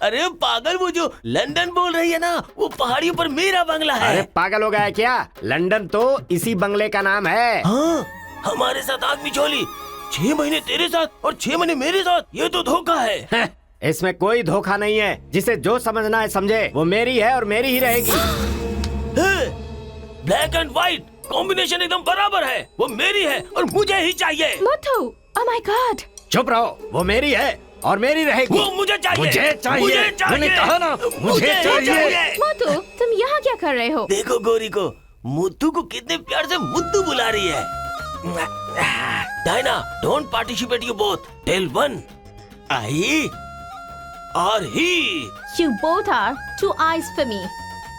अरे पागल, वो जो लंदन बोल रही है ना, वो पहाड़ियों पर मेरा बंगला है। अरे पागल हो गया है क्या? लंदन तो इसी बंगले का नाम है। हाँ, हमारे साथ आग बिछोली। 6 महीने तेरे साथ और 6 महीने मेरे साथ। ये तो धोखा है। इसमें कोई धोखा नहीं है। जिसे जो समझना है समझे। वो मेरी है और मेरी ही रहेगी। ब्लैक एंड व्हाइट कॉम्बिनेशन एकदम बराबर है। वो मेरी है और मुझे ही चाहिए। मोटू, ओह माय गॉड। चुप रहो। वो मेरी है और मेरी रहेगी। वो मुझे चाहिए। मुझे चाहिए। मैंने कहा ना, मुझे चाहिए। मोटू, तुम यहाँ क्या कर रहे हो? देखो गोरी को, मुद्दू को कितने प्यार से मुद्दू बुला रही है। Diana, don't participate you both. Tell one, I और he. You both are two eyes for me.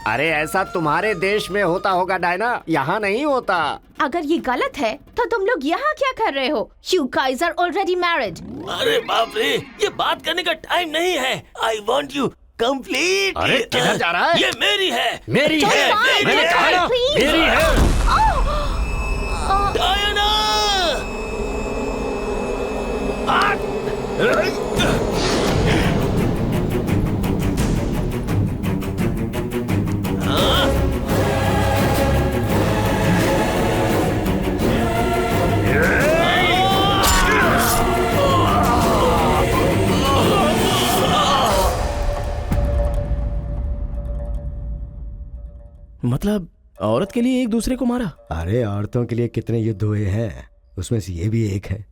अरे ऐसा तुम्हारे देश में होता होगा डायना, यहाँ नहीं होता। अगर ये गलत है तो तुम लोग यहाँ क्या कर रहे हो? You guys are already married. अरे बाप रे, ये बात करने का टाइम नहीं है। I want you complete. अरे किधर जा रहा है? ये मेरी है, मेरी है, मैंने कहा ना, मेरी है। डायना! मतलब औरत के लिए एक दूसरे को मारा? अरे औरतों के लिए कितने युद्ध हुए हैं, उसमें से ये भी एक है।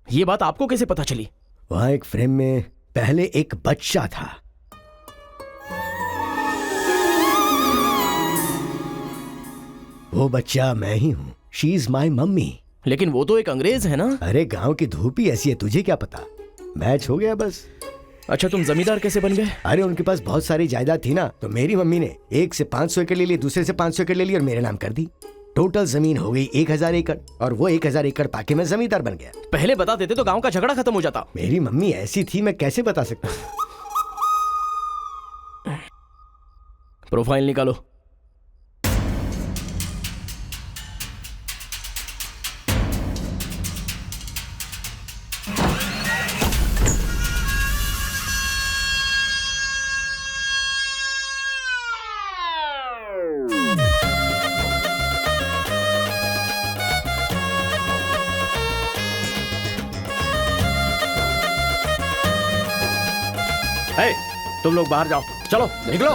ये बात आपको कैसे पता चली? वहां एक फ्रेम में पहले एक बच्चा था। वो बच्चा मैं ही हूँ। She is my mummy. लेकिन वो तो एक अंग्रेज है ना? अरे गांव की धूप ही ऐसी है, तुझे क्या पता। मैच हो गया बस। अच्छा, तुम जमींदार कैसे बन गए? अरे उनके पास बहुत सारी जायदाद थी ना, तो मेरी मम्मी ने एक से 500 एकड़ ले ली, दूसरे से 500 एकड़ ले ली और मेरे नाम कर दी। टोटल जमीन हो गई 1000 एकड़ और वो 1000 एकड़ पाके मैं जमींदार बन गया। पहले बता देते तो गांव का झगड़ा खत्म हो जाता। मेरी मम्मी ऐसी थी, मैं कैसे बता सकता। प्रोफाइल निकालो। तुम लोग बाहर जाओ, चलो निकलो।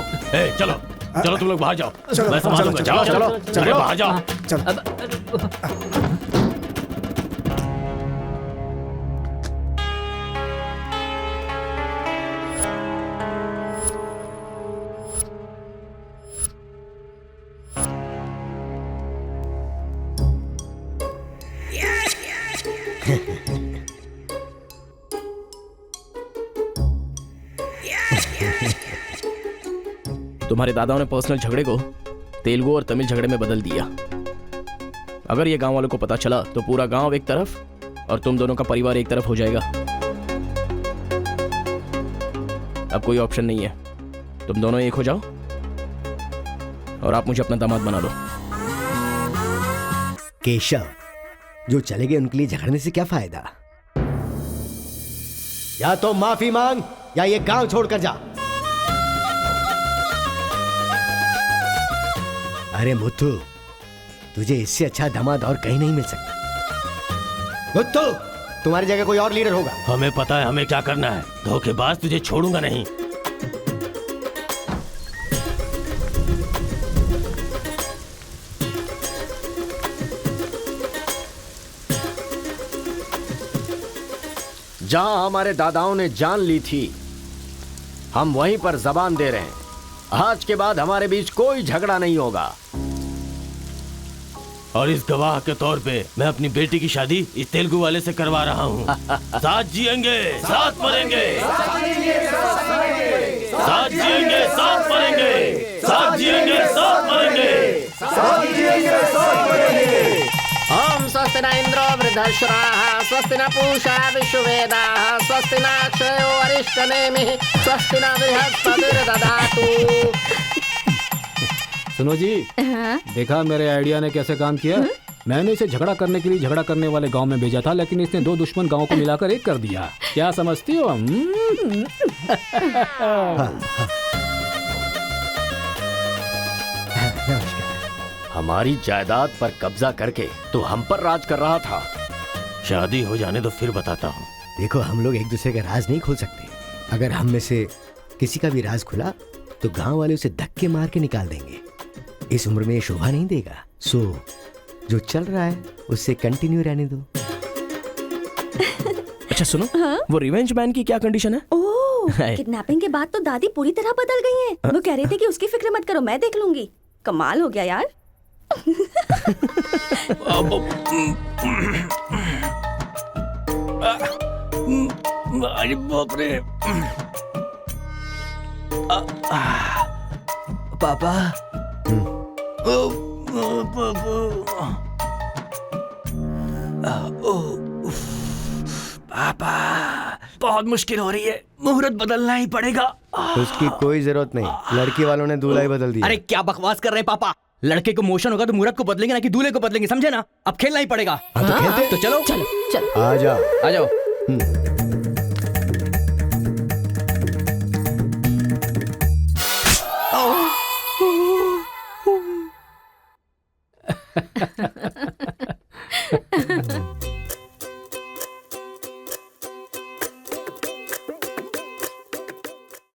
चलो चलो, तुम लोग बाहर जाओ, मैं संभालूंगा। चलो चलो चलो बाहर जाओ। तुम्हारे दादाओं ने पर्सनल झगड़े को तेलुगु और तमिल झगड़े में बदल दिया। अगर ये गांव वालों को पता चला तो पूरा गांव एक तरफ और तुम दोनों का परिवार एक तरफ हो जाएगा। अब कोई ऑप्शन नहीं है, तुम दोनों एक हो जाओ और आप मुझे अपना दामाद बना लो। केशव, जो चले गए उनके लिए झगड़ने से क्या फायदा। या तो माफी मांग या ये गांव छोड़कर जा। अरे मुत्तू, तुझे इससे अच्छा दामाद और कहीं नहीं मिल सकता। मुत्तू, तुम्हारी जगह कोई और लीडर होगा। हमें पता है हमें क्या करना है। धोखेबाज, तुझे छोड़ूंगा नहीं। जहां हमारे दादाओं ने जान ली थी, हम वहीं पर जबान दे रहे हैं। आज के बाद हमारे बीच कोई झगड़ा नहीं होगा। और इस गवाह के तौर पे मैं अपनी बेटी की शादी इस तेलुगु वाले से करवा रहा हूँ। साथ जिएंगे, साथ मरेंगे, साथ जिएंगे, साथ मरेंगे, साथ जिएंगे, साथ मरेंगे। ओम स्वस्ति न इंद्रो वृद्धश्राः स्वस्ति न पूषा विश्ववेदाः स्वस्ति न अक्षयो अरिष्टनेमिः स्वस्ति न बृहस्पतिर्दधातु। सुनो जी, देखा मेरे आइडिया ने कैसे काम किया। मैंने इसे झगड़ा करने के लिए झगड़ा करने वाले गांव में भेजा था, लेकिन इसने दो दुश्मन गांवों को मिलाकर एक कर दिया। क्या समझती हो? हमारी जायदाद पर कब्जा करके तो हम पर राज कर रहा था। शादी हो जाने तो फिर बताता हूँ। देखो, हम लोग एक दूसरे का राज नहीं खोल सकते। अगर हम में से किसी का भी राज खुला तो गांव वाले उसे धक्के मार के निकाल देंगे। इस उम्र में ये शोभा नहीं देगा। सो जो चल रहा है उससे कंटिन्यू रहने दो। अच्छा सुनो, वो रिवेंज मैन की क्या कंडीशन है? ओह, किडनैपिंग के बाद तो दादी पूरी तरह बदल गई हैं। वो कह रही थी कि उसकी फिक्र मत करो, मैं देख लूंगी। कमाल हो गया यार। अरे बाप रे। पापा, पापा, बहुत मुश्किल हो रही है, मुहूर्त बदलना ही पड़ेगा। उसकी कोई जरूरत नहीं, लड़की वालों ने दूल्हा ही बदल दिया। अरे क्या बकवास कर रहे हैं पापा, लड़के को मोशन होगा तो मुहूर्त को बदलेंगे ना कि दूल्हे को बदलेंगे, समझे ना? अब खेलना ही पड़ेगा। तो खेलते। तो चलो चलो चलो आ जाओ। आ जाओ।